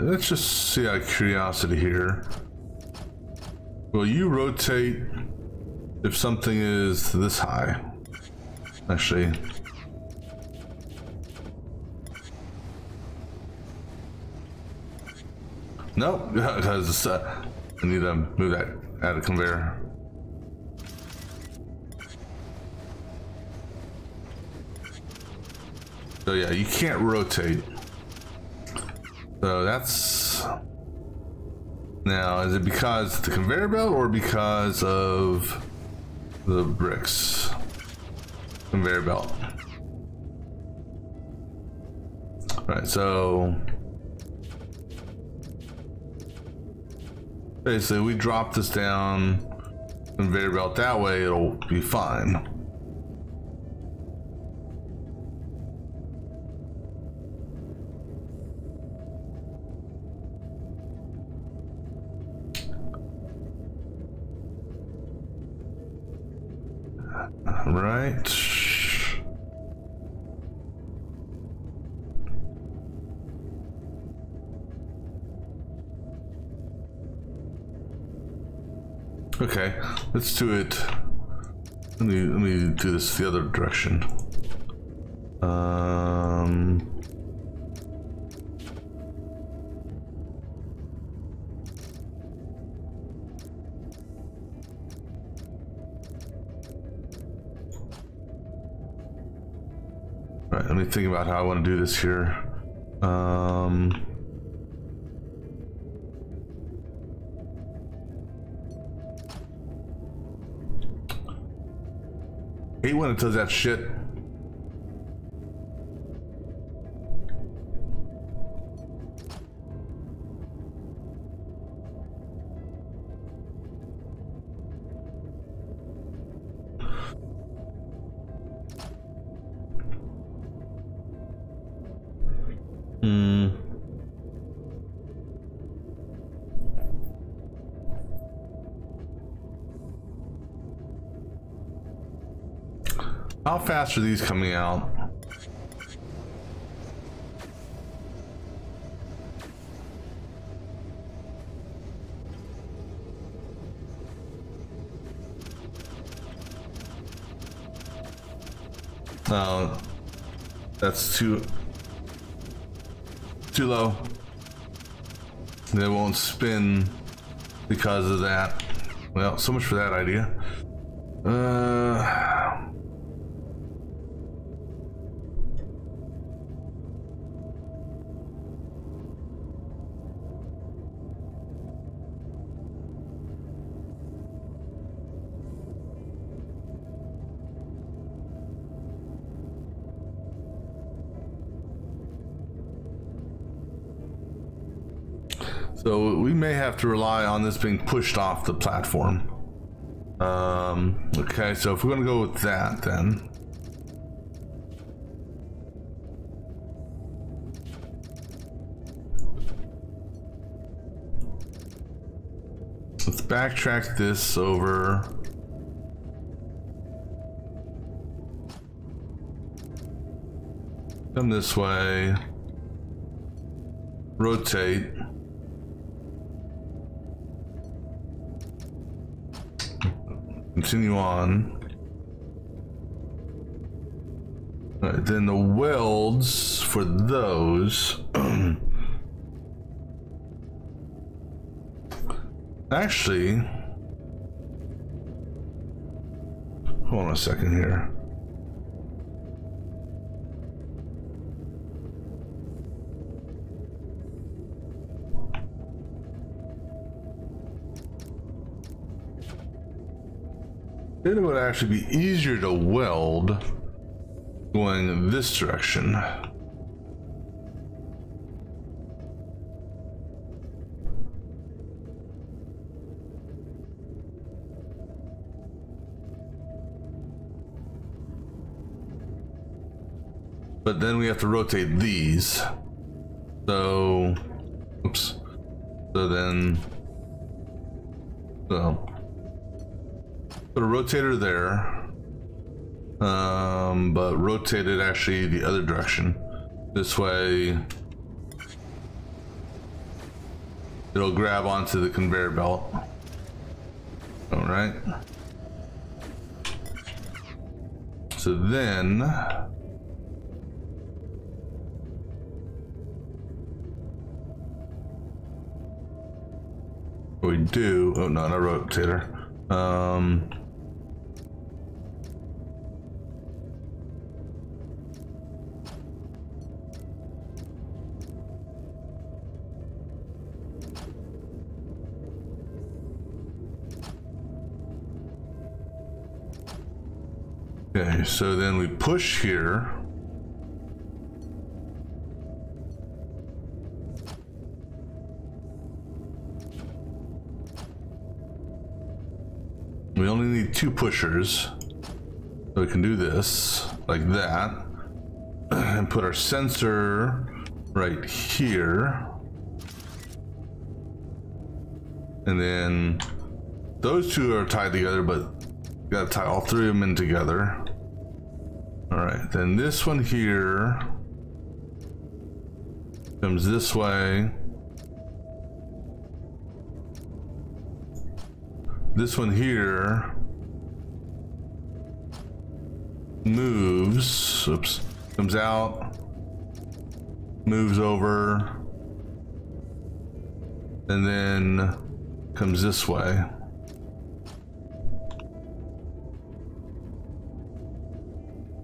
Let's just see out of curiosity here. Will you rotate if something is this high? Actually, nope, because I need to move that out of conveyor. So yeah, you can't rotate. So that's, now is it because of the conveyor belt or because of the bricks? Conveyor belt. Right, so basically we drop this down conveyor belt that way, it'll be fine. Right. Okay, let's do it. Let me do this the other direction. Right, let me think about how I want to do this here. Hate when it does that shit. How fast are these coming out? Oh, that's too low. They won't spin because of that. Well, so much for that idea. So we may have to rely on this being pushed off the platform. Okay, so if we're gonna go with that, then let's backtrack this over. Come this way. Rotate. Continue on. All right, then the welds for those. Actually, hold on a second here. It would actually be easier to weld going this direction. But then we have to rotate these. So, oops. So then, so. Put a rotator there, but rotate it actually the other direction. This way, it'll grab onto the conveyor belt. All right. So then, what we do? Oh no, not rotator. Okay, so then we push here. We only need 2 pushers. So we can do this like that and put our sensor right here. And then those 2 are tied together, but you gotta tie all 3 of them in together. All right, then this one here comes this way. This one here moves, oops, comes out, moves over, and then comes this way.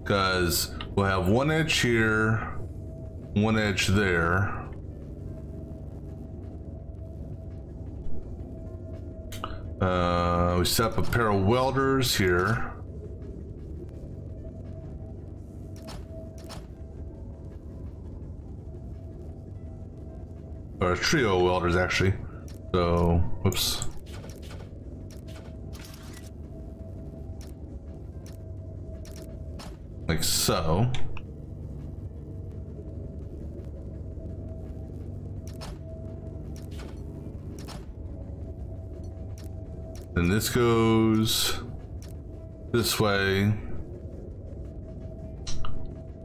Because we'll have one edge here, one edge there. We set up a pair of welders here. Or a trio of welders, actually. So, whoops. Like so. Then this goes this way.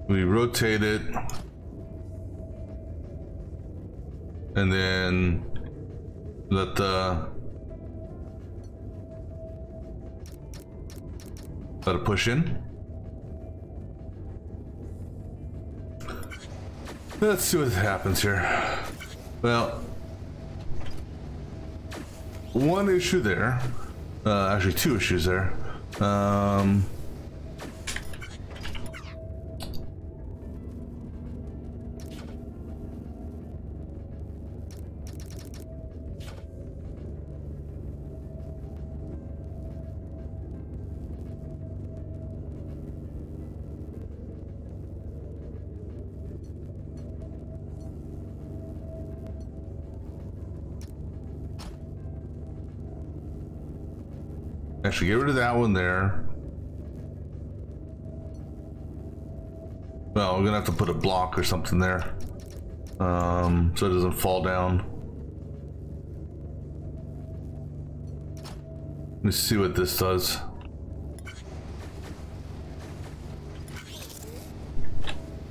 We rotate it. And then let it push in. Let's see what happens here. Well, one issue there. Actually, 2 issues there. Actually, get rid of that one there. Well, we're gonna have to put a block or something there, so it doesn't fall down. Let me see what this does.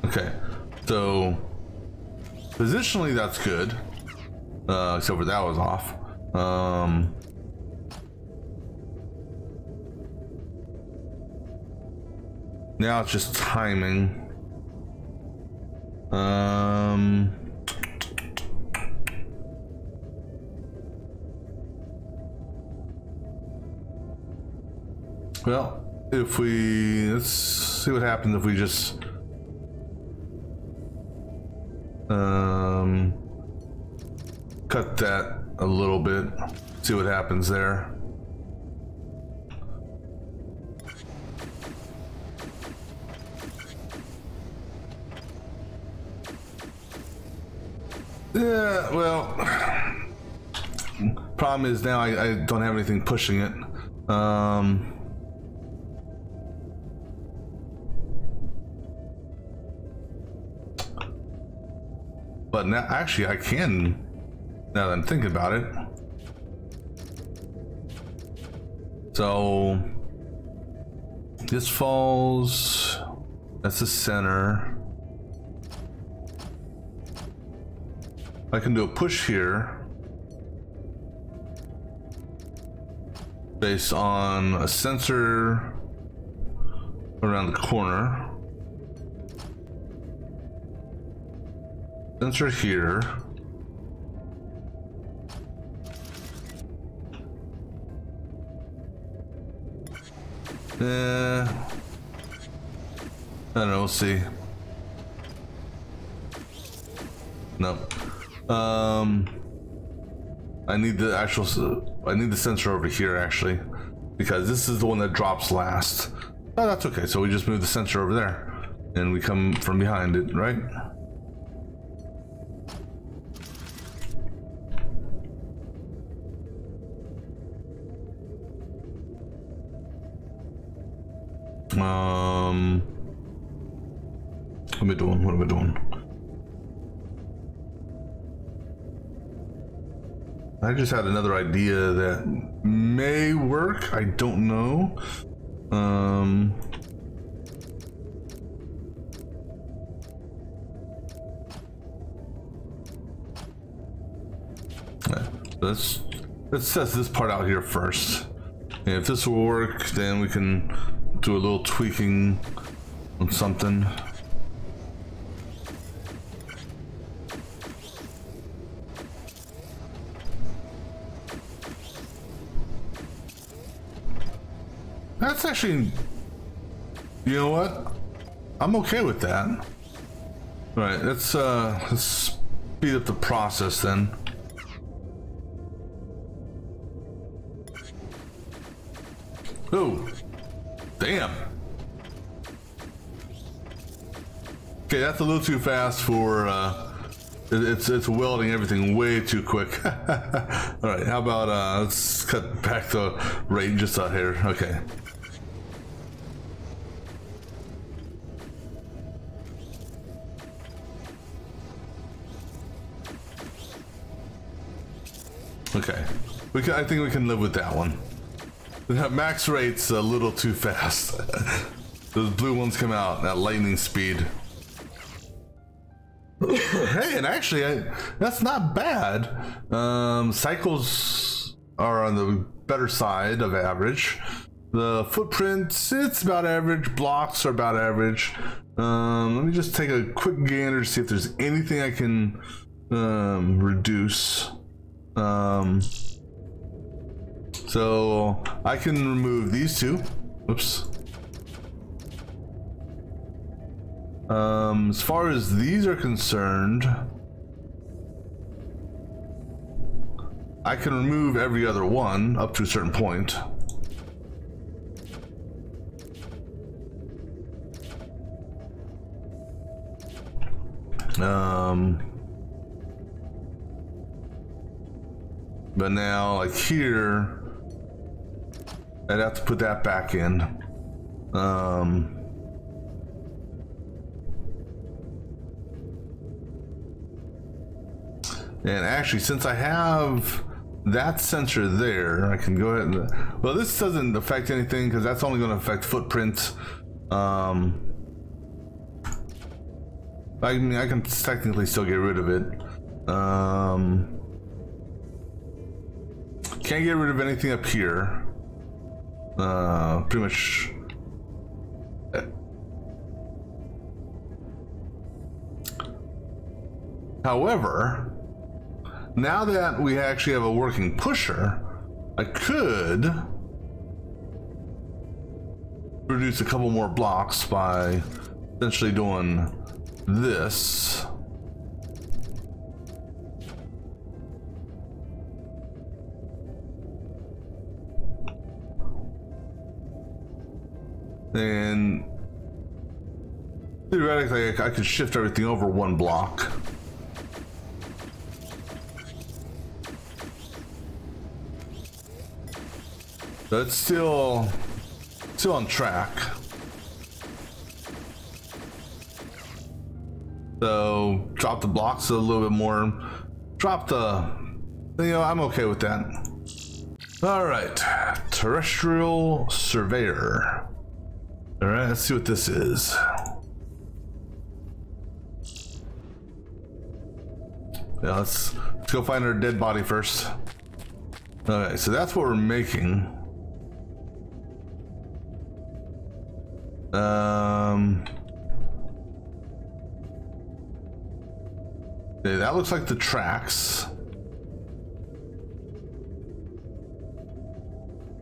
Okay, so positionally that's good, except for that was off. Now it's just timing. Well, if we, let's see what happens if we just cut that a little bit, see what happens there. Yeah, well, problem is now I don't have anything pushing it. But now, actually, I can, now that I'm thinking about it. So, this falls, that's the center. I can do a push here based on a sensor around the corner. Sensor here. I don't know, we'll see. Nope. I need the actual, I need the sensor over here actually, because this is the one that drops last. Oh, that's okay. So we just move the sensor over there and we come from behind it, right? What am I doing? What am I doing? I just had another idea that may work. I don't know. Let's test this part out here first. And if this will work, then we can do a little tweaking on something. That's actually, you know what? I'm okay with that. All right, let's speed up the process then. Oh, damn. Okay, that's a little too fast for, it's welding everything way too quick. All right, how about, let's cut back the rate just out here. Okay. Okay, I think we can live with that one. That max rate's a little too fast. Those blue ones come out at lightning speed. Hey, and actually, that's not bad. Cycles are on the better side of average. The footprints, it's about average. Blocks are about average. Let me just take a quick gander to see if there's anything I can reduce. So I can remove these two. Oops. As far as these are concerned, I can remove every other one up to a certain point. But now, like here, I'd have to put that back in. And actually, since I have that sensor there, I can go ahead and... Well, this doesn't affect anything because that's only going to affect footprints. I mean, I can technically still get rid of it. Can't get rid of anything up here. Pretty much. However, now that we actually have a working pusher, I could produce a couple more blocks by essentially doing this. And theoretically, I could shift everything over one block. So it's still on track. So drop the blocks a little bit more. Drop the, you know, I'm okay with that. All right, terrestrial surveyor. All right, let's see what this is. Yeah, let's go find our dead body first. Okay, so that's what we're making. Okay, that looks like the tracks.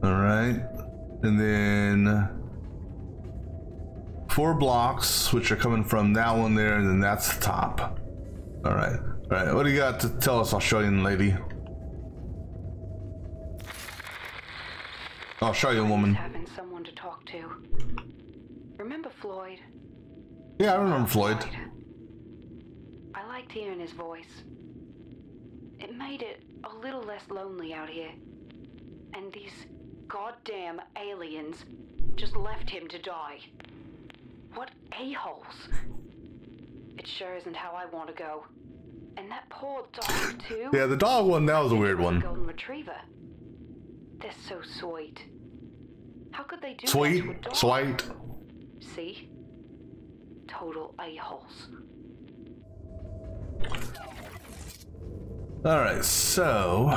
All right, and then 4 blocks, which are coming from that one there, and then that's the top. All right, what do you got to tell us, Australian lady? Australian woman.
Having someone to talk to. Remember Floyd?
Yeah, I remember Floyd.
I liked hearing his voice. It made it a little less lonely out here. And these goddamn aliens just left him to die. What a-holes. It sure isn't how I want to go. And that poor dog too.
Yeah, the dog one, that was a weird one.
Golden retriever. They're so sweet. How could they do
Sweet,
that to a dog?
sweet.
See? Total a-holes.
All right, so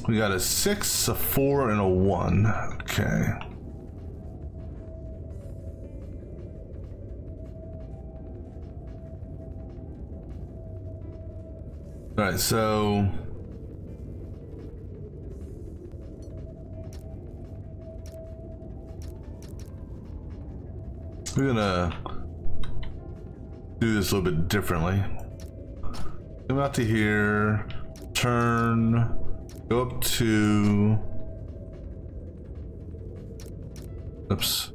we got a 6, a 4, and a 1. Okay. All right, so we're gonna do this a little bit differently. Come out to here, turn, go up to, oops,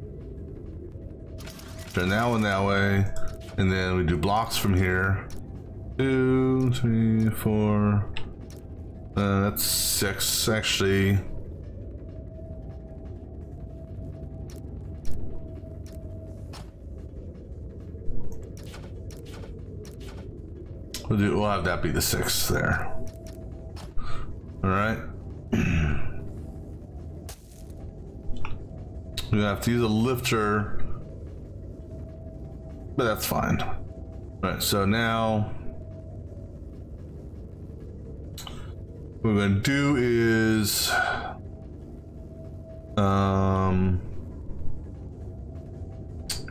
turn that one that way, and then we do blocks from here. 2, 3, 4, that's 6 actually. We'll have that be the 6th there. All right. We have to use a lifter, but that's fine. All right, so now what we're gonna do is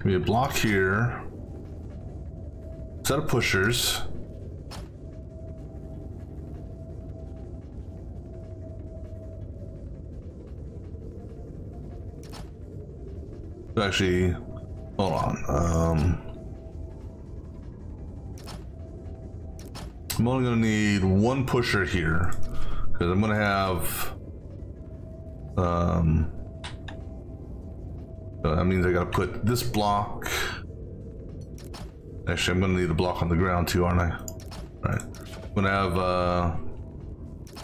we have a block here, set of pushers. Actually, hold on. I'm only gonna need 1 pusher here because I'm gonna have so that means I gotta put this block. Actually, I'm gonna need a block on the ground too, aren't I? All right. I'm gonna have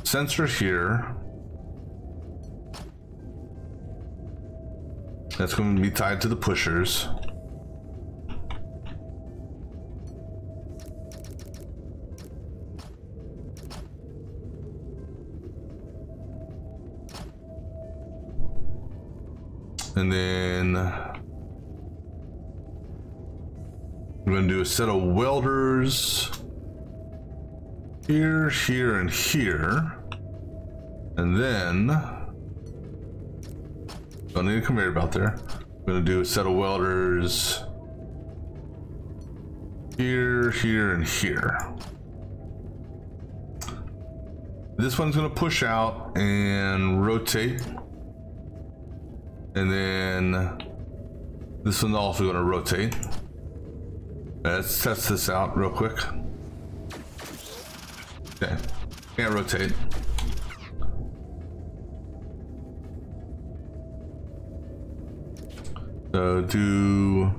sensor here. That's going to be tied to the pushers. And then we're going to do a set of welders here, here, and here. And then don't need a conveyor belt there. I'm going to do a set of welders here, here, and here. This one's going to push out and rotate. And then this one's also going to rotate. Let's test this out real quick. Okay, can't rotate. So do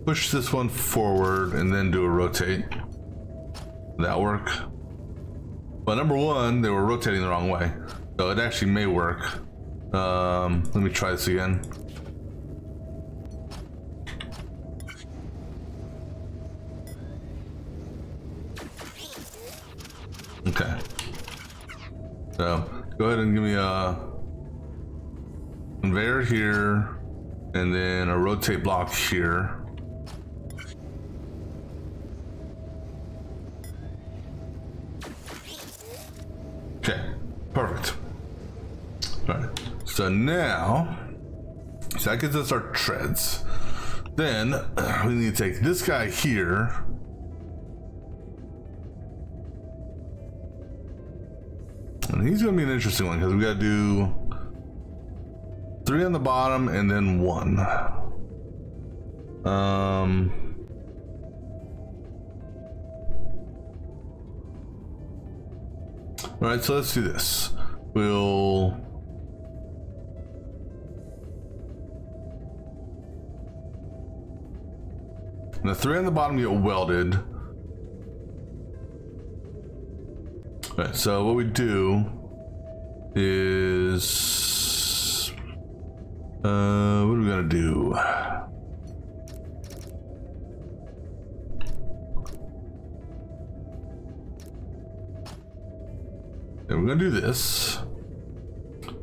push this one forward and then do a rotate. Would that work? Well, number one, they were rotating the wrong way, so it actually may work. Let me try this again. Okay. So go ahead and give me a conveyor here, and then a rotate block here. Okay, perfect. All right, so now, so that gets us our treads. Then we need to take this guy here. And he's gonna be an interesting one because we gotta do 3 on the bottom and then 1. All right, so let's do this. We'll the 3 on the bottom get welded. All right, so what we do is what are we gonna do? Okay, we're gonna do this,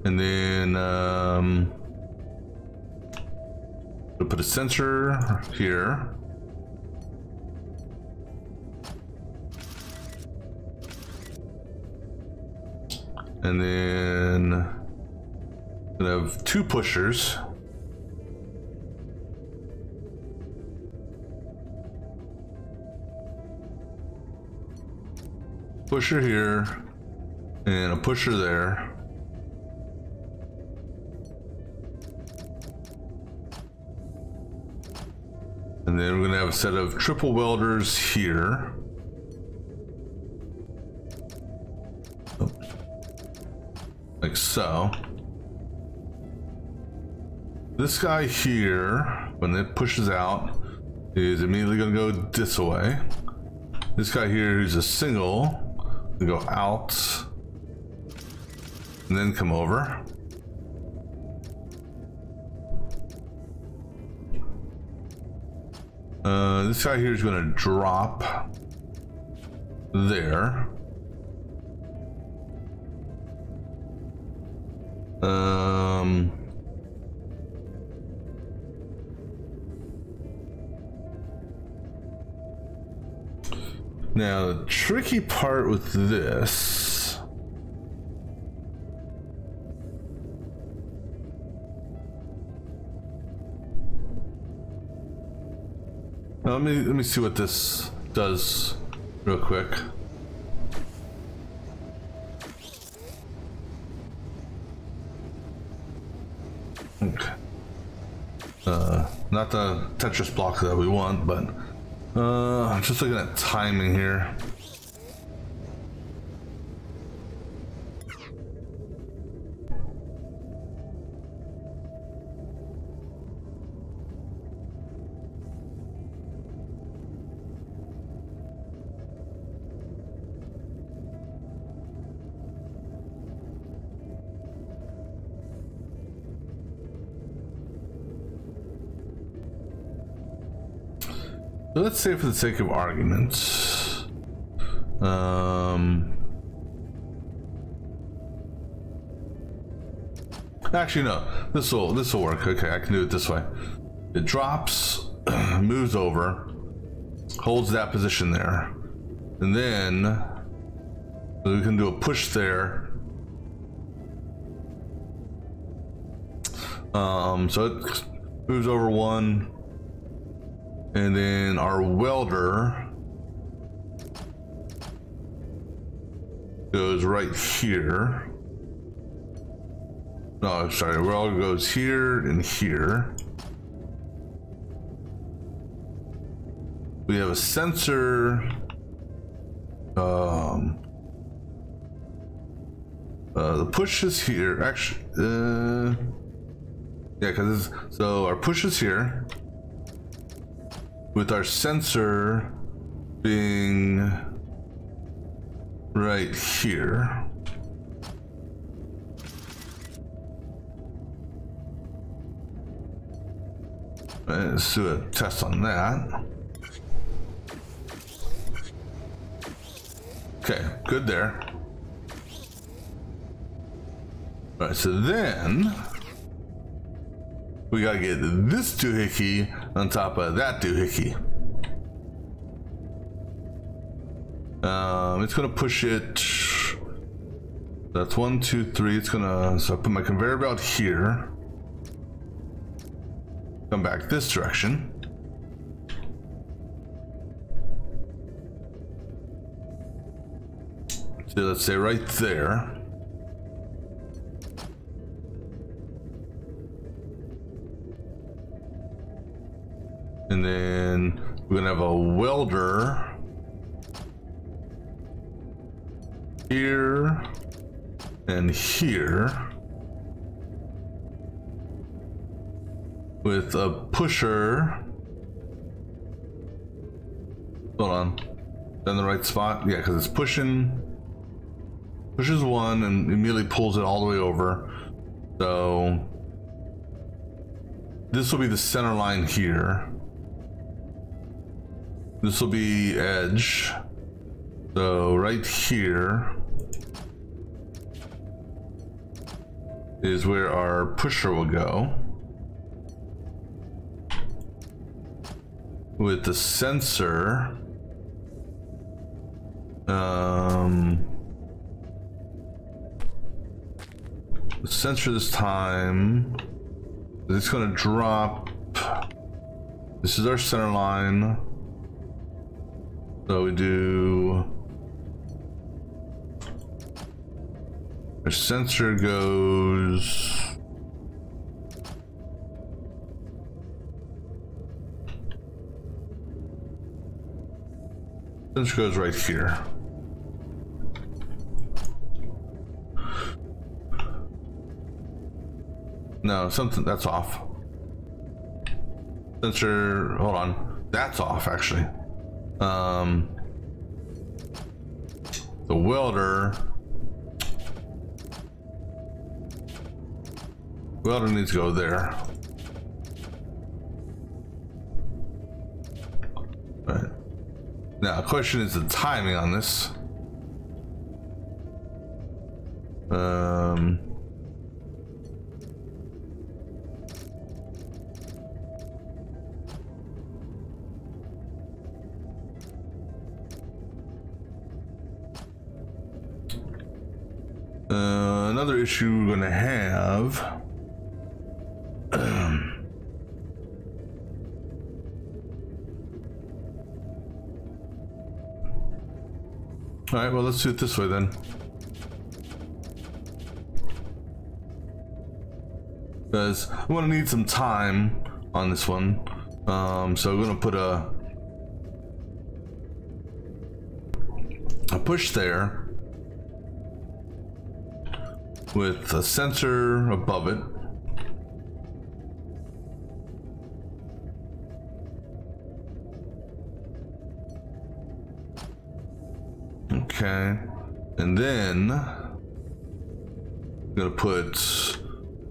and then we'll put a sensor here. And then I'm gonna have 2 pushers. Pusher here and a pusher there. And then we're gonna have a set of triple welders here. Like so. This guy here, when it pushes out, is immediately going to go this way. This guy here is a single, going to go out and then come over. This guy here is going to drop there. Now the tricky part with this now, let me see what this does real quick. Okay. Not the Tetris block that we want, but I'm just looking at timing here. So let's say for the sake of argument, actually no, this will work. Okay, I can do it this way. It drops, moves over, holds that position there, and then we can do a push there. So it moves over one, and then our welder goes right here. No, sorry, welder goes here and here. We have a sensor. The push is here. Actually, yeah, because so our push is here, with our sensor being right here. Let's do a test on that. Okay, good there. All right, so then we gotta get this doohickey on top of that doohickey. It's gonna push it. That's 1, 2, 3. It's gonna, so I put my conveyor belt here. Come back this direction. So let's say right there. And then we're gonna have a welder here and here with a pusher. Hold on, in the right spot? Yeah, because it's pushes one and immediately pulls it all the way over. So this will be the center line here. This will be edge. So right here is where our pusher will go, with the sensor the sensor this time, it's going to drop. This is our center line. So we do, our sensor goes right here. No, something that's off. Sensor, hold on, that's off actually. The welder needs to go there. Right. Now the question is the timing on this. Another issue we're gonna have. All right, well, let's do it this way then. Because I'm gonna need some time on this one. So we're gonna put a push there with a sensor above it. Okay, and then I'm gonna put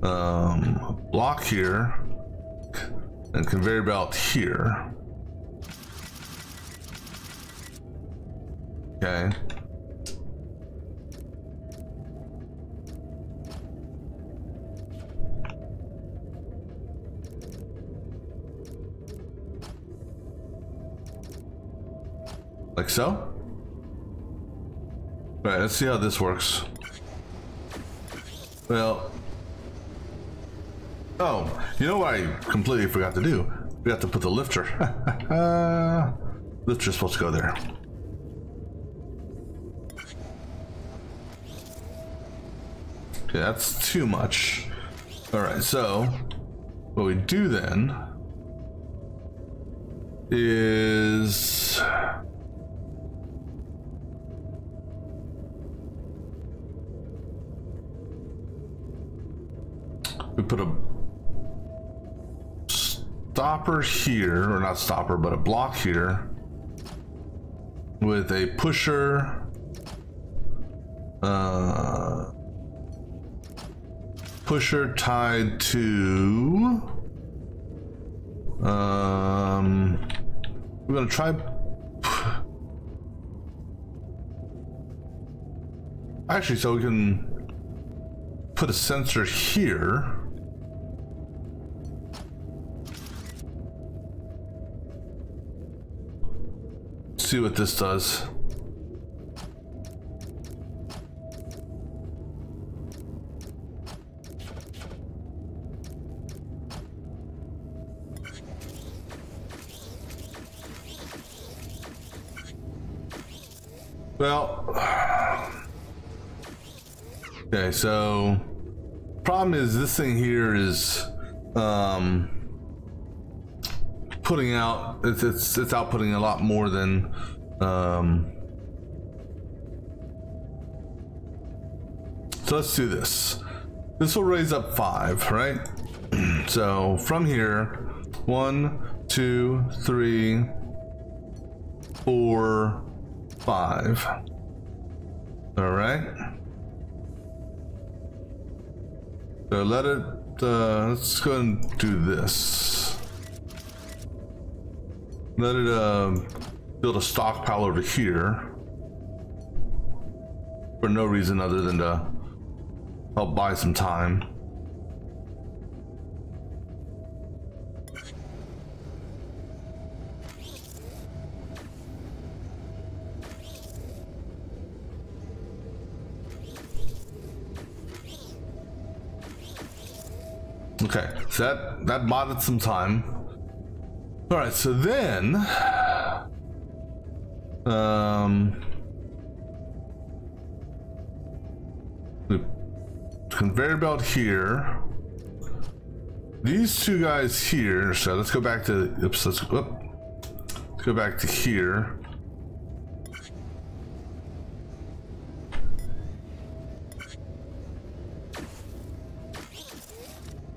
a block here and conveyor belt here. Okay. Like so. All right, let's see how this works. Well, oh, you know what I completely forgot to do? We have to put the lifter. Lifter's supposed to go there. Okay, that's too much. All right, so what we do then is we put a stopper here, or not stopper, but a block here with a pusher, pusher tied to, we're gonna try, actually, so we can put a sensor here. See what this does. Well, okay, so problem is this thing here is putting out, it's outputting a lot more than so let's do this. This will raise up 5, right? So from here, 1, 2, 3, 4, 5. All right. So let it, let's go ahead and do this. Let it build a stockpile over here for no reason other than to help buy some time. Okay, so that bought some time. All right, so then, the conveyor belt here. These two guys here. So let's go back to. Oops, let's go back to here.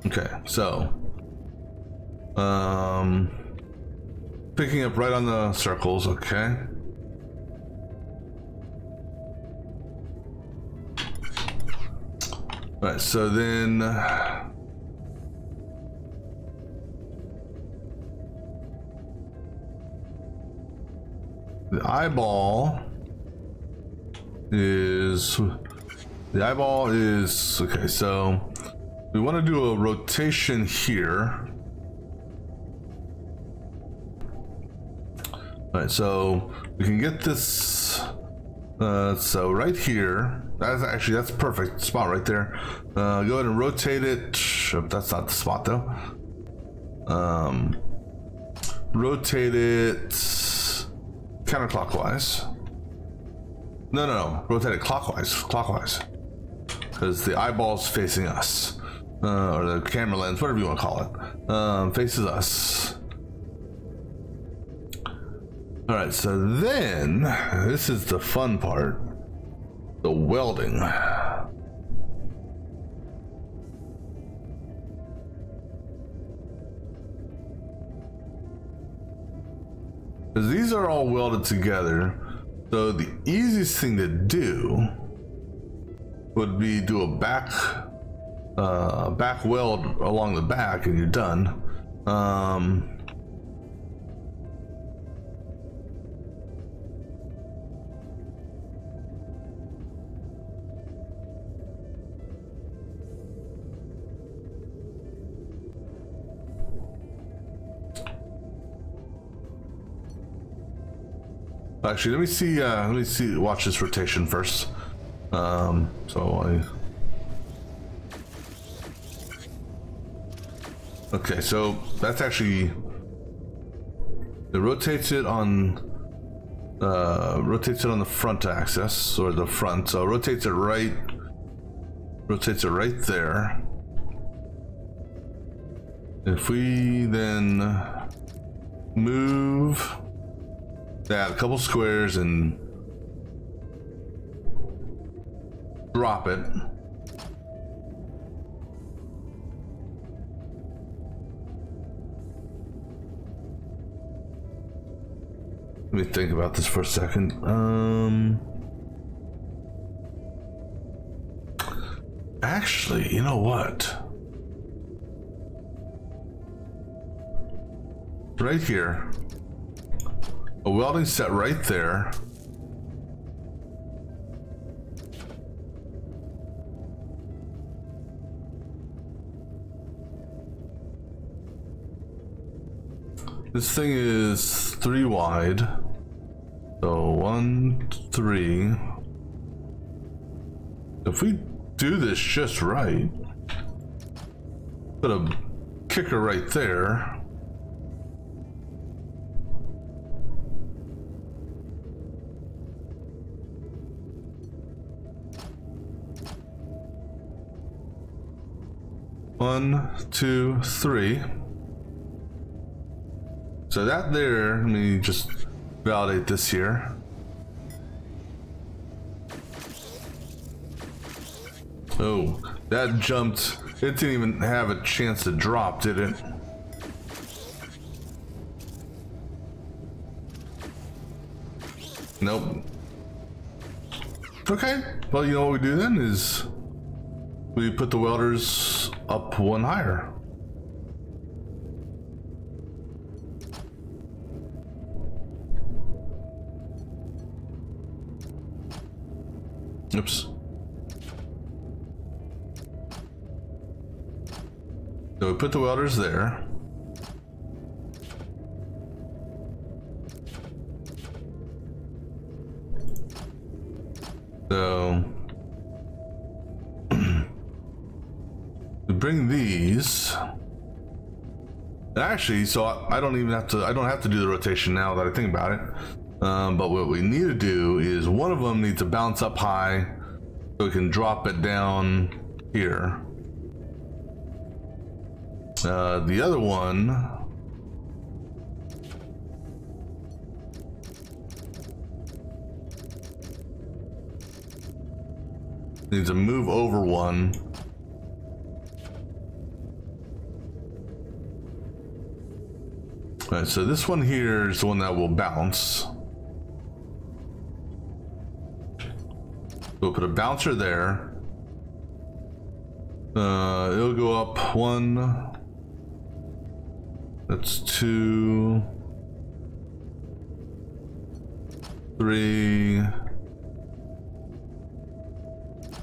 Okay, so picking up right on the circles, okay. All right, so then the eyeball is okay, so we want to do a rotation here. All right, so we can get this, so right here, that's perfect spot right there. Go ahead and rotate it. That's not the spot though. Rotate it counterclockwise. No, rotate it clockwise. Because the eyeball's facing us. Or the camera lens, whatever you want to call it, faces us. All right, so then this is the fun part, the welding. Because these are all welded together, so the easiest thing to do would be do a back weld along the back and you're done. Actually, let me see, watch this rotation first. Okay, so that's actually, it rotates it on the front axis, or the front, so it rotates it right there. If we then move that a couple squares and drop it, let me think about this for a second. Actually, you know what? Right here, a welding set right there. This thing is 3 wide, so 1, 3. If we do this just right, put a kicker right there. One, 2, 3. So that there, let me just validate this here. Oh, that jumped. It didn't even have a chance to drop, did it? Nope. Okay, well, you know what we do then is we put the welders up 1 higher. Oops. So we put the welders there. So we bring these. Actually, so I don't even have to. I don't have to do the rotation now that I think about it. But what we need to do is one of them needs to bounce up high so we can drop it down here. The other one needs to move over 1. All right, so this one here is the one that will bounce. We'll put a bouncer there. It'll go up 1. That's 2, 3,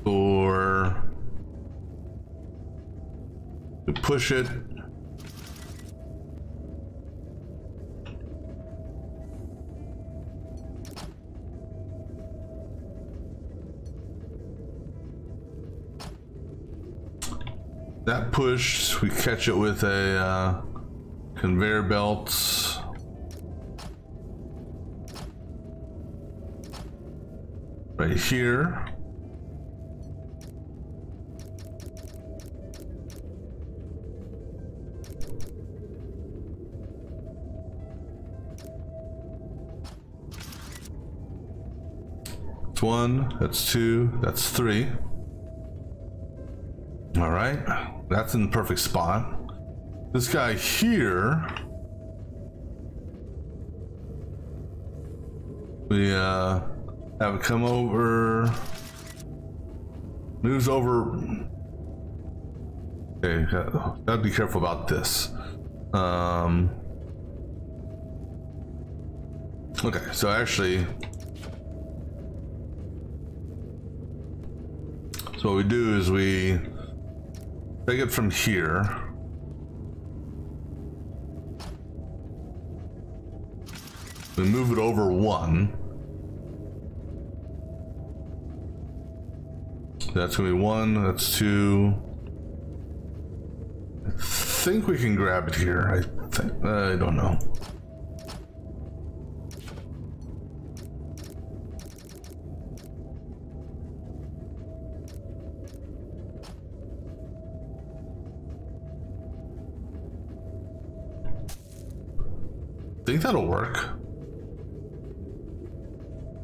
4. We push it. That push, we catch it with a conveyor belt. Right here. That's 1, that's 2, that's 3. All right, that's in the perfect spot. This guy here, we have it come over, moves over. Okay, gotta be careful about this. Okay, so actually, so what we do is we take it from here. We move it over 1. That's gonna be 1, that's 2. I think we can grab it here. I don't know. Think that'll work.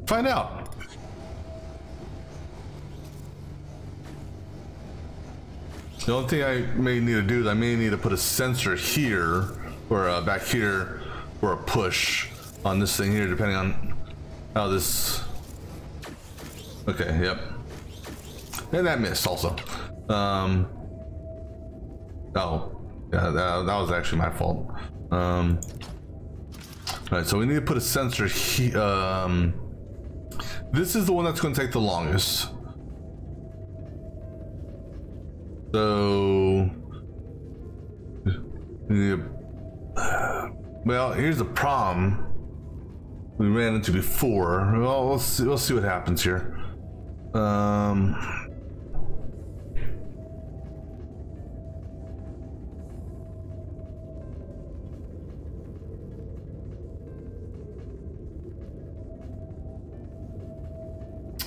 Find out. The only thing I may need to do is I may need to put a sensor here or back here for a push on this thing here, depending on how this. Okay, yep. And that missed also. Oh, yeah, that was actually my fault. All right, so we need to put a sensor here. This is the one that's going to take the longest. So, well, here's the problem we ran into before. Well, we'll see what happens here.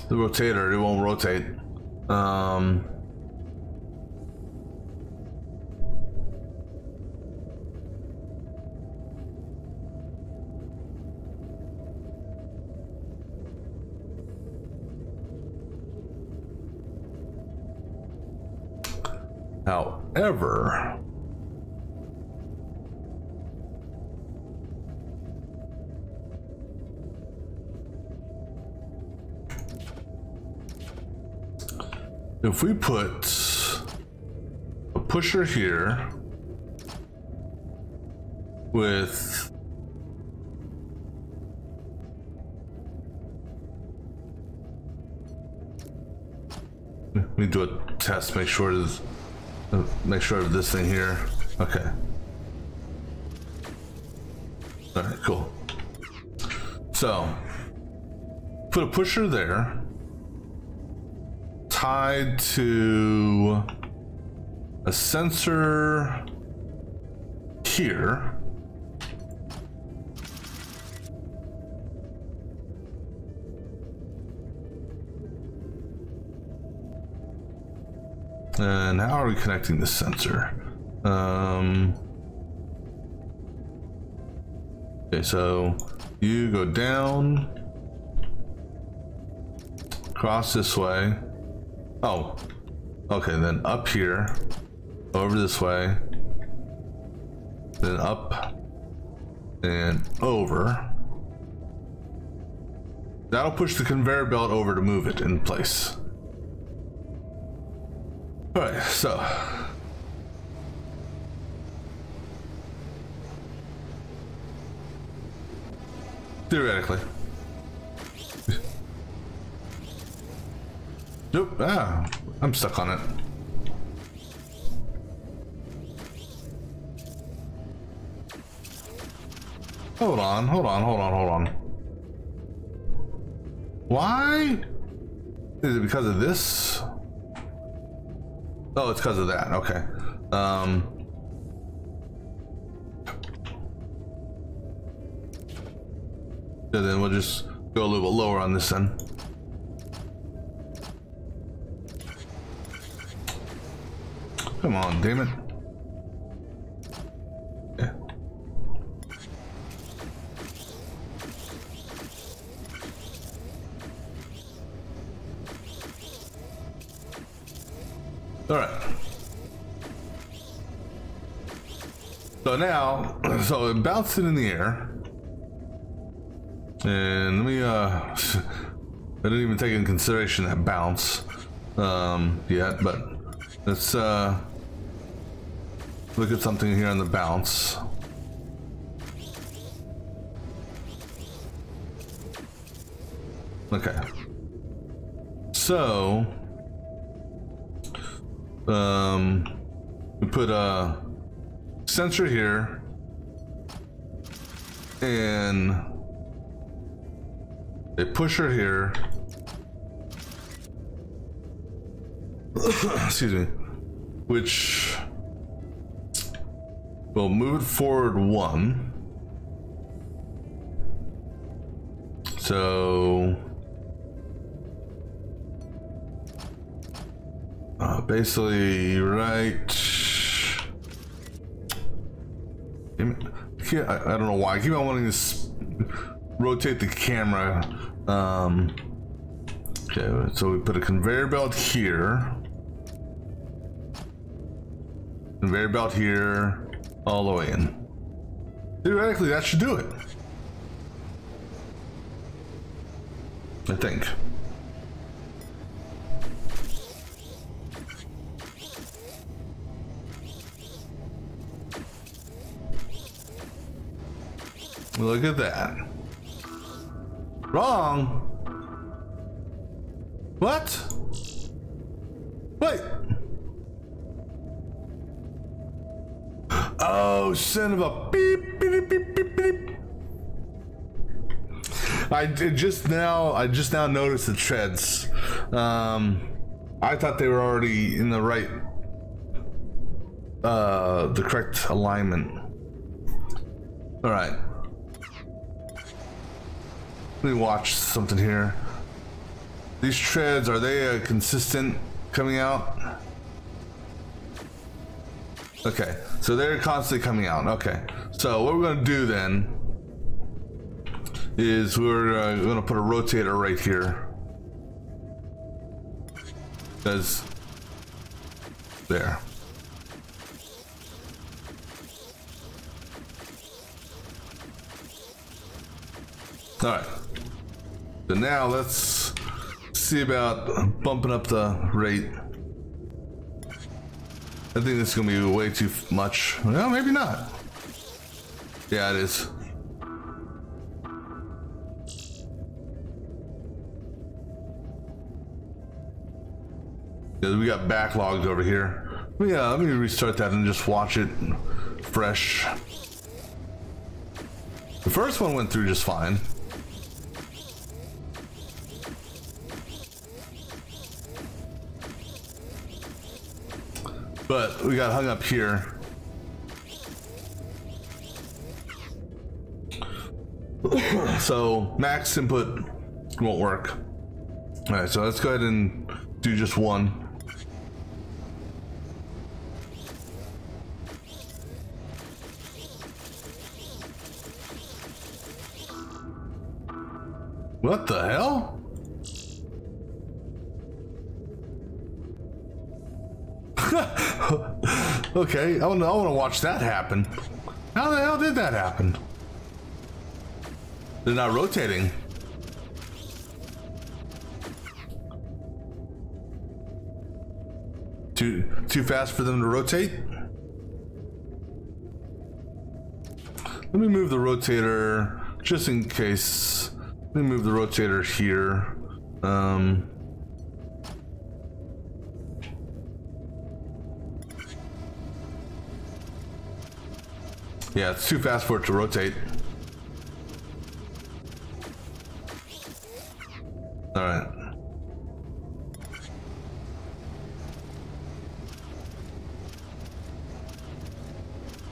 The rotator, it won't rotate. However, if we put a pusher here with let me do a test, make sure of this thing here. Okay. All right, cool. So put a pusher there tied to a sensor here. And how are we connecting the sensor? Okay, so you go down, cross this way. Oh, okay, then up here, over this way, then up and over. That'll push the conveyor belt over to move it in place. All right, so theoretically. Nope. Ah, I'm stuck on it. Hold on. Why? Is it because of this? Oh, it's because of that. Okay. So then we'll just go a little bit lower on this end. Come on, damn it. Yeah. All right. So now, so it bounced it in the air. And let me, I didn't even take into consideration that bounce yet, but let's look at something here on the bounce. Okay. So, we put a sensor here and a pusher here excuse me, which will move it forward 1. So basically, right. I don't know why I keep on wanting to rotate the camera. Okay, so we put a conveyor belt here, conveyor belt here, all the way in. Theoretically, that should do it, I think. Look at that. Wrong. What? Wait. Oh, son of a beep, beep, beep, beep, beep. I just now noticed the treads. I thought they were already in the right, the correct alignment. All right. Let me watch something here. These treads, are they consistent coming out? Okay, so they're constantly coming out. Okay, so what we're gonna do then is we're gonna put a rotator right here. Because there. All right. So now let's see about bumping up the rate. I think this is gonna be way too much. Well, maybe not. Yeah, it is. Yeah, we got backlogged over here. Yeah, let me restart that and just watch it fresh. The first one went through just fine. But we got hung up here. So max input won't work. All right, so let's go ahead and do just one. What the hell? Okay, I want to watch that happen. How the hell did that happen? They're not rotating. Too fast for them to rotate? Let me move the rotator just in case. Let me move the rotator here. Yeah, it's too fast for it to rotate. All right.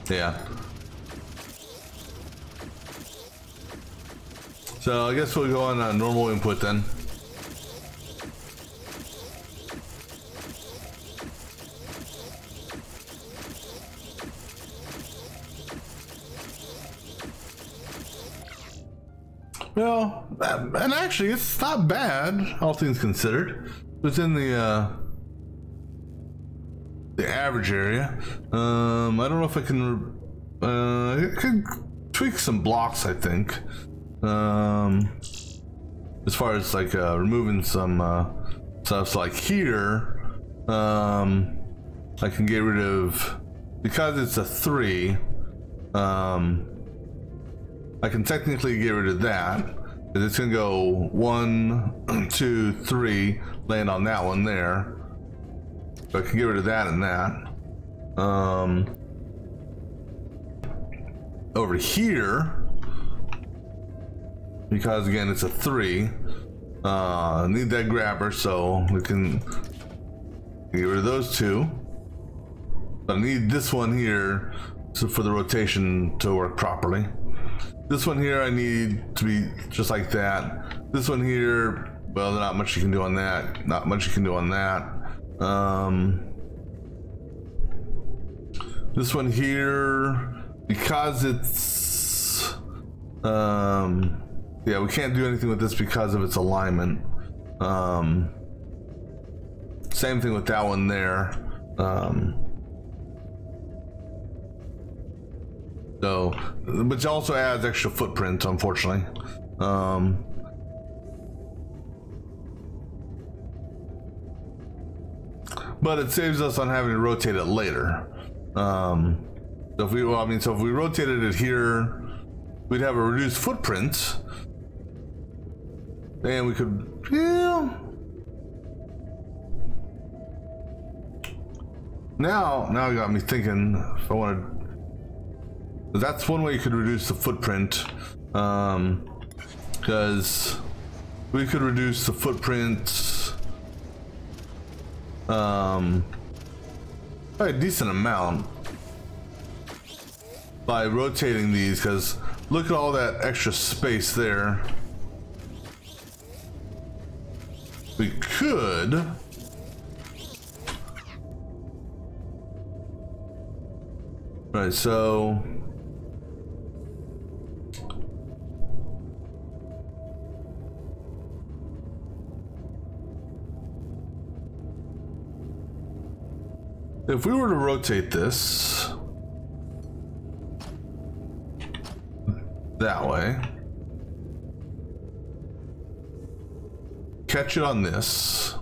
Yeah. So I guess we'll go on normal input then. Well, and actually it's not bad, all things considered. Within the average area. I don't know if I can tweak some blocks, I think. As far as like removing some stuff, so like here, I can get rid of, because it's a 3, I can technically get rid of that, because it's gonna go 1, 2, 3, land on that one there. So I can get rid of that and that. Over here, because again it's a 3, need that grabber, so we can Get rid of those two. But I need this one here for the rotation to work properly. This one here I need to be just like that. This one here, well, not much you can do on that. Not much you can do on that. This one here, because it's yeah, we can't do anything with this because of its alignment. Same thing with that one there. So, which also adds extra footprint, unfortunately. But it saves us on having to rotate it later. So if we, well, I mean, so if we rotated it here, we'd have a reduced footprint, and we could, yeah. Now you got me thinking. If I wanted, that's one way you could reduce the footprint, because we could reduce the footprint by a decent amount by rotating these, because look at all that extra space there. We could right, so if we were to rotate this that way, catch it on this,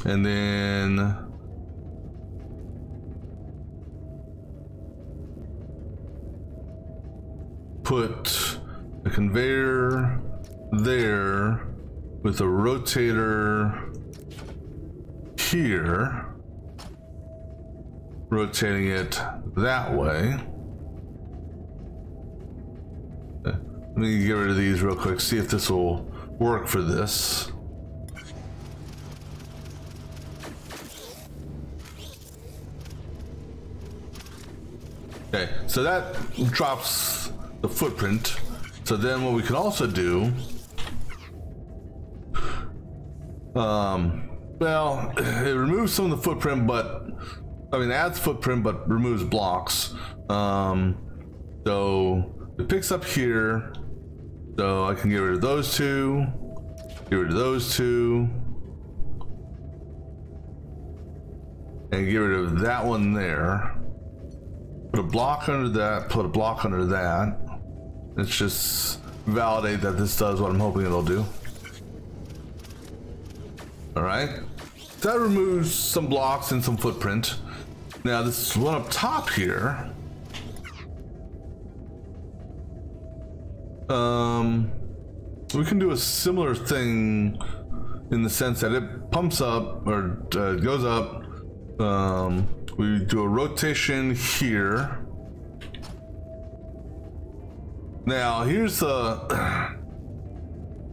and then put a conveyor there with a rotator here, rotating it that way. Let me get rid of these real quick, see if this will work for this. Okay, so that drops the footprint. So then what we can also do, well, it removes some of the footprint, but I mean, adds footprint, but removes blocks. So it picks up here, so I can get rid of those two, get rid of those two, and get rid of that one there. Put a block under that, put a block under that. Let's just validate that this does what I'm hoping it'll do. All right, so that removes some blocks and some footprint. Now this one up top here, we can do a similar thing in the sense that it pumps up or goes up. We do a rotation here. Now here's the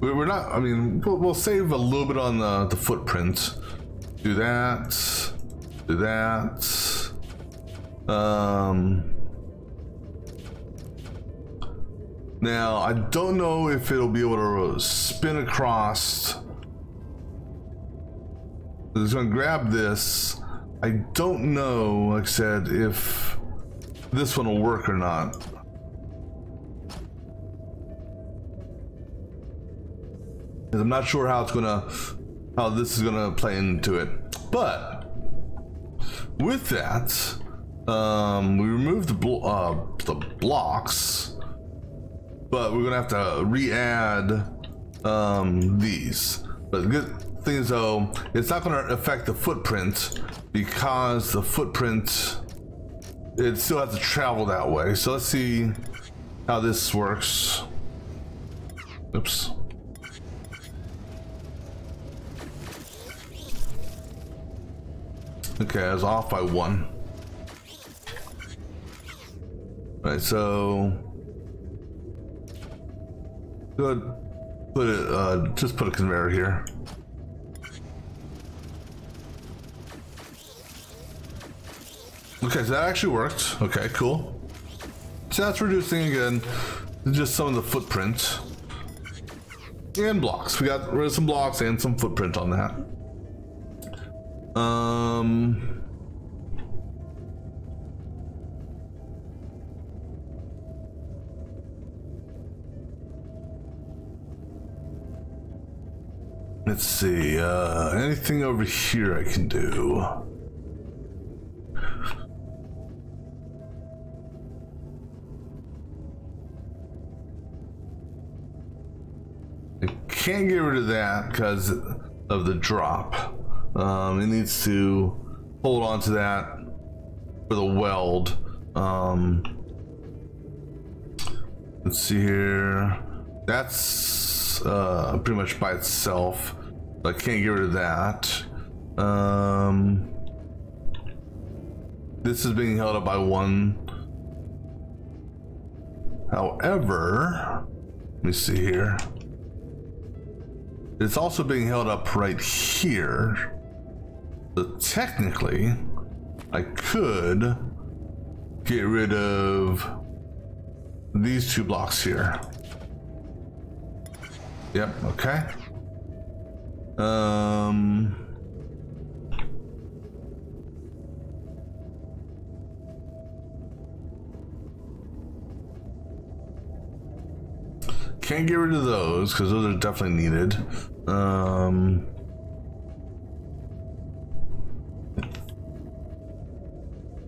we're not, I mean, we'll save a little bit on the footprint. Do that, do that. Now I don't know if it'll be able to spin across. I'm just gonna grab this. I don't know, like I said, if this one will work or not. I'm not sure how this is gonna play into it. But with that, we removed the blocks, but we're gonna have to re-add these. But the good thing is, though, it's not gonna affect the footprint, because the footprint, it still has to travel that way. So let's see how this works. Oops. Okay, I was off by 1. Right, so good. Put it. Just put a conveyor here. Okay, so that actually worked. Okay, cool. So that's reducing again just some of the footprint. And blocks. We got rid of some blocks and some footprint on that. Let's see, anything over here I can do? I can't get rid of that because of the drop. It needs to hold on to that for the weld. Let's see here. That's pretty much by itself. I can't get rid of that. This is being held up by one. However, let me see here. It's also being held up right here. So technically, I could get rid of these two blocks here. Yep, okay. Can't get rid of those because those are definitely needed.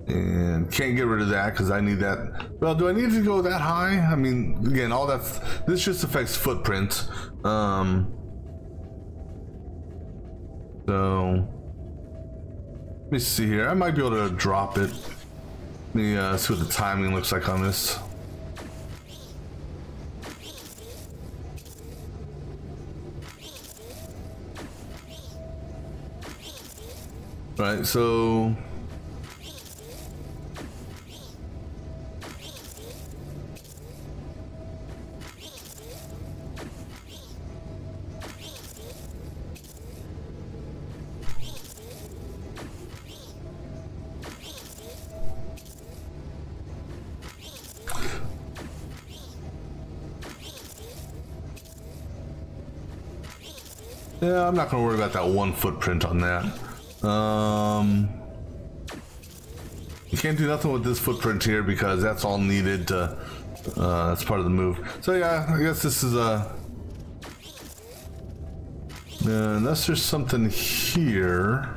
And can't get rid of that because I need that. Well, do I need to go that high? I mean, again, all that's, this just affects footprint. So let me see here. I might be able to drop it. Let me see what the timing looks like on this. Right, so yeah, I'm not going to worry about that one footprint on that. You can't do nothing with this footprint here because that's all needed to, that's part of the move. So yeah, I guess this is a, unless there's something here,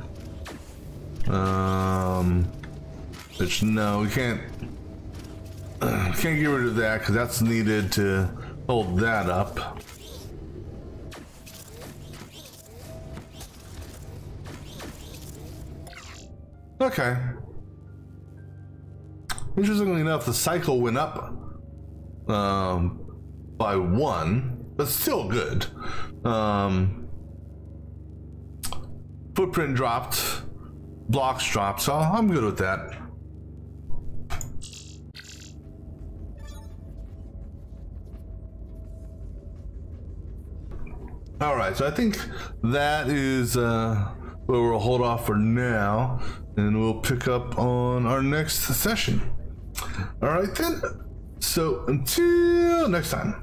which no, we can't get rid of that because that's needed to hold that up. Okay. Interestingly enough, the cycle went up by one, but still good. Footprint dropped, blocks dropped, so I'm good with that. All right, so I think that is where we'll hold off for now, and we'll pick up on our next session. All right then, so until next time.